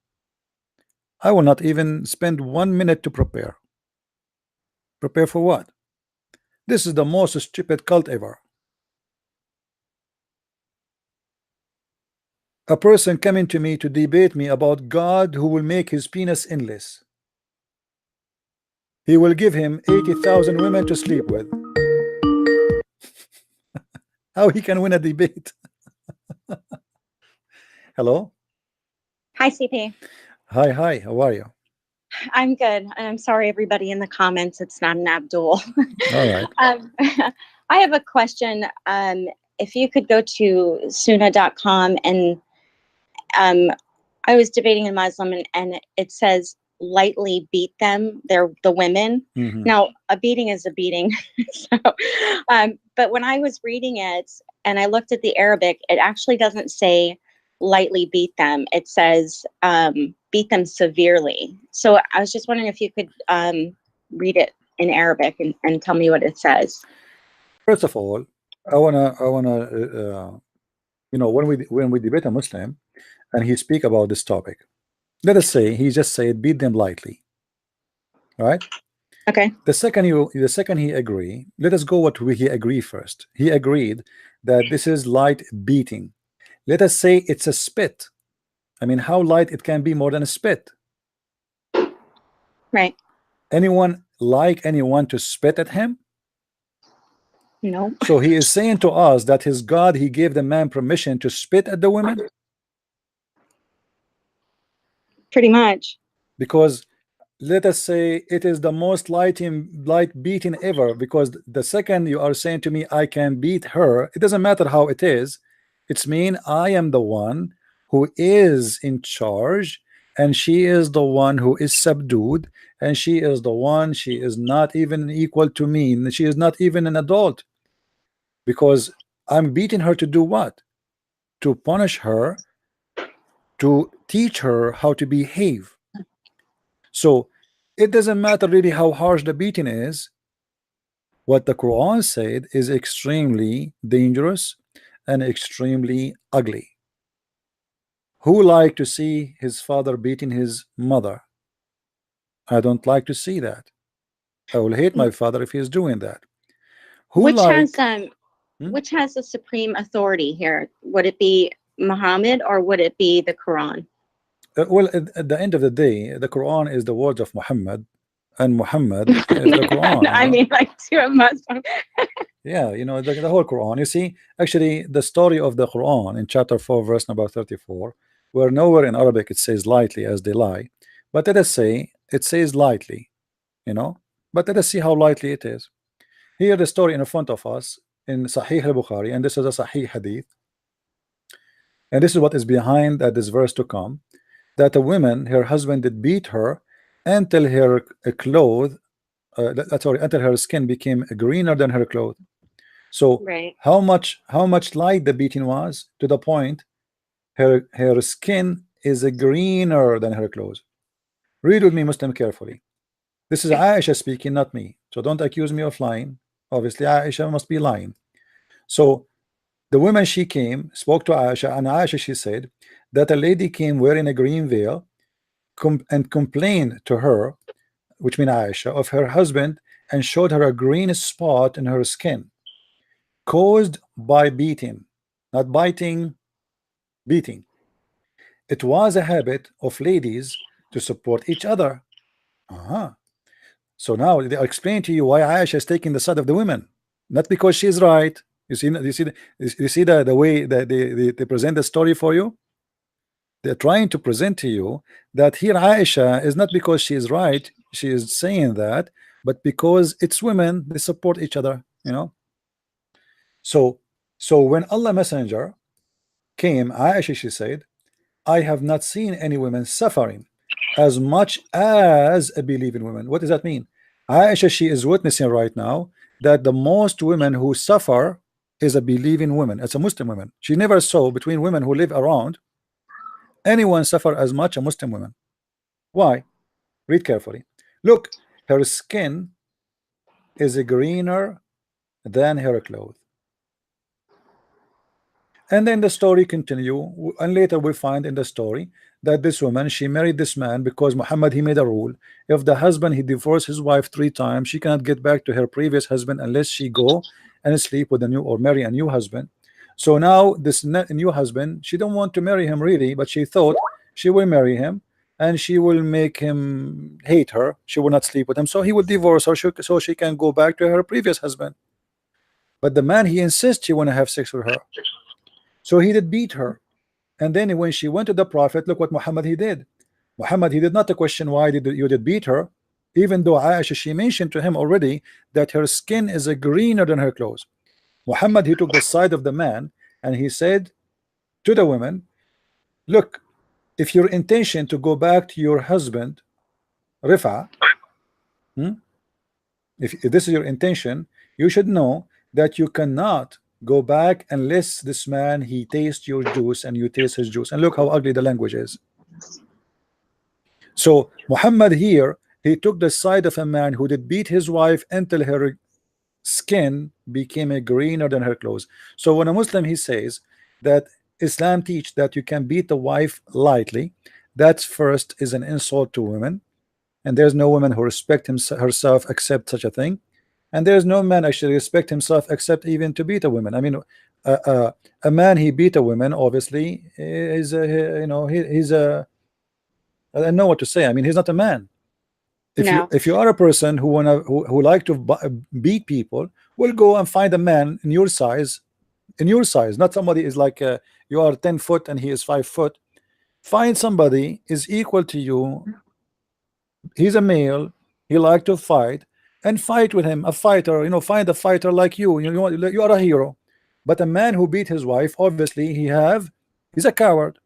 I will not even spend 1 minute to prepare. Prepare for what? This is the most stupid cult ever. A person coming to me to debate me about God who will make his penis endless. He will give him 80,000 women to sleep with. How he can win a debate? Hello? Hi, CP. Hi, how are you? I'm good. I'm sorry, everybody in the comments. It's not an Abdul. All right. I have a question. If you could go to sunnah.com, and I was debating a Muslim, and it says lightly beat them. They're the women. Mm-hmm. Now, a beating is a beating. So, but when I was reading it and I looked at the Arabic, it actually doesn't say lightly beat them. It says beat them severely. So I was just wondering if you could read it in Arabic and tell me what it says. First of all, I wanna you know, when we debate a Muslim and he speak about this topic, let us say he just said beat them lightly, right? Okay. The second he agree, let us go what he agree first. He agreed that this is light beating. Let us say it's a spit. I mean, how light it can be more than a spit? Right. Anyone like anyone to spit at him? No. So he is saying to us that his God, he gave the man permission to spit at the women? Pretty much. Because let us say it is the most light beating ever, because the second you are saying to me I can beat her, it doesn't matter how it is, it's mean I am the one who is in charge and she is the one who is subdued, and she is the one, she is not even equal to me, she is not even an adult, because I'm beating her to do what? To punish her, to teach her how to behave. So it doesn't matter really how harsh the beating is. What the Quran said is extremely dangerous and extremely ugly. Who like to see his father beating his mother? I don't like to see that. I will hate my father if he is doing that. Who Which has the supreme authority here? Would it be Muhammad or would it be the Quran? Well, at the end of the day, the Quran is the words of Muhammad, and Muhammad is the Quran. I mean, like to a Muslim. Yeah, you know, the whole Quran. You see, actually, the story of the Quran in chapter 4, verse number 34, where nowhere in Arabic it says lightly as they lie, but let us say it says lightly, you know, but let us see how lightly it is. Here, the story in front of us in Sahih al-Bukhari, and this is a Sahih hadith, and this is what is behind this verse to come, that a woman, her husband did beat her until her clothes, until her skin became greener than her clothes. So right. how much light the beating was, to the point her skin is greener than her clothes. Read with me, Muslim, carefully. This is Aisha speaking, not me. So don't accuse me of lying. Obviously, Aisha must be lying. So the woman, she came, spoke to Aisha, and Aisha, she said that a lady came wearing a green veil and complained to her, which means Aisha, of her husband, and showed her a green spot in her skin caused by beating, not biting, beating. It was a habit of ladies to support each other. So now they explain to you why Aisha is taking the side of the women, not because she's right. You see the way that they present the story for you. They're trying to present to you that here Aisha is not because she is right, she is saying that, but because it's women, they support each other, you know. So when Allah Messenger came, Aisha, she said, I have not seen any women suffering as much as a believing woman. What does that mean? Aisha, she is witnessing right now that the most women who suffer is a believing woman. It's a Muslim woman. She never saw between women who live around anyone suffer as much a Muslim woman. Why? Read carefully. Look, her skin is greener than her clothes. And then the story continue, and later we find in the story that this woman, she married this man because Muhammad, he made a rule: if the husband, he divorced his wife 3 times, she cannot get back to her previous husband unless she go and sleep with a new, or marry a new husband. So now this new husband, she don't want to marry him really, but she thought she will marry him and she will make him hate her. She will not sleep with him, so he will divorce her so she can go back to her previous husband. But the man, he insists he want to have sex with her, so he did beat her. And then when she went to the Prophet, look what Muhammad he did. Muhammad, he did not question why did you beat her, even though Aisha, she mentioned to him already that her skin is greener than her clothes. Muhammad, he took the side of the man and he said to the women, look, if your intention to go back to your husband, Rifa, if this is your intention, you should know that you cannot go back unless this man, he tastes your juice and you taste his juice. And look how ugly the language is. So Muhammad here, he took the side of a man who did beat his wife until her skin became greener than her clothes. So when a Muslim, he says that Islam teach that you can beat the wife lightly, that first is an insult to women, and there's no woman who respect herself except such a thing. And there's no man actually respect himself except even to beat a woman. I mean, a man, he beat a woman, obviously is you know, he's a, I don't know what to say. I mean, he's not a man. If you are a person who like to beat people, will go and find a man in your size, not somebody is like you are 10 foot and he is 5 foot. Find somebody is equal to you. He's a male, he like to fight, and fight with him. A fighter, you know, find a fighter like you. You are a hero. But a man who beat his wife, obviously he's a coward.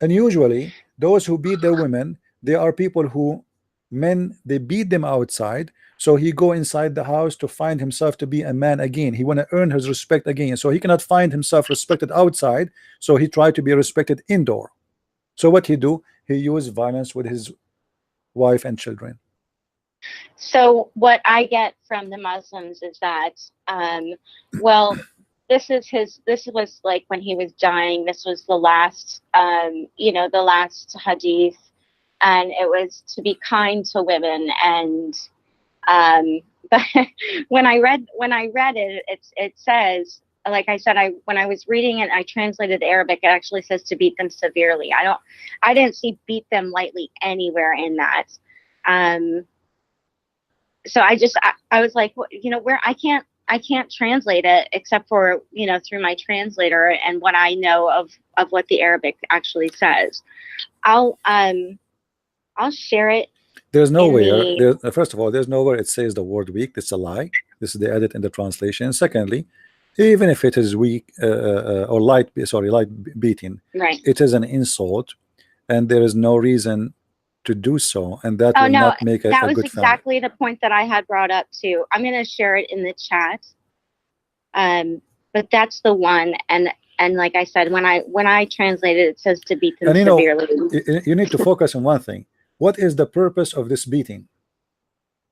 And usually those who beat their women, they are people who they beat them outside, so he go inside the house to find himself to be a man again. He want to earn his respect again, so he cannot find himself respected outside, so he try to be respected indoor. So what he do? He use violence with his wife and children. So what I get from the Muslims is that, well, this was like when he was dying, this was the last, you know, the last hadith, and it was to be kind to women. And, but when I read it, it says, like I said, when I was reading it, I translated the Arabic, it actually says to beat them severely. I didn't see beat them lightly anywhere in that. So I was like, you know, where I can't translate it except for, you know, through my translator and what I know of what the Arabic actually says. I'll share it. There's nowhere. First of all, there's nowhere it says the word weak. It's a lie. This is the edit in the translation. Secondly, even if it is weak or light beating, right, it is an insult, and there is no reason to do so, and that will not make a good family. That was exactly the point that I had brought up too. I'm going to share it in the chat, but that's the one. And like I said, when I translated it, says to beat them severely. You need to focus on one thing. What is the purpose of this beating?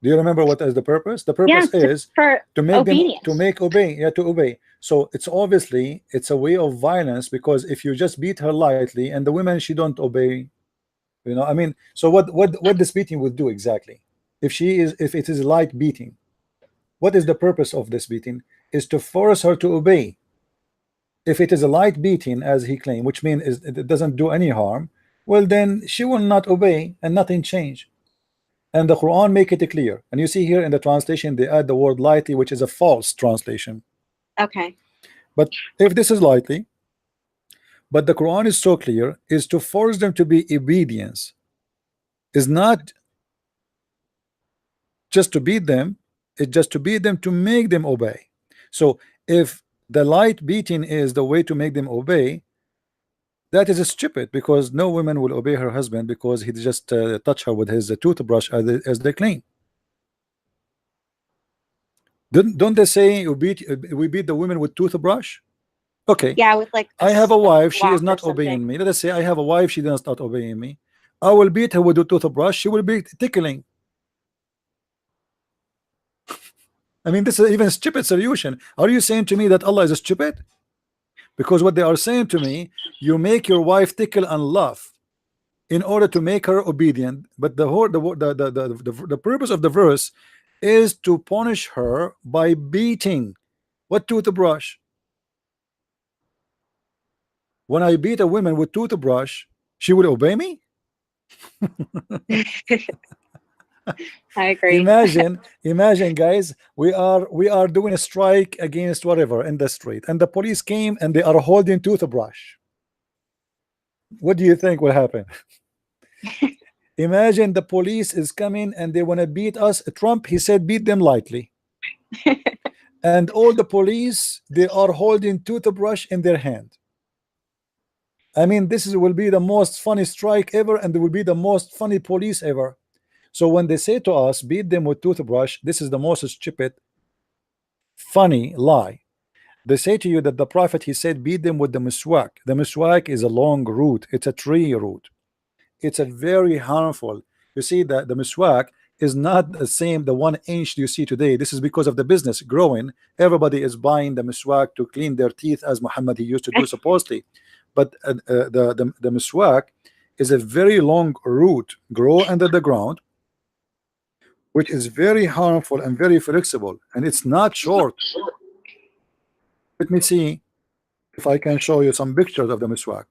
Do you remember what is the purpose? The purpose is to make obedience. To obey. So it's obviously it's a way of violence, because if you just beat her lightly and the women, she don't obey. You know, I mean, so what this beating would do exactly? If it is light beating, what is the purpose of this beating? Is to force her to obey. If it is a light beating, as he claimed, which means it doesn't do any harm, well then she will not obey and nothing change. And the Quran make it clear. And you see here in the translation they add the word lightly, which is a false translation. Okay. But if this is lightly, but the Quran is so clear, is to force them to be obedience, is not just to beat them, it's just to beat them to make them obey. So if the light beating is the way to make them obey, that is stupid, because no woman will obey her husband because he just touch her with his toothbrush, as they claim. Don't they say we beat the women with toothbrush? Okay. Yeah, with like I have a wife, she is not obeying me. Let us say I have a wife, she does not obeying me. I will beat her with a toothbrush, she will be tickling. I mean, this is even a stupid solution. Are you saying to me that Allah is stupid? Because what they are saying to me, you make your wife tickle and laugh in order to make her obedient. But the purpose of the verse is to punish her by beating. What toothbrush? When I beat a woman with toothbrush, she will obey me? I agree. Imagine, guys, we are doing a strike against whatever in the street, and the police came and they are holding toothbrush. What do you think will happen? Imagine the police is coming and they want to beat us. Trump, he said, beat them lightly. And all the police, they are holding toothbrush in their hand. I mean, will be the most funny strike ever, and there will be the most funny police ever. So when they say to us, beat them with toothbrush, this is the most stupid, funny lie. They say to you that the Prophet, he said, beat them with the miswak. The miswak is a long root. It's a tree root. It's a very harmful. You see that the miswak is not the same, the 1 inch you see today. This is because of the business growing. Everybody is buying the miswak to clean their teeth, as Muhammad he used to do supposedly. But the miswak is a very long root, grow under the ground, which is very harmful and very flexible, and it's not short. Let me see if I can show you some pictures of the miswak.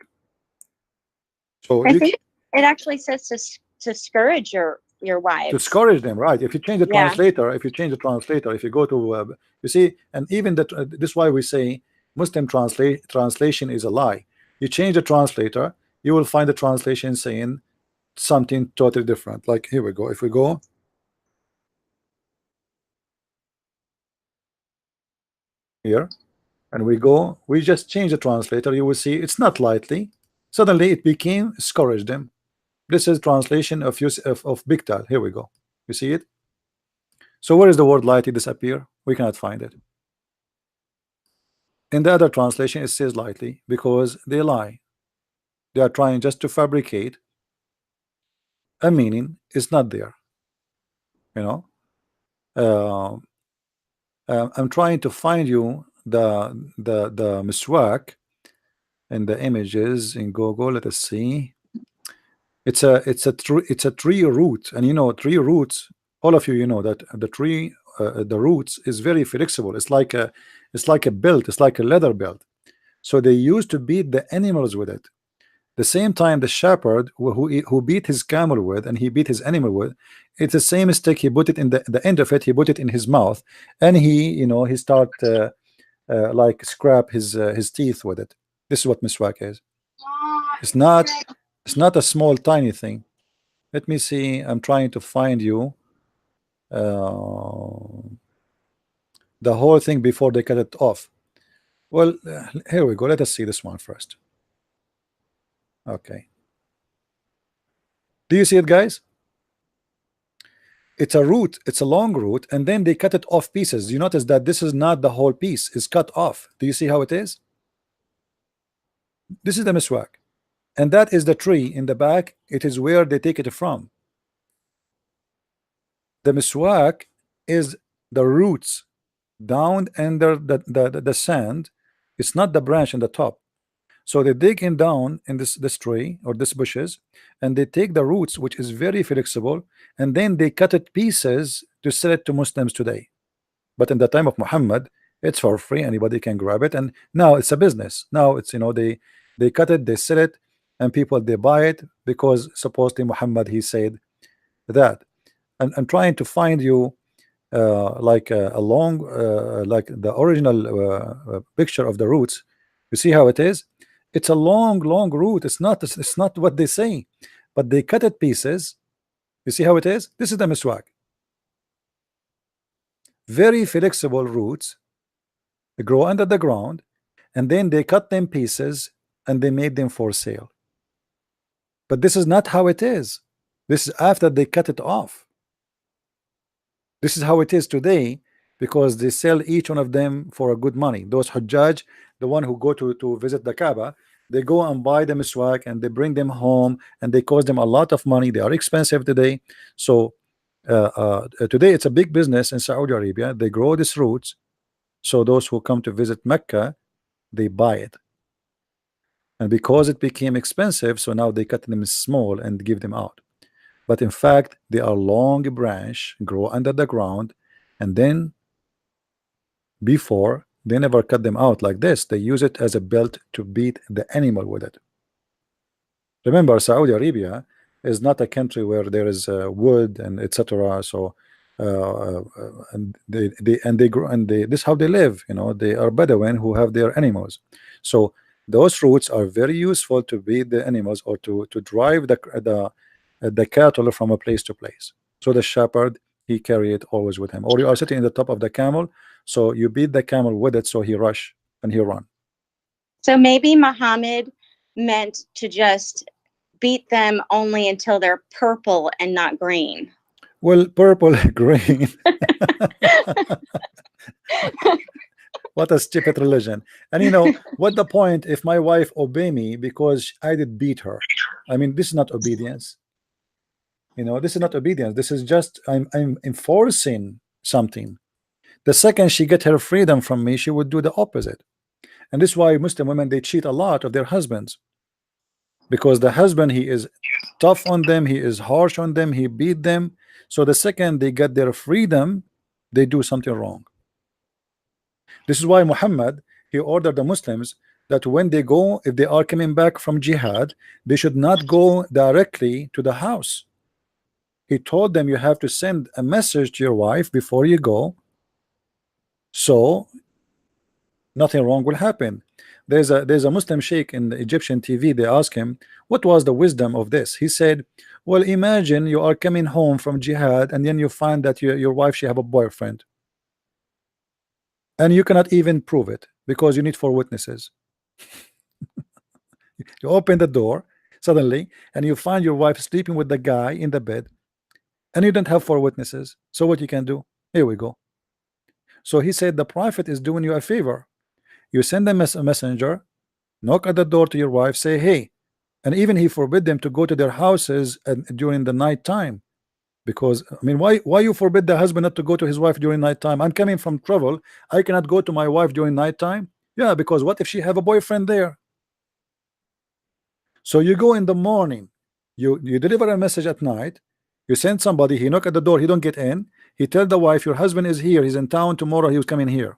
So I think it actually says to discourage your wives. To discourage them, right? If you change the translator, if you go to you see, and even that this is why we say Muslim translation is a lie. You change the translator, you will find the translation saying something totally different. Like here we go. If we go here and we just change the translator, you will see it's not lightly. Suddenly it became scourge them. This is translation of Biktal. Here we go. You see it? So where is the word lightly disappear? We cannot find it. In the other translation it says lightly because they lie. They are trying just to fabricate a meaning. It's not there. You know, I'm trying to find you the miswak and the images in Google. Let us see. It's a tree root, and you know, tree roots. All of you know that the tree, the roots is very flexible. It's like a belt. It's like a leather belt. So they used to beat the animals with it. The same time the shepherd who beat his camel with, and he beat his animal with, it's the same stick. He put it in the end of it. He put it in his mouth, and he start like scrap his teeth with it. This is what miswak is. It's not a small tiny thing. Let me see. I'm trying to find you the whole thing before they cut it off. Well, here we go. Let us see this one first. Okay. Do you see it, guys? It's a root. It's a long root, and then they cut it off pieces. You notice that this is not the whole piece. It's cut off. Do you see how it is? This is the miswak, and that is the tree in the back. It is where they take it from. The miswak is the roots down under the sand. It's not the branch in the top. So they dig in down in this tree or this bushes, and they take the roots, which is very flexible, and then they cut it pieces to sell it to Muslims today. But in the time of Muhammad, it's for free. Anybody can grab it, and now it's a business. Now it's, they cut it, they sell it, and people they buy it because supposedly Muhammad he said that. And I'm trying to find you like a long like the original picture of the roots. You see how it is? It's a long root. It's not what they say, but they cut it pieces. You see how it is? This is the miswak. Very flexible roots. They grow under the ground, and then they cut them pieces and they made them for sale. But this is not how it is. This is after they cut it off. This is how it is today, because they sell each one of them for a good money. Those Hujjaj, the one who go to visit the Kaaba, they go and buy the miswak and they bring them home, and they cost them a lot of money. They are expensive today. So Today it's a big business in Saudi Arabia. They grow these roots, so those who come to visit Mecca, they buy it. And because it became expensive, so now they cut them small and give them out. But in fact, they are long branch, grow under the ground, and then before they never cut them out like this. They use it as a belt to beat the animal with it. Remember, Saudi Arabia is not a country where there is wood and etc. So and they grow, and this is how they live. You know, they are Bedouin who have their animals. So those roots are very useful to beat the animals or to drive the cattle from a place to place. So the shepherd, he carry it always with him, or you are sitting in the top of the camel, so you beat the camel with it, so he rush and he run. So maybe Muhammad meant to just beat them only until they're purple and not green. Well, purple, green. What a stupid religion. And you know what the point if my wife obey me because I did beat her? I mean, this is not obedience. You know, this is not obedience. This is just I'm enforcing something. The second she get her freedom from me, she would do the opposite. And this is why Muslim women, they cheat a lot of their husbands, because the husband, he is tough on them, he is harsh on them, he beat them. So the second they get their freedom, they do something wrong. This is why Muhammad, he ordered the Muslims that when they go, if they are coming back from jihad, they should not go directly to the house. He told them you have to send a message to your wife before you go, so nothing wrong will happen. There's a Muslim sheikh in the Egyptian TV. They ask him, what was the wisdom of this? He said, well, imagine you are coming home from jihad and then you find that your wife, she have a boyfriend, and you cannot even prove it because you need 4 witnesses. You open the door suddenly and you find your wife sleeping with the guy in the bed, and you don't have 4 witnesses. So what you can do? Here we go. So he said the prophet is doing you a favor. You send them a messenger, knock at the door to your wife, say hey, and even he forbid them to go to their houses during the night time. Because I mean, why you forbid the husband not to go to his wife during night time? I'm coming from travel, I cannot go to my wife during night time. Yeah, because what if she have a boyfriend there? So you go in the morning, you deliver a message at night, you send somebody, he knock at the door, he don't get in, he tell the wife your husband is here, he's in town tomorrow, he was coming here.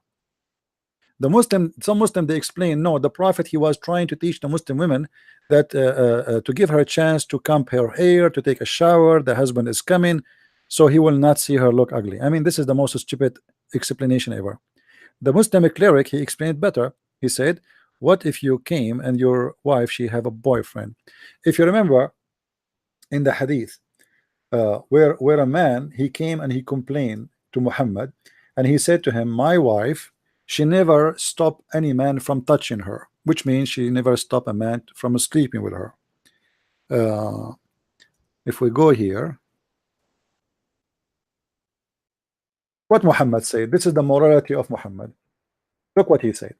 Some Muslim they explain, no, the prophet, he was trying to teach the Muslim women that to give her a chance to comb her hair, to take a shower, the husband is coming, so he will not see her look ugly. I mean, this is the most stupid explanation ever. The Muslim cleric, he explained better. He said, what if you came and your wife, she have a boyfriend? If you remember in the hadith, where a man, he came and he complained to Muhammad, and he said to him, my wife, she never stopped any man from touching her, which means she never stopped a man from sleeping with her. If we go here, what Muhammad said, this is the morality of Muhammad. Look what he said.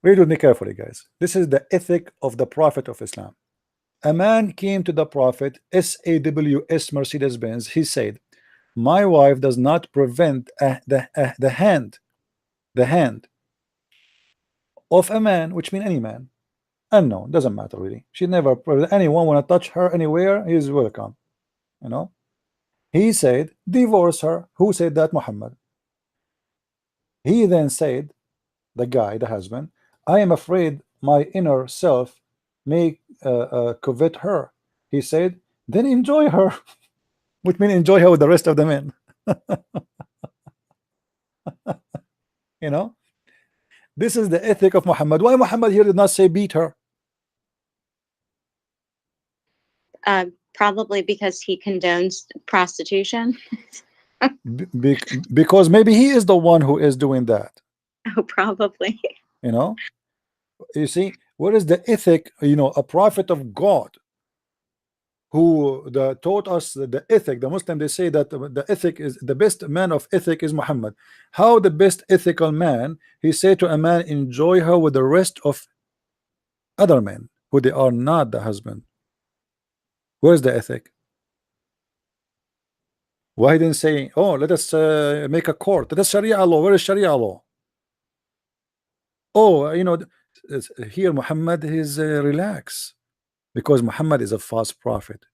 Read with me carefully, guys. This is the ethic of the Prophet of Islam. A man came to the Prophet, SAWS Mercedes-Benz. He said, my wife does not prevent the hand of a man, which means any man, unknown, doesn't matter really. She never prevent anyone want to touch her anywhere, he is welcome. You know, he said, divorce her. Who said that? Muhammad. He then said, the guy, the husband, I am afraid my inner self may covet her. He said, then enjoy her, which means enjoy her with the rest of the men. You know, this is the ethic of Muhammad. Why Muhammad here did not say beat her? Probably because he condones prostitution. Because maybe he is the one who is doing that. Oh, probably. You know, you see, what is the ethic? You know, a prophet of God who taught us the ethic. The Muslim, they say that the ethic is the best man of ethic is Muhammad. How the best ethical man? He said to a man, enjoy her with the rest of other men who they are not the husband. Where's the ethic? Why didn't say, oh, let us make a court, let us Sharia law? Where is Sharia law? Oh, you know, here Muhammad is relax, because Muhammad is a false prophet.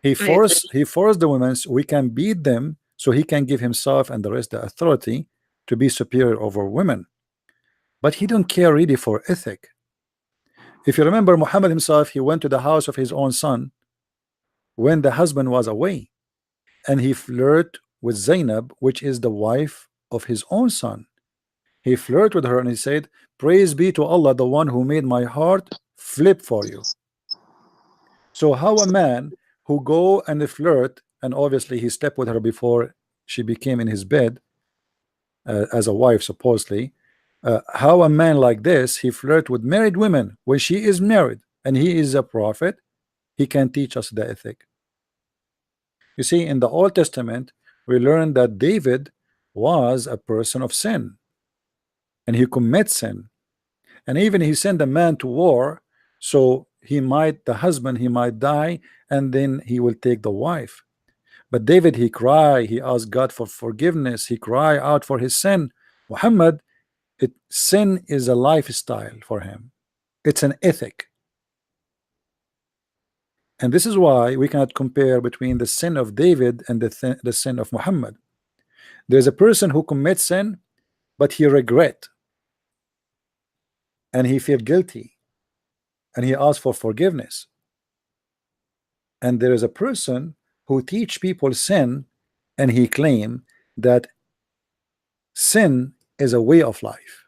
He forced the women, so we can beat them, so he can give himself and the rest the authority to be superior over women. But he don't care really for ethic. If you remember, Muhammad himself, he went to the house of his own son when the husband was away, and he flirted with Zainab, which is the wife of his own son. He flirted with her and he said, praise be to Allah, the one who made my heart flip for you. So how a man who go and flirt, and obviously he slept with her before she became in his bed as a wife supposedly, how a man like this, he flirt with married women when she is married and he is a prophet, he can teach us the ethic. You see, in the Old Testament we learn that David was a person of sin and he commits sin, and even he sent a man to war, so the husband might die, and then he will take the wife. But David, he cried, he asked God for forgiveness, he cried out for his sin. Muhammad, sin is a lifestyle for him, it's an ethic. And this is why we cannot compare between the sin of David and the sin of Muhammad. There's a person who commits sin, but he regret, and he feel guilty, and he asks for forgiveness. And there is a person who teach people sin, and he claim that sin is a way of life.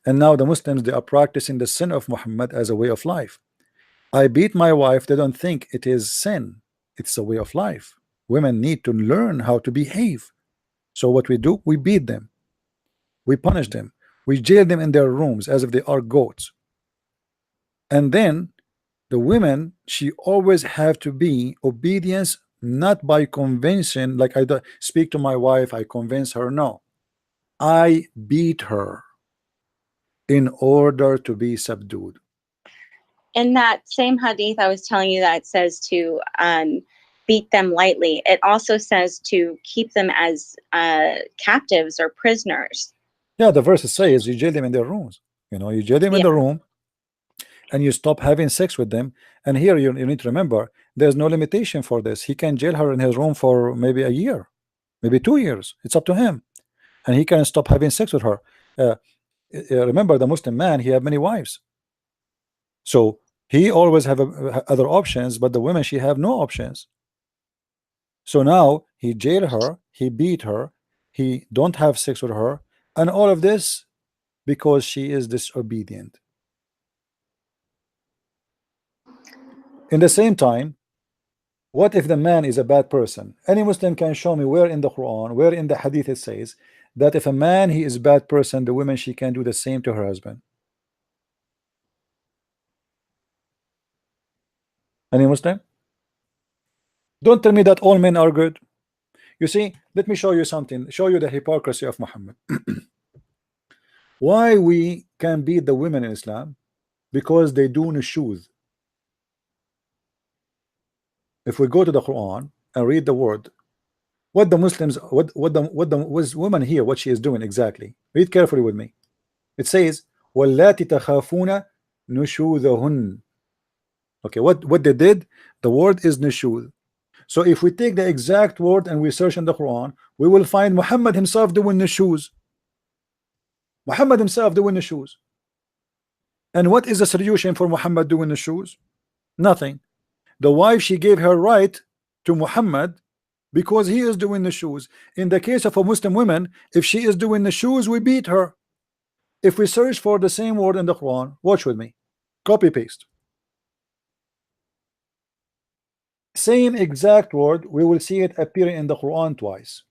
And now the Muslims, they are practicing the sin of Muhammad as a way of life. I beat my wife, they don't think it is sin, it's a way of life. Women need to learn how to behave. So what we do, we beat them, we punish them, we jail them in their rooms as if they are goats. And then the women, she always have to be obedience, not by convention, like I speak to my wife, I convince her. No, I beat her in order to be subdued. In that same hadith I was telling you that it says to beat them lightly, it also says to keep them as captives or prisoners. Yeah, the verse says you jail them in their rooms. You know, you jail them in the room and you stop having sex with them. And here you need to remember, there's no limitation for this. He can jail her in his room for maybe a year, maybe 2 years. It's up to him, and he can stop having sex with her. Remember, the Muslim man, he have many wives, so he always have other options, but the women, she have no options. So now he jail her, he beat her, he don't have sex with her, and all of this because she is disobedient. In the same time, what if the man is a bad person? Any Muslim can show me where in the Quran, where in the hadith it says that if a man, he is a bad person, the woman, she can do the same to her husband? Any Muslim? Don't tell me that all men are good. You see, let me show you something, show you the hypocrisy of Muhammad. Why we can beat the women in Islam? Because they do nushuz. If we go to the Quran and read the word, what the Muslims, what the woman here, what she is doing exactly, read carefully with me. It says وَاللَّاتِ تَخَافُونَ نُشُوذَهُنَّ. Okay, what they did, the word is nushuz. So if we take the exact word and we search in the Quran, we will find Muhammad himself doing nushuz. Muhammad himself doing nushuz. And what is the solution for Muhammad doing nushuz? Nothing. The wife, she gave her right to Muhammad because he is doing nushuz. In the case of a Muslim woman, if she is doing nushuz, we beat her. If we search for the same word in the Quran, watch with me, copy paste, same exact word, we will see it appearing in the Quran twice.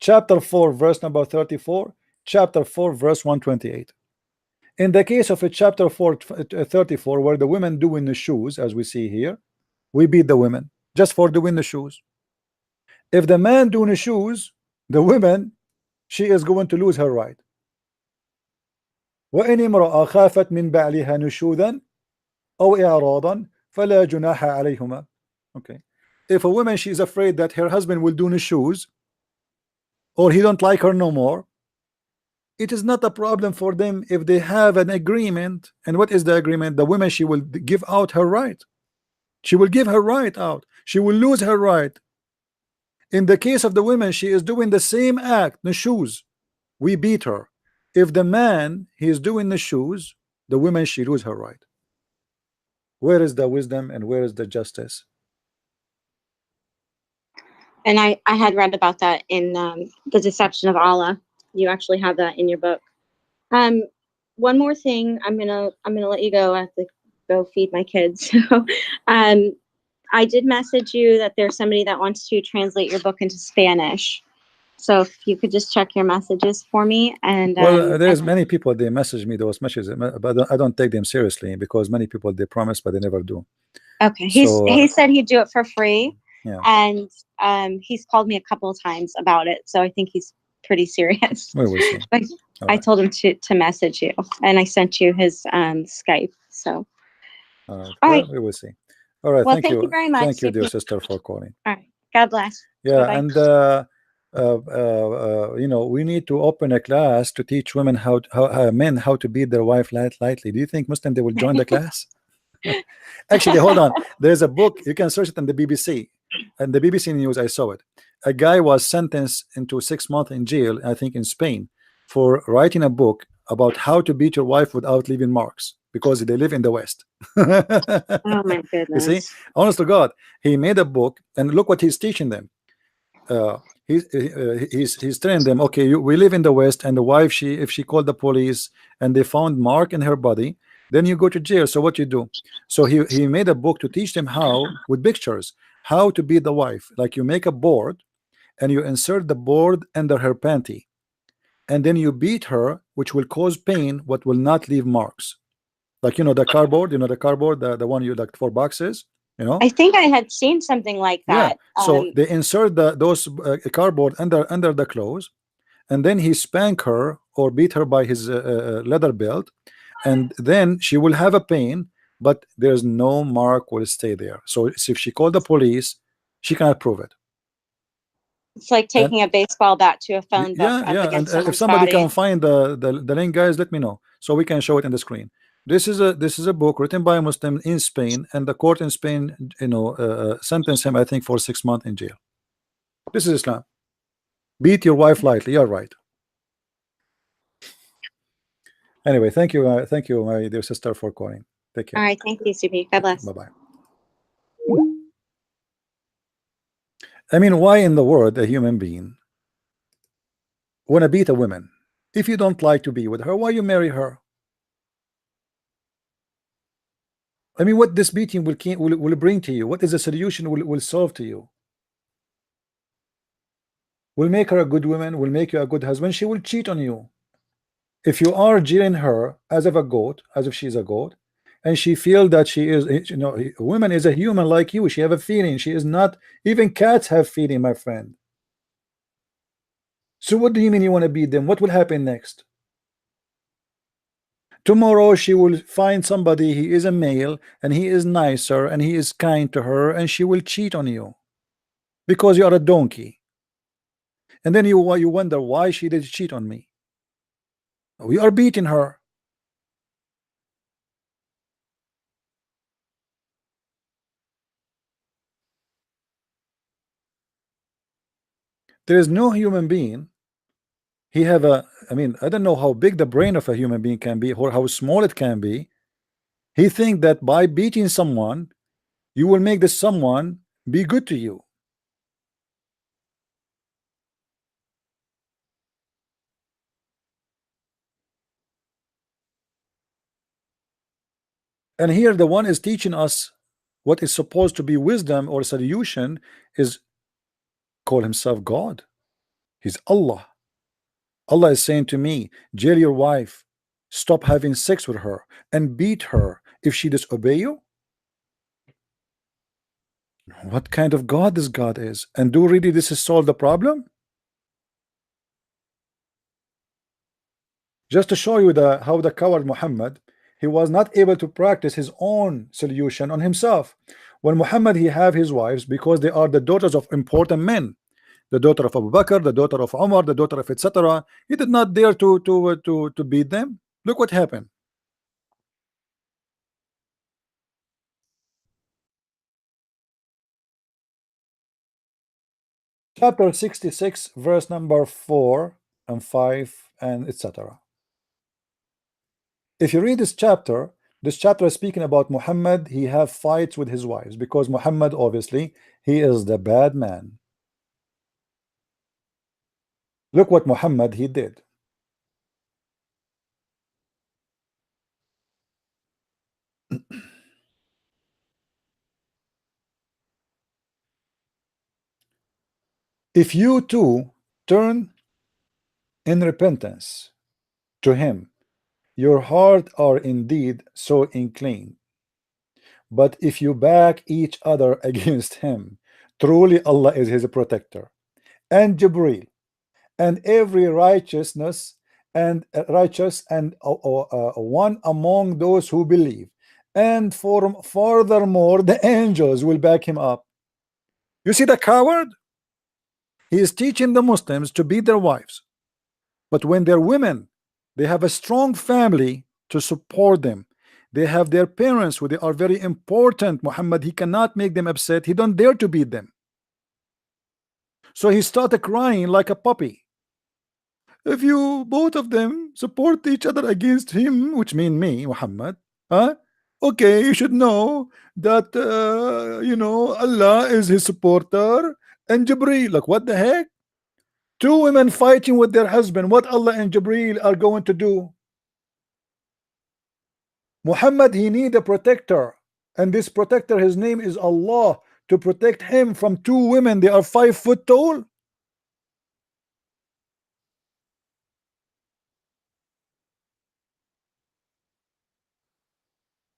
Chapter 4 verse number 34, chapter 4 verse 128. In the case of a chapter 4 34, where the women doing the shoes, as we see here, we beat the women just for doing the shoes. If the man doing the shoes, the woman, she is going to lose her right. وإن امرأة خافت من بعلها نشوذا أو إعراضا فلا جناح عليهما. Okay. If a woman, she is afraid that her husband will do nushuz, or he don't like her no more, it is not a problem for them if they have an agreement. And what is the agreement? The woman, she will give out her right. She will give her right out. She will lose her right. In the case of the woman, she is doing the same act, nushuz. We beat her. If the man, he is doing nushuz, the woman, she lose her right. Where is the wisdom and where is the justice? And I had read about that in The Deception of Allah. You actually have that in your book. One more thing, I'm gonna let you go. I have to go feed my kids. So, I did message you that there's somebody that wants to translate your book into Spanish. So if you could just check your messages for me. And well, there's many people, they message me those messages, but I don't take them seriously because many people, they promise but they never do. Okay. So, he said he'd do it for free. Yeah. And he's called me a couple of times about it, so I think he's pretty serious. We will see. But I told him to message you, and I sent you his Skype. So all all right. We will see. All right. Well, thank you very much. Thank you, dear sister, for calling. All right. God bless. Yeah. Bye-bye. And you know, we need to open a class to teach women men how to beat their wife lightly. Do you think Muslim they will join the class? Actually, hold on. There's a book, you can search it on the BBC. And the BBC News, I saw it. A guy was sentenced into 6 months in jail, I think in Spain, for writing a book about how to beat your wife without leaving marks, because they live in the West. Oh my goodness. You see, honest to God, he made a book, and look what he's teaching them. He's telling them, okay, we live in the West, and the wife, if she called the police and they found mark in her body, then you go to jail. So what you do? So he made a book to teach them how, with pictures, how to beat the wife. Like you make a board and you insert the board under her panty, and then you beat her, which will cause pain but will not leave marks. Like, you know, the cardboard, the one you like 4 boxes, you know. I think I had seen something like that. Yeah. So they insert those cardboard under the clothes, and then he spank her or beat her by his leather belt, and then she will have a pain, but there's no mark will stay there. So if she called the police, she cannot prove it. It's like taking a baseball bat to a phone book. Yeah. And if somebody can find the link, guys, let me know so we can show it in the screen. This is a book written by a Muslim in Spain, and the court in Spain, you know, sentenced him, I think, for 6 months in jail. This is Islam. Beat your wife lightly. You're right. Anyway, thank you, my dear sister, for calling. Take care. All right, thank you, CP. God bless. Bye-bye. I mean, why in the world a human being wanna beat a woman? If you don't like to be with her, why you marry her? I mean, what this beating will bring to you? What is the solution will solve to you? Will make her a good woman, will make you a good husband. She will cheat on you. If you are jeering her as if a goat, as if she's a goat, and she feel that she is, you know, a woman is a human like you. She have a feeling. She is not, even cats have feeling, my friend. So what do you mean you want to beat them? What will happen next? Tomorrow she will find somebody, he is a male and he is nicer and he is kind to her, and she will cheat on you because you are a donkey. And then you wonder why she did cheat on me. We are beating her. There is no human being. He have a, I mean, I don't know how big the brain of a human being can be or how small it can be. He think that by beating someone, you will make this someone be good to you. And here the one is teaching us what is supposed to be wisdom or solution is call himself God. He's Allah. Allah is saying to me, jail your wife, stop having sex with her, and beat her if she disobey you. What kind of God this God is? And do really this is solve the problem? Just to show you how the coward Muhammad, he was not able to practice his own solution on himself. When Muhammad, he have his wives because they are the daughters of important men, the daughter of Abu Bakr, the daughter of Umar, the daughter of etc. He did not dare to beat them. Look what happened. Chapter 66, verse number 4 and 5 and etc. If you read this chapter is speaking about Muhammad. He have fights with his wives because Muhammad, obviously, he is the bad man. Look what Muhammad he did. If you too turn in repentance to him, your heart are indeed so inclined. But if you back each other against him, truly Allah is his protector, and Jibreel, and every righteousness and righteous and one among those who believe, and furthermore the angels will back him up. You see the coward? He is teaching the Muslims to beat their wives, but when they're women, they have a strong family to support them. They have their parents who they are very important. Muhammad, he cannot make them upset. He don't dare to beat them. So he started crying like a puppy. If you both of them support each other against him, which mean me, Muhammad, okay, you should know that you know, Allah is his supporter and Jibreel. Like, what the heck? Two women fighting with their husband. What Allah and Jibreel are going to do? Muhammad, he need a protector, and this protector, his name is Allah, to protect him from two women. They are 5 foot tall.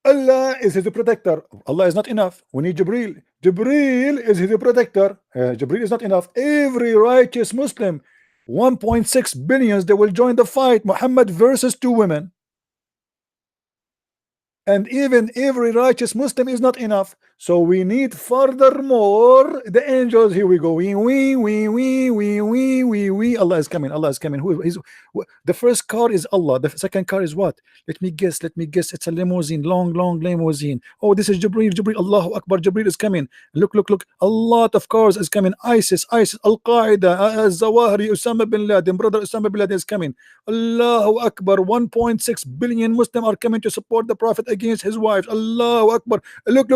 Allah is his protector. Allah is not enough. We need Jibreel. Jibreel is his protector. Jibreel is not enough. Every righteous Muslim, 1.6 billions, they will join the fight. Muhammad versus two women. And even every righteous Muslim is not enough. So we need furthermore the angels. Here we go. We. Allah is coming. Allah is coming. The first car is Allah. The second car is what? Let me guess. It's a limousine. Long limousine. Oh, this is Jibreel. Allahu Akbar. Jibreel is coming. Look. A lot of cars is coming. ISIS, Al-Qaeda, Zawahiri, Osama bin Laden. Brother Osama bin Laden is coming. Allahu Akbar. 1.6 billion Muslims are coming to support the Prophet against his wives. Allahu Akbar. Look,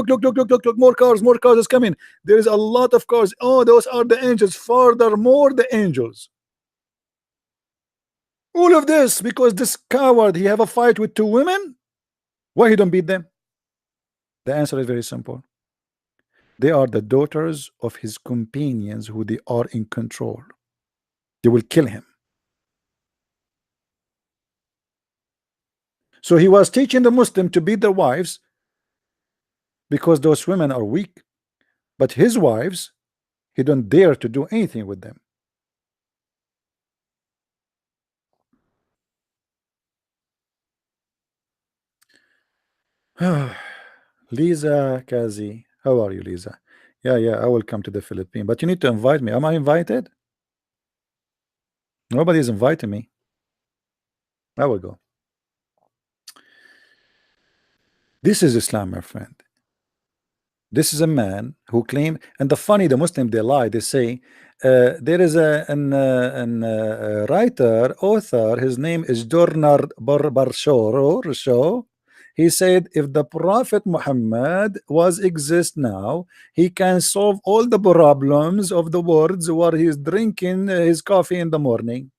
more cars is coming. There is a lot of cars. Oh, those are the angels. Furthermore, the angels. All of this because this coward, he have a fight with two women. Why he don't beat them? The answer is very simple. They are the daughters of his companions who they are in control. They will kill him. So he was teaching the Muslim to beat their wives because those women are weak, but his wives, he don't dare to do anything with them. Lisa Kazi, how are you, Lisa? Yeah, I will come to the Philippines, but you need to invite me. Am I invited? Nobody is inviting me. I will go. This is Islam, my friend. This is a man who claimed, and the Muslim, they lie. They say there is a writer, author. His name is Dornard Barshow. He said if the Prophet Muhammad was exist now, he can solve all the problems of the world while he is drinking his coffee in the morning.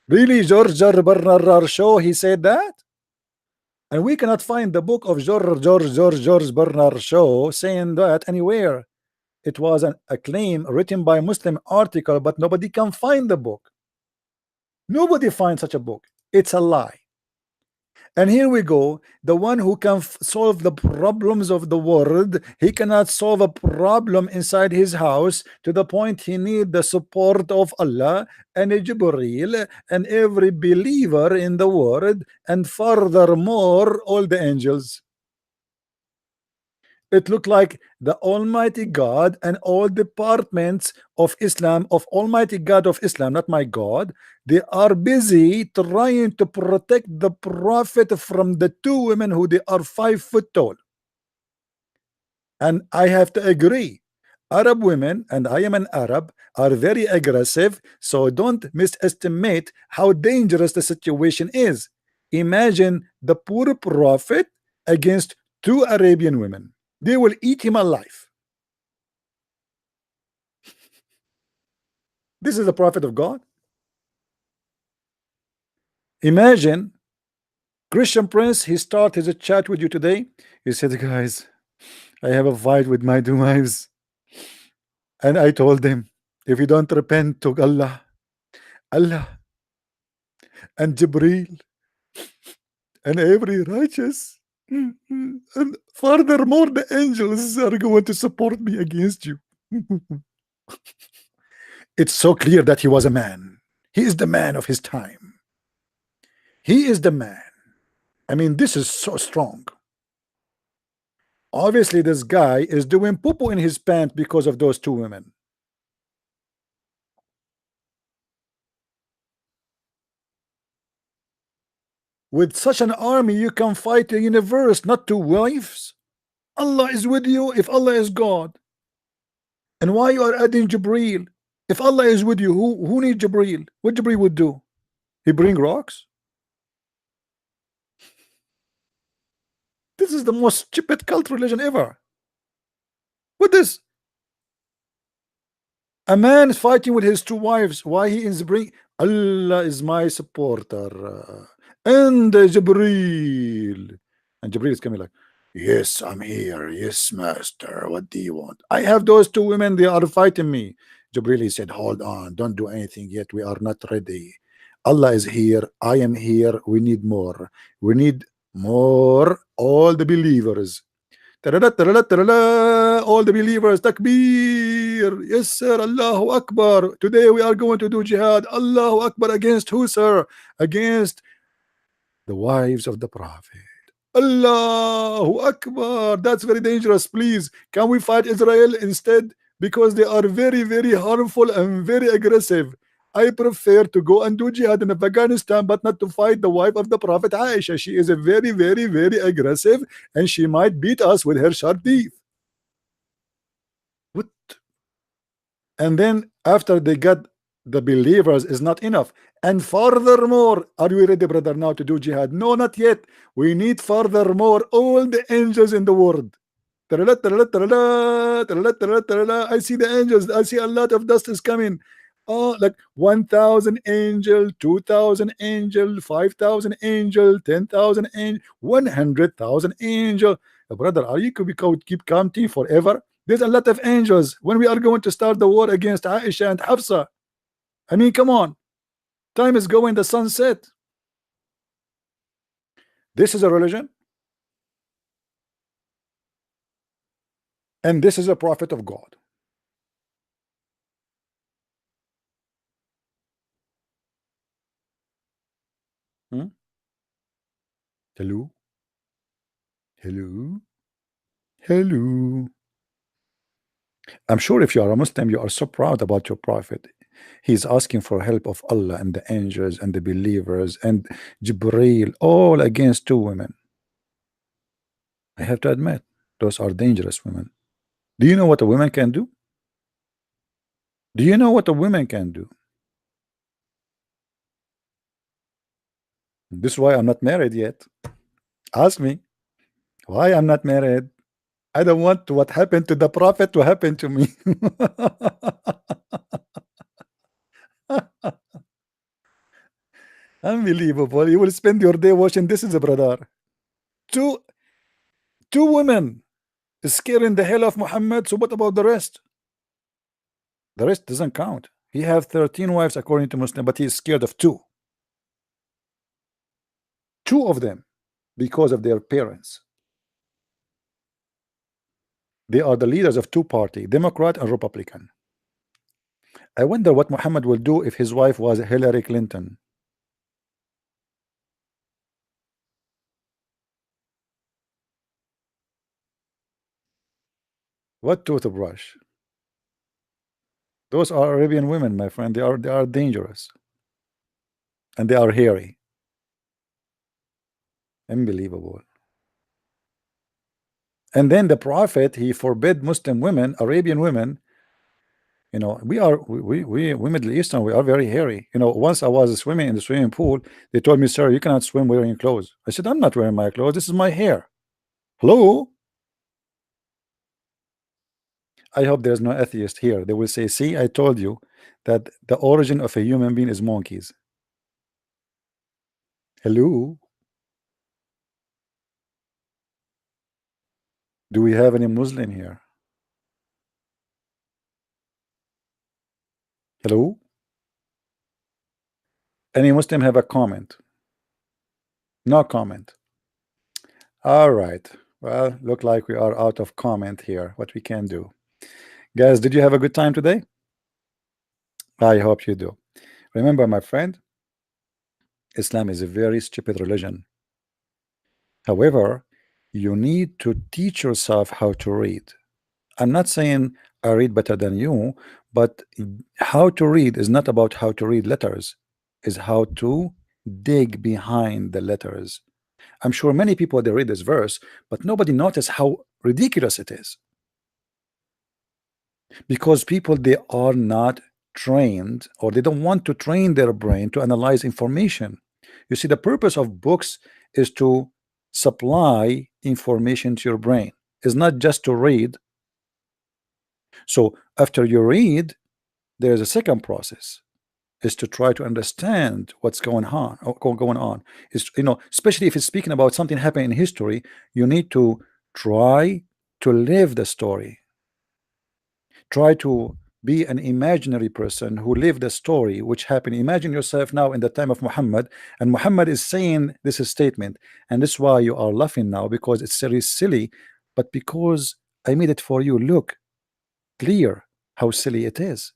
Really, George Bernard Shaw, he said that? And we cannot find the book of George Bernard Shaw saying that anywhere. It was a claim written by a Muslim article, but nobody can find the book. Nobody finds such a book. It's a lie. And here we go, the one who can solve the problems of the world, he cannot solve a problem inside his house, to the point he need the support of Allah and Jibreel and every believer in the world, and furthermore all the angels. It looked like the Almighty God and all departments of Islam, of Almighty God of Islam, not my God, they are busy trying to protect the Prophet from the two women who they are 5 foot tall. And I have to agree, Arab women, and I am an Arab, are very aggressive, so don't misestimate how dangerous the situation is. Imagine the poor Prophet against 2 Arabian women. They will eat him alive. This is the prophet of God. Imagine Christian Prince, he started his chat with you today. He said, guys, I have a fight with my 2 wives. And I told them, if you don't repent to Allah and Jibreel and every righteous, and furthermore the angels are going to support me against you. It's so clear that he was a man. He is the man of his time. He is the man. I mean, this is so strong. Obviously this guy is doing poo-poo in his pants because of those 2 women. With such an army you can fight the universe, not 2 wives. Allah is with you if Allah is God. And why you are adding Jibreel? If Allah is with you, who needs Jibreel? What Jibreel would do? He bring rocks? This is the most stupid cult religion ever. What is? A man is fighting with his 2 wives. Why he is bring? Allah is my supporter. And Jibreel. And Jibreel is coming like, yes, I'm here. Yes, master. What do you want? I have those 2 women. They are fighting me. Jibreel, he said, hold on. Don't do anything yet. We are not ready. Allah is here. I am here. We need more. We need more. All the believers. All the believers. Takbir. Yes, sir. Allahu Akbar. Today we are going to do jihad. Allahu Akbar. Against who, sir? Against the wives of the Prophet. Allahu Akbar. That's very dangerous. Please, can we fight Israel instead? Because they are very, very harmful and very aggressive. I prefer to go and do jihad in Afghanistan, but not to fight the wife of the Prophet Aisha. She is a very, very, very aggressive, and she might beat us with her sharp teeth. What? And then after they got the believers is not enough. And furthermore, are you ready, brother, now to do jihad? No, not yet. We need furthermore all the angels in the world. I see the angels. I see a lot of dust is coming. Oh, like 1,000 angel, 2,000 angel, 5,000 angel, 10,000 angel, 100,000 angel. Brother, are you could keep counting forever? There's a lot of angels. When we are going to start the war against Aisha and Hafsa, I mean, come on. Time is going, the sun set. This is a religion. And this is a prophet of God. Hello? Hello? Hello? I'm sure if you are a Muslim, you are so proud about your prophet. He's asking for help of Allah and the angels and the believers and Jibreel, all against 2 women. I have to admit, those are dangerous women. Do you know what a woman can do? Do you know what a woman can do? This is why I'm not married yet. Ask me why I'm not married. I don't want what happened to the prophet to happen to me. Unbelievable. You will spend your day watching this, is a brother. Two women scaring the hell of Muhammad. So what about the rest? The rest doesn't count. He have 13 wives according to Muslim, but he is scared of 2. 2 of them. because of their parents. They are the leaders of two parties, Democrat and Republican. I wonder what Muhammad will do if his wife was Hillary Clinton. What toothbrush? Those are Arabian women, my friend. They are dangerous, and they are hairy. Unbelievable. And then the Prophet, he forbid Muslim women, Arabian women. You know, we Middle Eastern, we are very hairy. You know, once I was swimming in the swimming pool, they told me, sir, you cannot swim wearing clothes. I said, I'm not wearing my clothes. This is my hair. Hello? I hope there's no atheist here. They will say, see, I told you that the origin of a human being is monkeys. Hello? Do we have any Muslim here? Hello? Any Muslim have a comment? No comment. All right. Well, look like we are out of comment here. What we can do. Guys, did you have a good time today? I hope you do. Remember, my friend, Islam is a very stupid religion. However, you need to teach yourself how to read. I'm not saying I read better than you, but how to read is not about how to read letters, is how to dig behind the letters. I'm sure many people, they read this verse, but nobody notice how ridiculous it is. Because people, they are not trained, or they don't want to train their brain to analyze information. You see, the purpose of books is to supply information to your brain. It's not just to read. So after you read, there's a second process, is to try to understand what's going on. Is, you know, especially if it's speaking about something happening in history, you need to try to live the story. Try to be an imaginary person who lived the story which happened. Imagine yourself now in the time of Muhammad, and Muhammad is saying this statement, and this is why you are laughing now, because it's very silly, but because I made it for you. Look clear how silly it is.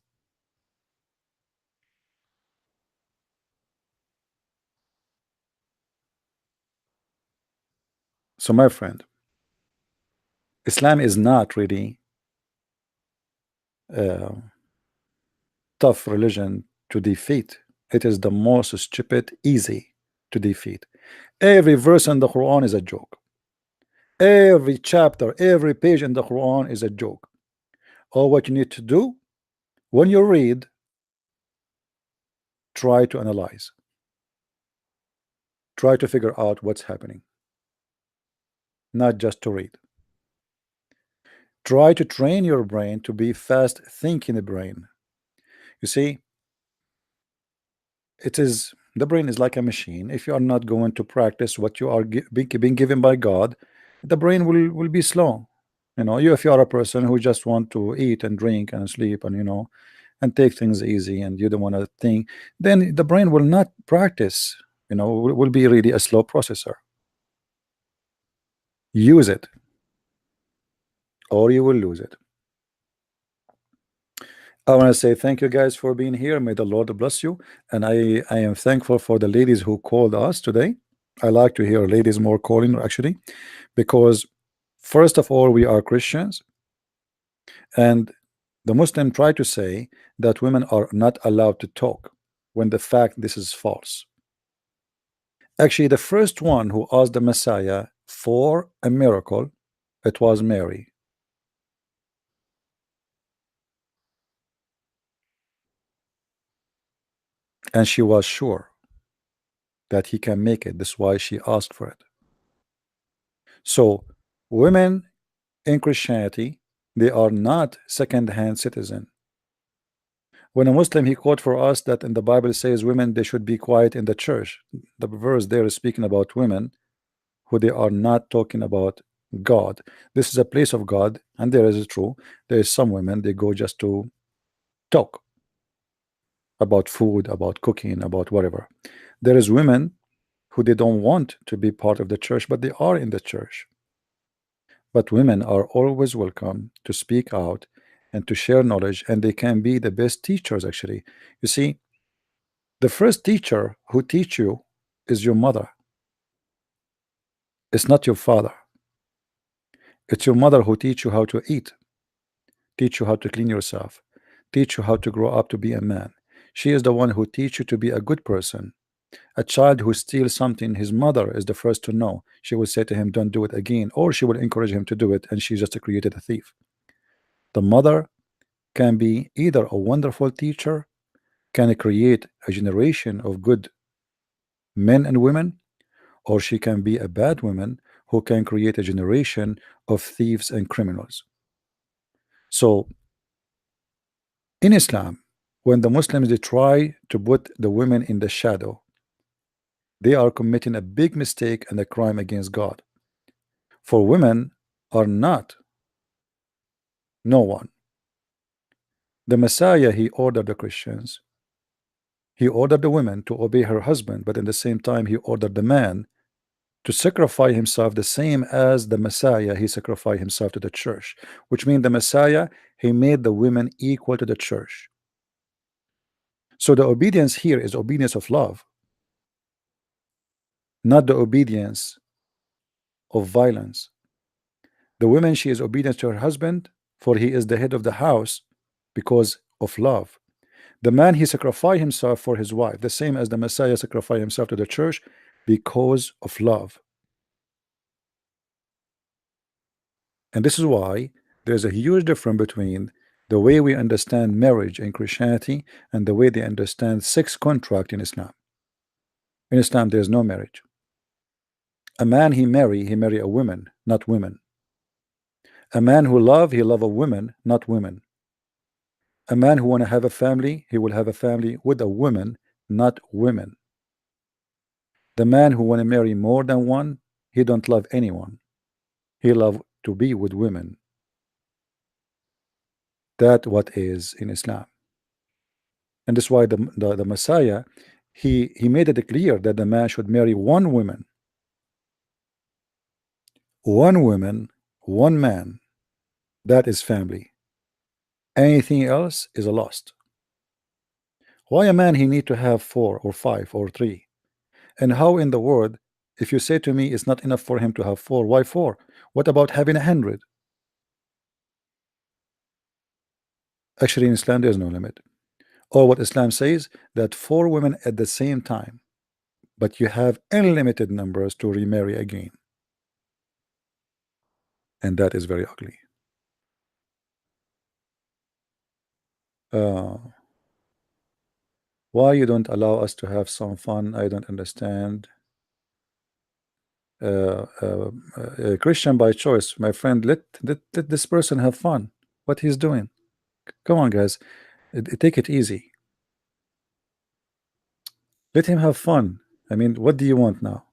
So my friend, Islam is not really tough religion to defeat. It is the most stupid, easy to defeat. Every verse in the Quran is a joke. Every chapter, every page in the Quran is a joke. All what you need to do when you read, try to analyze. Try to figure out what's happening. Not just to read. Try to train your brain to be fast thinking brain. You see, it is, the brain is like a machine. If you are not going to practice what you are being given by God, the brain will be slow. You know, if you are a person who just want to eat and drink and sleep and, you know, and take things easy, and you don't want to think, then the brain will not practice. You know, will be really a slow processor. Use it, or you will lose it. I want to say thank you guys for being here. May the Lord bless you. And I am thankful for the ladies who called us today. I like to hear ladies more calling, actually, because first of all, we are Christians, and the Muslim try to say that women are not allowed to talk, when the fact this is false. Actually, the first one who asked the Messiah for a miracle, it was Mary. And she was sure that he can make it. That's why she asked for it. So women in Christianity, they are not second-hand citizen. When a Muslim, he quote for us that in the Bible says women, they should be quiet in the church. The verse there is speaking about women who they are not talking about God. This is a place of God, and there is true. There is some women, they go just to talk about food, about cooking, about whatever. There is women who they don't want to be part of the church, but they are in the church. But women are always welcome to speak out and to share knowledge, and they can be the best teachers. Actually, you see, the first teacher who teach you is your mother. It's not your father. It's your mother who teach you how to eat, teach you how to clean yourself, teach you how to grow up to be a man. She is the one who teach you to be a good person. A child who steals something, his mother is the first to know. She will say to him, don't do it again, or she will encourage him to do it, and she just created a thief. The mother can be either a wonderful teacher, can create a generation of good men and women, or she can be a bad woman who can create a generation of thieves and criminals. So in Islam, when the Muslims they try to put the women in the shadow, they are committing a big mistake and a crime against God. For women are not no one. The Messiah, he ordered the Christians, he ordered the women to obey her husband, but at the same time he ordered the man to sacrifice himself the same as the Messiah he sacrificed himself to the church, which means the Messiah he made the women equal to the church. So the obedience here is obedience of love, not the obedience of violence. The woman, she is obedient to her husband, for he is the head of the house, because of love. The man, he sacrificed himself for his wife, the same as the Messiah sacrificed himself to the church, because of love. And this is why there's a huge difference between the way we understand marriage in Christianity and the way they understand sex contract in Islam. In Islam, there's no marriage. A man, he marry a woman, not women. A man who love, he love a woman, not women. A man who want to have a family, he will have a family with a woman, not women. The man who want to marry more than one, he don't love anyone. He love to be with women. That what is in Islam. And that's why the Messiah, he made it clear that the man should marry one woman. One woman, one man. That is family. Anything else is a lost. Why a man he need to have 4 or 5 or 3? And how in the world, if you say to me it's not enough for him to have 4, why 4? What about having 100? Actually in Islam there's no limit. Or what Islam says, that 4 women at the same time, but you have unlimited numbers to remarry again. And that is very ugly. Why you don't allow us to have some fun? I don't understand. Christian by choice, my friend. Let this person have fun. What he's doing? Come on, guys, take it easy. Let him have fun. I mean, what do you want now?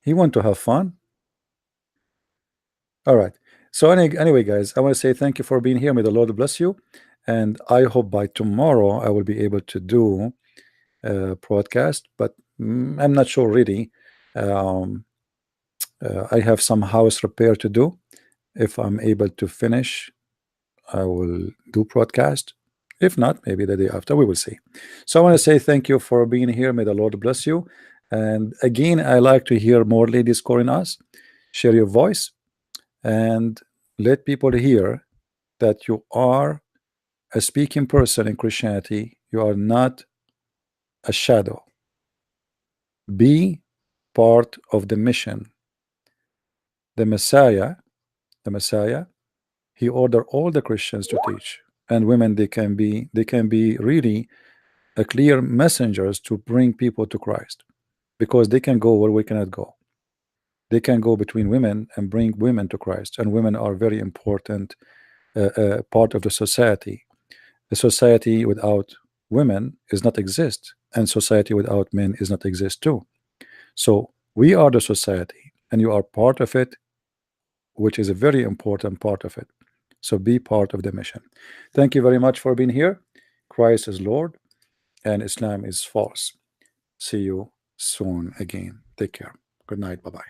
He want to have fun. All right. So anyway, guys, I want to say thank you for being here. May the Lord bless you, and I hope by tomorrow I will be able to do a broadcast, but I'm not sure really. I have some house repair to do. If I'm able to finish, I will do broadcast. If not, maybe the day after, we will see. So I want to say thank you for being here. May the Lord bless you. And again, I like to hear more ladies calling us. Share your voice and let people hear that you are a speaking person in Christianity. You are not a shadow. Be part of the mission. The Messiah, he ordered all the Christians to teach, and women they can be really a clear messengers to bring people to Christ, because they can go where we cannot go. They can go between women and bring women to Christ, and women are very important part of the society. The society without women is not exist, and society without men is not exist too. So we are the society, and you are part of it, which is a very important part of it. So be part of the mission. Thank you very much for being here. Christ is Lord and Islam is false. See you soon again. Take care. Good night. Bye-bye.